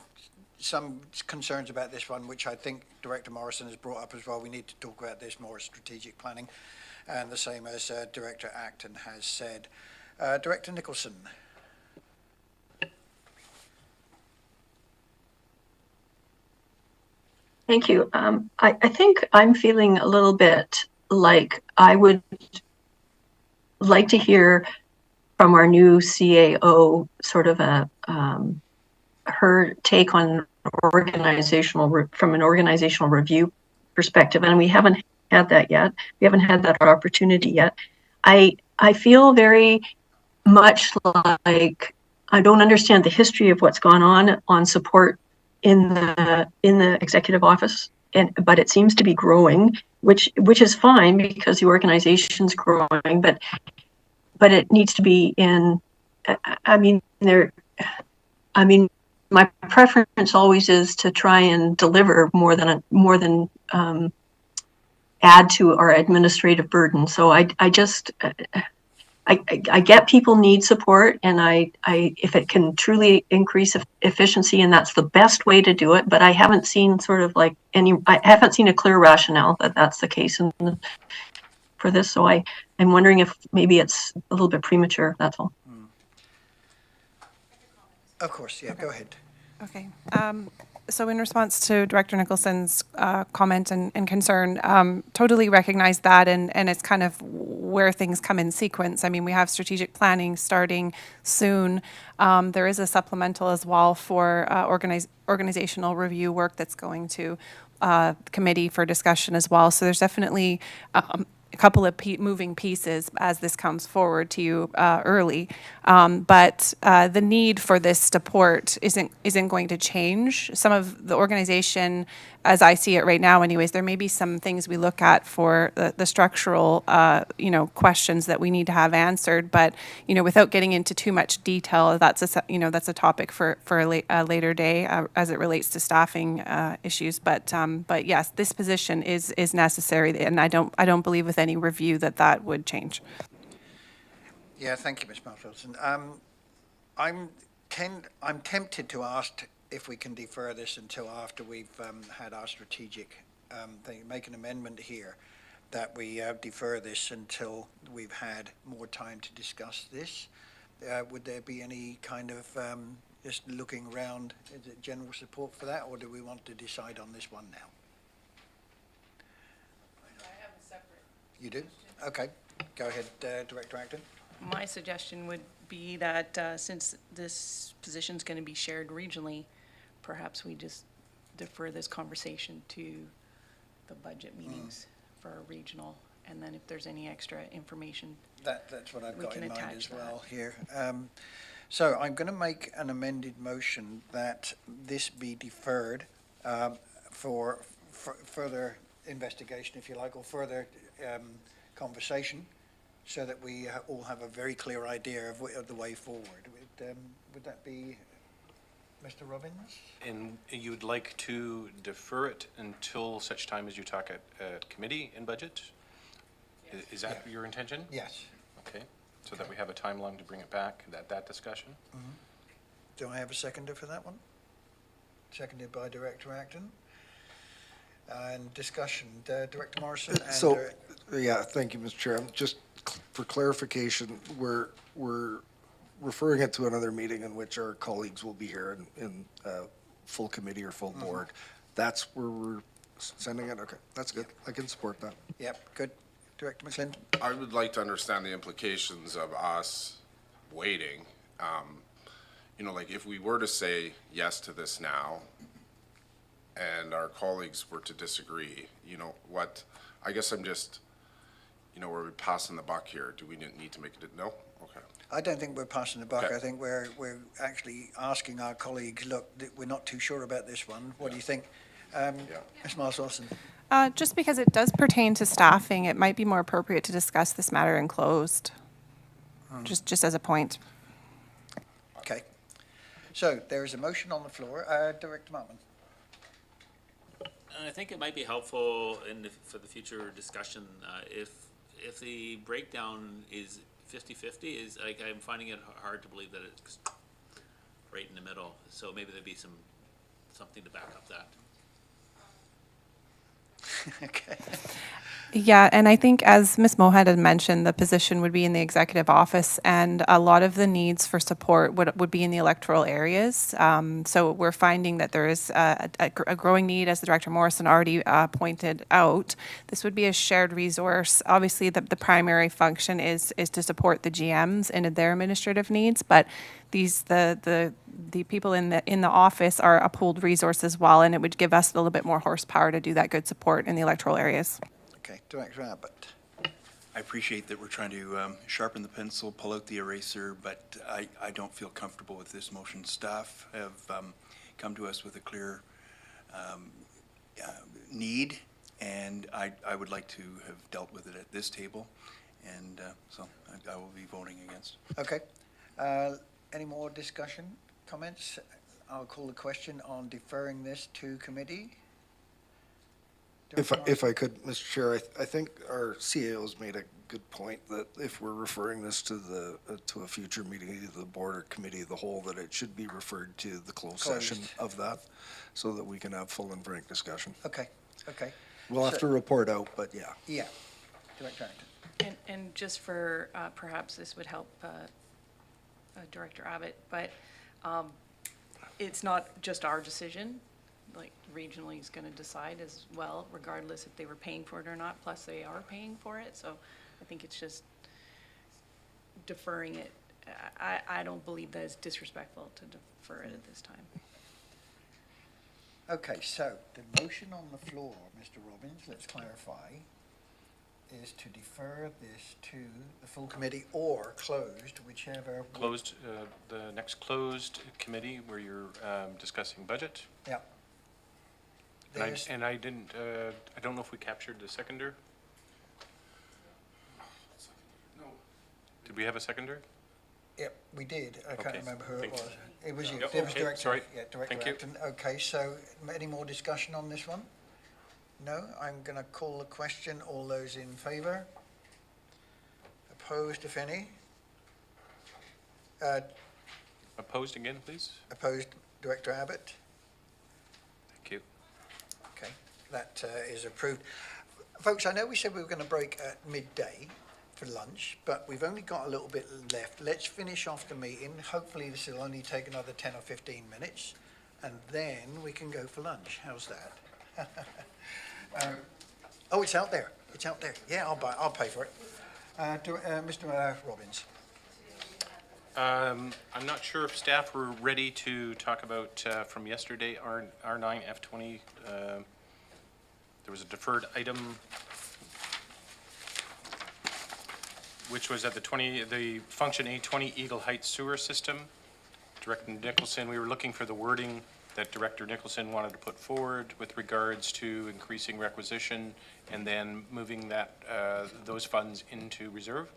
some concerns about this one, which I think Director Morrison has brought up as well. We need to talk about this more, strategic planning, and the same as Director Acton has said. Director Nicholson. Thank you. I think I'm feeling a little bit like I would like to hear from our new CAO sort of her take on from an organizational review perspective, and we haven't had that yet. We haven't had that opportunity yet. I feel very much like I don't understand the history of what's gone on support in the executive office, but it seems to be growing, which is fine because the organization's growing, but it needs to be in. My preference always is to try and deliver more than add to our administrative burden. So I get people need support, and if it can truly increase efficiency, and that's the best way to do it. But I haven't seen I haven't seen a clear rationale that that's the case for this. So I'm wondering if maybe it's a little bit premature. That's all. Of course, yeah. Okay. Go ahead. Okay. So in response to Director Nicholson's comment and concern, totally recognize that, and it's kind of where things come in sequence. I mean, we have strategic planning starting soon. There is a supplemental as well for organizational review work that's going to committee for discussion as well. So there's definitely a couple of moving pieces as this comes forward to you early, but the need for this support isn't going to change. Some of the organization, as I see it right now, anyways, there may be some things we look at for the structural, questions that we need to have answered. But without getting into too much detail, that's a topic for a later day as it relates to staffing issues. But yes, this position is necessary, and I don't believe with any review that would change. Yeah, thank you, Ms. Malthouse. I'm tempted to ask if we can defer this until after we've had our strategic thing. Make an amendment here that we defer this until we've had more time to discuss this. Would there be any kind of just looking around, is it general support for that, or do we want to decide on this one now? I have a separate. You do? Okay. Go ahead, Director Acton. My suggestion would be that since this position is going to be shared regionally, perhaps we just defer this conversation to the budget meetings for our regional, and then if there's any extra information, that's what I've got in mind as well here. So I'm going to make an amended motion that this be deferred for further investigation, if you like, or further conversation, so that we all have a very clear idea of the way forward. Would that be Mr. Robbins? And you'd like to defer it until such time as you talk at committee and budget? Yes. Is that your intention? Yes. Okay, so that we have a timeline to bring it back, that discussion? Mm-hmm. Do I have a seconder for that one? Seconded by Director Acton. And discussion, Director Morrison and. So, yeah, thank you, Mr. Chair. Just for clarification, we're referring it to another meeting in which our colleagues will be here in full committee or full board. That's where we're sending it? Okay, that's good. I can support that. Yep, good. Director McLean? I would like to understand the implications of us waiting. You know, like if we were to say yes to this now and our colleagues were to disagree, you know, what, I guess I'm just, you know, we're passing the buck here. Do we need to make it, no? Okay. I don't think we're passing the buck. Okay. I think we're actually asking our colleagues, look, we're not too sure about this one. What do you think? Ms. Miles-Lawson? Just because it does pertain to staffing, it might be more appropriate to discuss this matter in closed, just as a point. Okay. So there is a motion on the floor. Director Martman? I think it might be helpful for the future discussion, if the breakdown is 50-50, is like, I'm finding it hard to believe that it's right in the middle. So maybe there'd be something to back up that. Okay. Yeah, and I think as Ms. Mohad had mentioned, the position would be in the executive office, and a lot of the needs for support would be in the electoral areas. So we're finding that there is a growing need, as the Director Morrison already pointed out. This would be a shared resource. Obviously, the primary function is to support the GMs in their administrative needs, but the people in the office are a pooled resource as well, and it would give us a little bit more horsepower to do that good support in the electoral areas. Okay, Director Abbott. I appreciate that we're trying to sharpen the pencil, pull out the eraser, but I don't feel comfortable with this motion. Staff have come to us with a clear need, and I would like to have dealt with it at this table, and so I will be voting against. Okay. Any more discussion, comments? I'll call the question on deferring this to committee. If I could, Mr. Chair, I think our CAO's made a good point that if we're referring this to to a future meeting, either the board or committee of the whole, that it should be referred to the closed session of that, so that we can have full and frank discussion. Okay, okay. We'll have to report out, but yeah. Yeah. Director Acton. And just for, perhaps this would help Director Abbott, but it's not just our decision. Like, regionally is going to decide as well, regardless if they were paying for it or not, plus they are paying for it. So I think it's just deferring it. I don't believe that it's disrespectful to defer it at this time. Okay, so the motion on the floor, Mr. Robbins, let's clarify, is to defer this to the full committee or closed, whichever. Closed, the next closed committee where you're discussing budget. Yeah. And I didn't, I don't know if we captured the seconder. No. Did we have a seconder? Yep, we did. I can't Okay, remember who it thank you. was. It was you. Yep, It was okay, Director. sorry. Yeah, Director Thank you. Acton. Okay, so any more discussion on this one? No? I'm going to call the question. All those in favour? Opposed, if any? Opposed again, please? Opposed, Director Abbott? Thank you. Okay, that is approved. Folks, I know we said we were going to break at midday for lunch, but we've only got a little bit left. Let's finish off the meeting. Hopefully this will only take another 10 or 15 minutes, and then we can go for lunch. How's that? Oh, it's out there. It's out there. Yeah, I'll pay for it. Mr. Robbins. I'm not sure if staff were ready to talk about from yesterday, R9 F20. There was a deferred item, which was at the Function A20 Eagle Heights Sewer System. Director Nicholson, we were looking for the wording that Director Nicholson wanted to put forward with regards to increasing requisition and then moving those funds into reserve.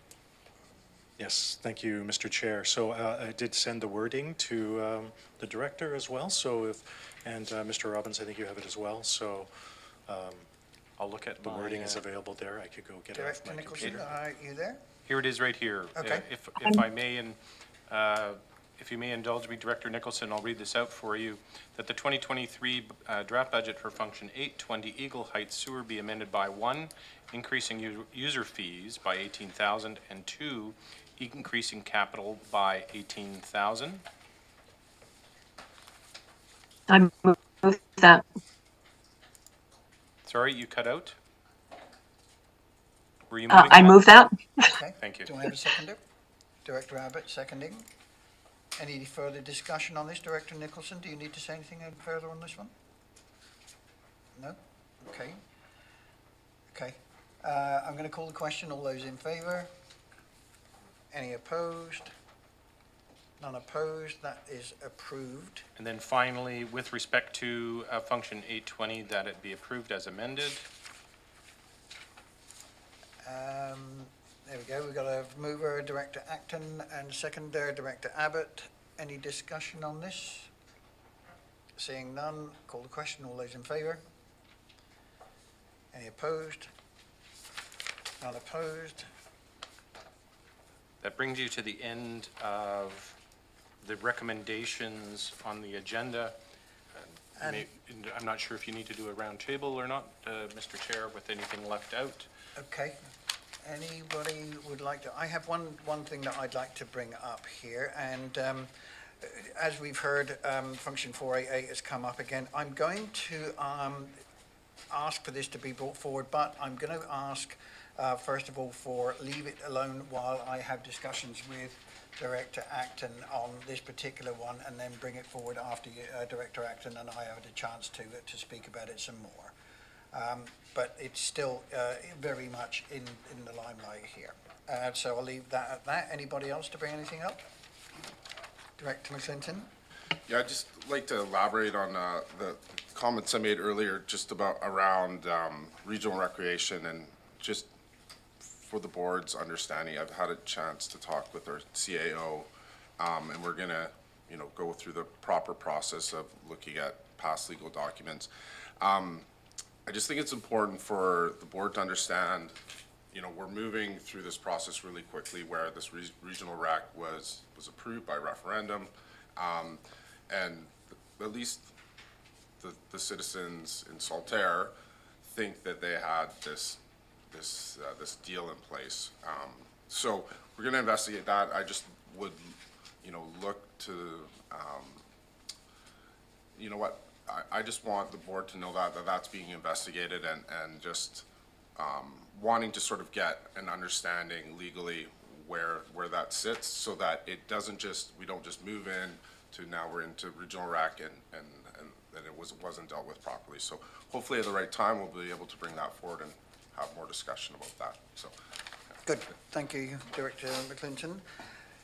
Yes, thank you, Mr. Chair. So I did send the wording to the director as well. So and Mr. Robbins, I think you have it as well. So I'll look at the wording is available there. I could go get it off Director my Nicholson, computer. are you there? Here it is right here. Okay. If I may, and if you may indulge me, Director Nicholson, I'll read this out for you, that the 2023 draft budget for Function 820 Eagle Heights Sewer be amended by 1, increasing user fees by 18,000, and 2, increasing capital by 18,000. I move that. Sorry, you cut out? Were you moving I that? move that. Okay. Thank you. Do I have a seconder? Director Abbott seconding. Any further discussion on this? Director Nicholson, do you need to say anything further on this one? No? Okay. Okay. I'm going to call the question. All those in favor? Any opposed? None opposed. That is approved. And then finally, with respect to Function 820, that it be approved as amended. There we go. We've got a mover, Director Acton, and seconder, Director Abbott. Any discussion on this? Seeing none, call the question. All those in favor? Any opposed? None opposed. That brings you to the end of the recommendations on the agenda. And- I'm not sure if you need to do a round table or not, Mr. Chair, with anything left out. Okay. Anybody would like to? I have one thing that I'd like to bring up here, and as we've heard, Function 488 has come up again. I'm going to ask for this to be brought forward, but I'm going to ask, first of all, for leave it alone while I have discussions with Director Acton on this particular one, and then bring it forward after Director Acton and I have had a chance to speak about it some more. But it's still very much in the limelight here. So I'll leave that at that. Anybody else to bring anything up? Director McClinton? Yeah, I'd just like to elaborate on the comments I made earlier just about around regional recreation, and just for the board's understanding, I've had a chance to talk with our CAO, and we're going to, go through the proper process of looking at past legal documents. I just think it's important for the board to understand, we're moving through this process really quickly, where this regional rec was approved by referendum, and at least the citizens in Saltaire think that they had this deal in place. So we're going to investigate that. I just would, look to, I just want the board to know that that's being investigated, and just wanting to sort of get an understanding legally where that sits, so that it doesn't we don't just move in to now we're into regional rec and it wasn't dealt with properly. So hopefully at the right time, we'll be able to bring that forward and have more discussion about that. So. Good. Thank you, Director McClinton.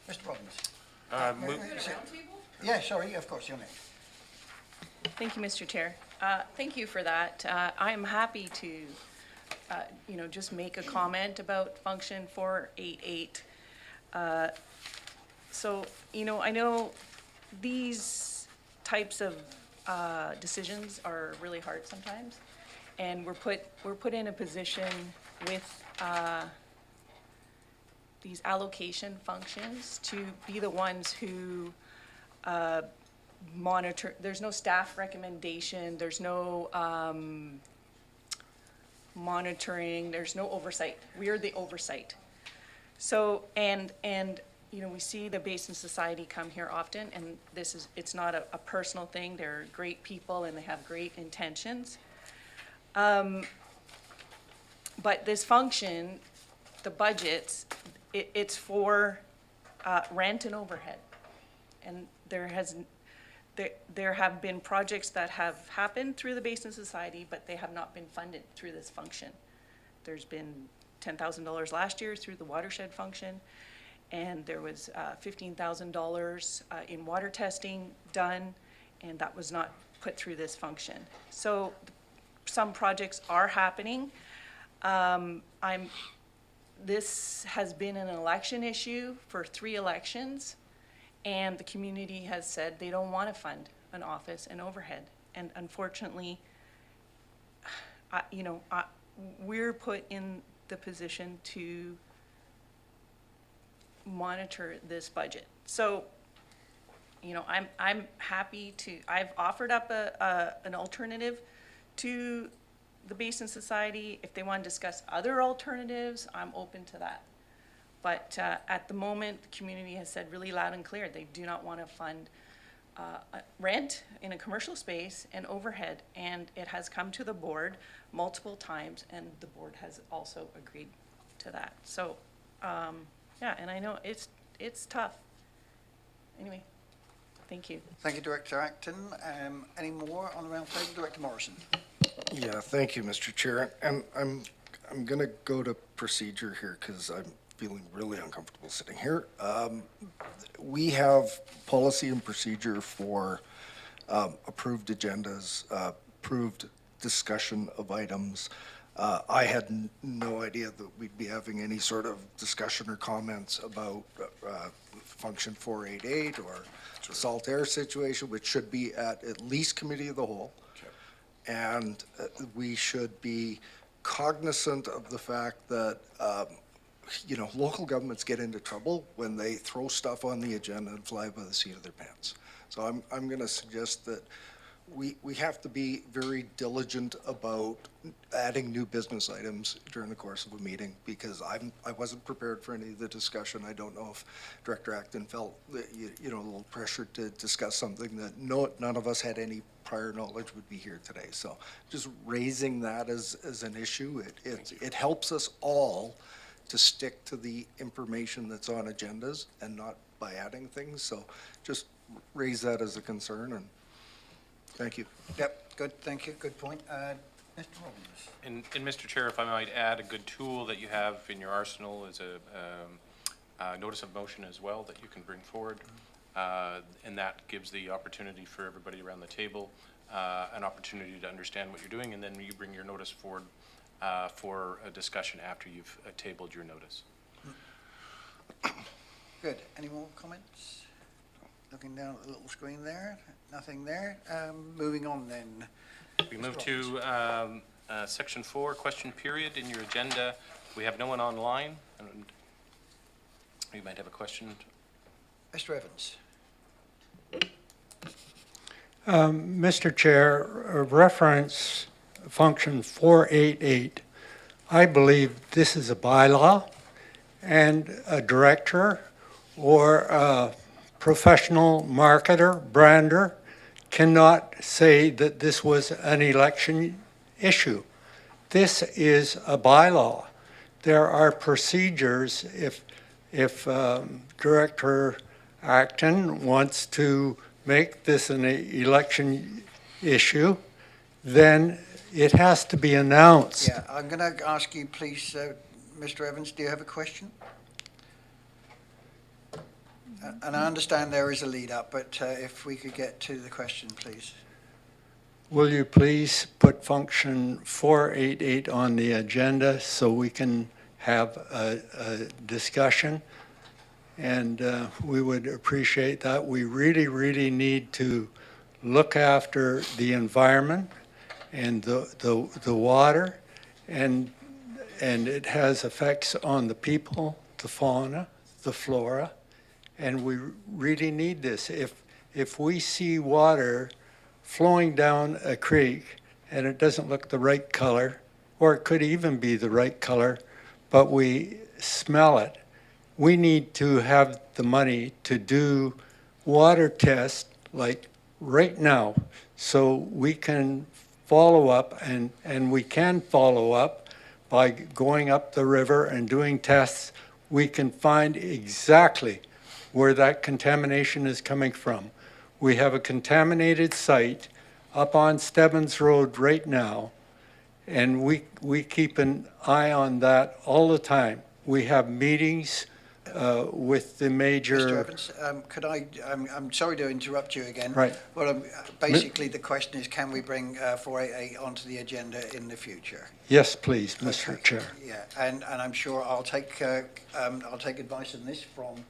Mr. Robbins? Yeah, sorry, of course, you're next. Thank you, Mr. Chair. Thank you for that. I'm happy to, just make a comment about Function 488. So, I know these types of decisions are really hard sometimes, and we're put in a position with these allocation functions to be the ones who monitor. There's no staff recommendation, there's no monitoring, there's no oversight. We're the oversight. So, and we see the Basin Society come here often, and it's not a personal thing. They're great people and they have great intentions. But this function, the budgets, it's for rent and overhead. And there have been projects that have happened through the Basin Society, but they have not been funded through this function. There's been $10,000 last year through the watershed function, and there was $15,000 in water testing done, and that was not put through this function. So some projects are happening. This has been an election issue for 3 elections, and the community has said they don't want to fund an office and overhead. And unfortunately, we're put in the position to monitor this budget. So I'm happy to, I've offered up an alternative to the Basin Society. If they want to discuss other alternatives, I'm open to that. But at the moment, the community has said really loud and clear, they do not want to fund rent in a commercial space and overhead. And it has come to the board multiple times, and the board has also agreed to that. So, yeah, and I know it's tough. Anyway, thank you. Thank you, Director Acton. Any more on the round table? Director Morrison. Yeah, thank you, Mr. Chair. And I'm going to go to procedure here because I'm feeling really uncomfortable sitting here. We have policy and procedure for approved agendas, approved discussion of items. I had no idea that we'd be having any sort of discussion or comments about Function 488 or the salt air situation, which should be at least Committee of the Whole. And we should be cognizant of the fact that, local governments get into trouble when they throw stuff on the agenda and fly by the seat of their pants. So I'm going to suggest that we have to be very diligent about adding new business items during the course of a meeting, because I wasn't prepared for any of the discussion. I don't know if Director Acton felt that, a little pressure to discuss something that none of us had any prior knowledge would be here today. So just raising that as an issue, it helps us all to stick to the information that's on agendas and not by adding things. So just raise that as a concern, and thank you. Yep, good, thank you, good point. Mr. Robbins. And Mr. Chair, if I might add, a good tool that you have in your arsenal is a notice of motion as well that you can bring forward. And that gives the opportunity for everybody around the table an opportunity to understand what you're doing, and then you bring your notice forward for a discussion after you've tabled your notice. Good. Any more comments? Looking down at the little screen there, nothing there. Moving on then. We move to Section 4, question period in your agenda. We have no one online, and you might have a question. Mr. Evans. Mr. Chair, reference function 488. I believe this is a bylaw, and a director or a professional marketer, brander, cannot say that this was an election issue. This is a bylaw. There are procedures. If Director Acton wants to make this an election issue, then it has to be announced. Yeah, I'm going to ask you, please, Mr. Evans, do you have a question? And I understand there is a lead up, but if we could get to the question, please. Will you please put function 488 on the agenda so we can have a discussion? And we would appreciate that. We really, really need to look after the environment and the water, and it has effects on the people, the fauna, the flora, and we really need this. If we see water flowing down a creek and it doesn't look the right color, or it could even be the right color, but we smell it, we need to have the money to do water tests like right now, so we can follow up, and we can follow up by going up the river and doing tests. We can find exactly where that contamination is coming from. We have a contaminated site up on Stebbins Road right now, and we keep an eye on that all the time. We have meetings with the major... Mr. Evans, could I'm sorry to interrupt you again. Right. But basically the question is, can we bring 488 onto the agenda in the future? Yes, please, Mr. Chair. Yeah, and I'm sure I'll take advice on this from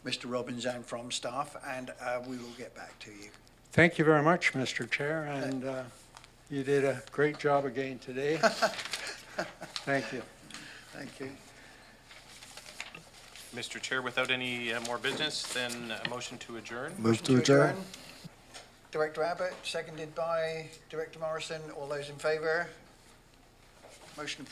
Mr. Robbins and from staff, and we will get back to you. Thank you very much, Mr. Chair, and you did a great job again today. Thank you. Thank you. Mr. Chair, without any more business, then a motion to adjourn. Move to adjourn. Director Abbott, seconded by Director Morrison. All those in favour? Motion approved.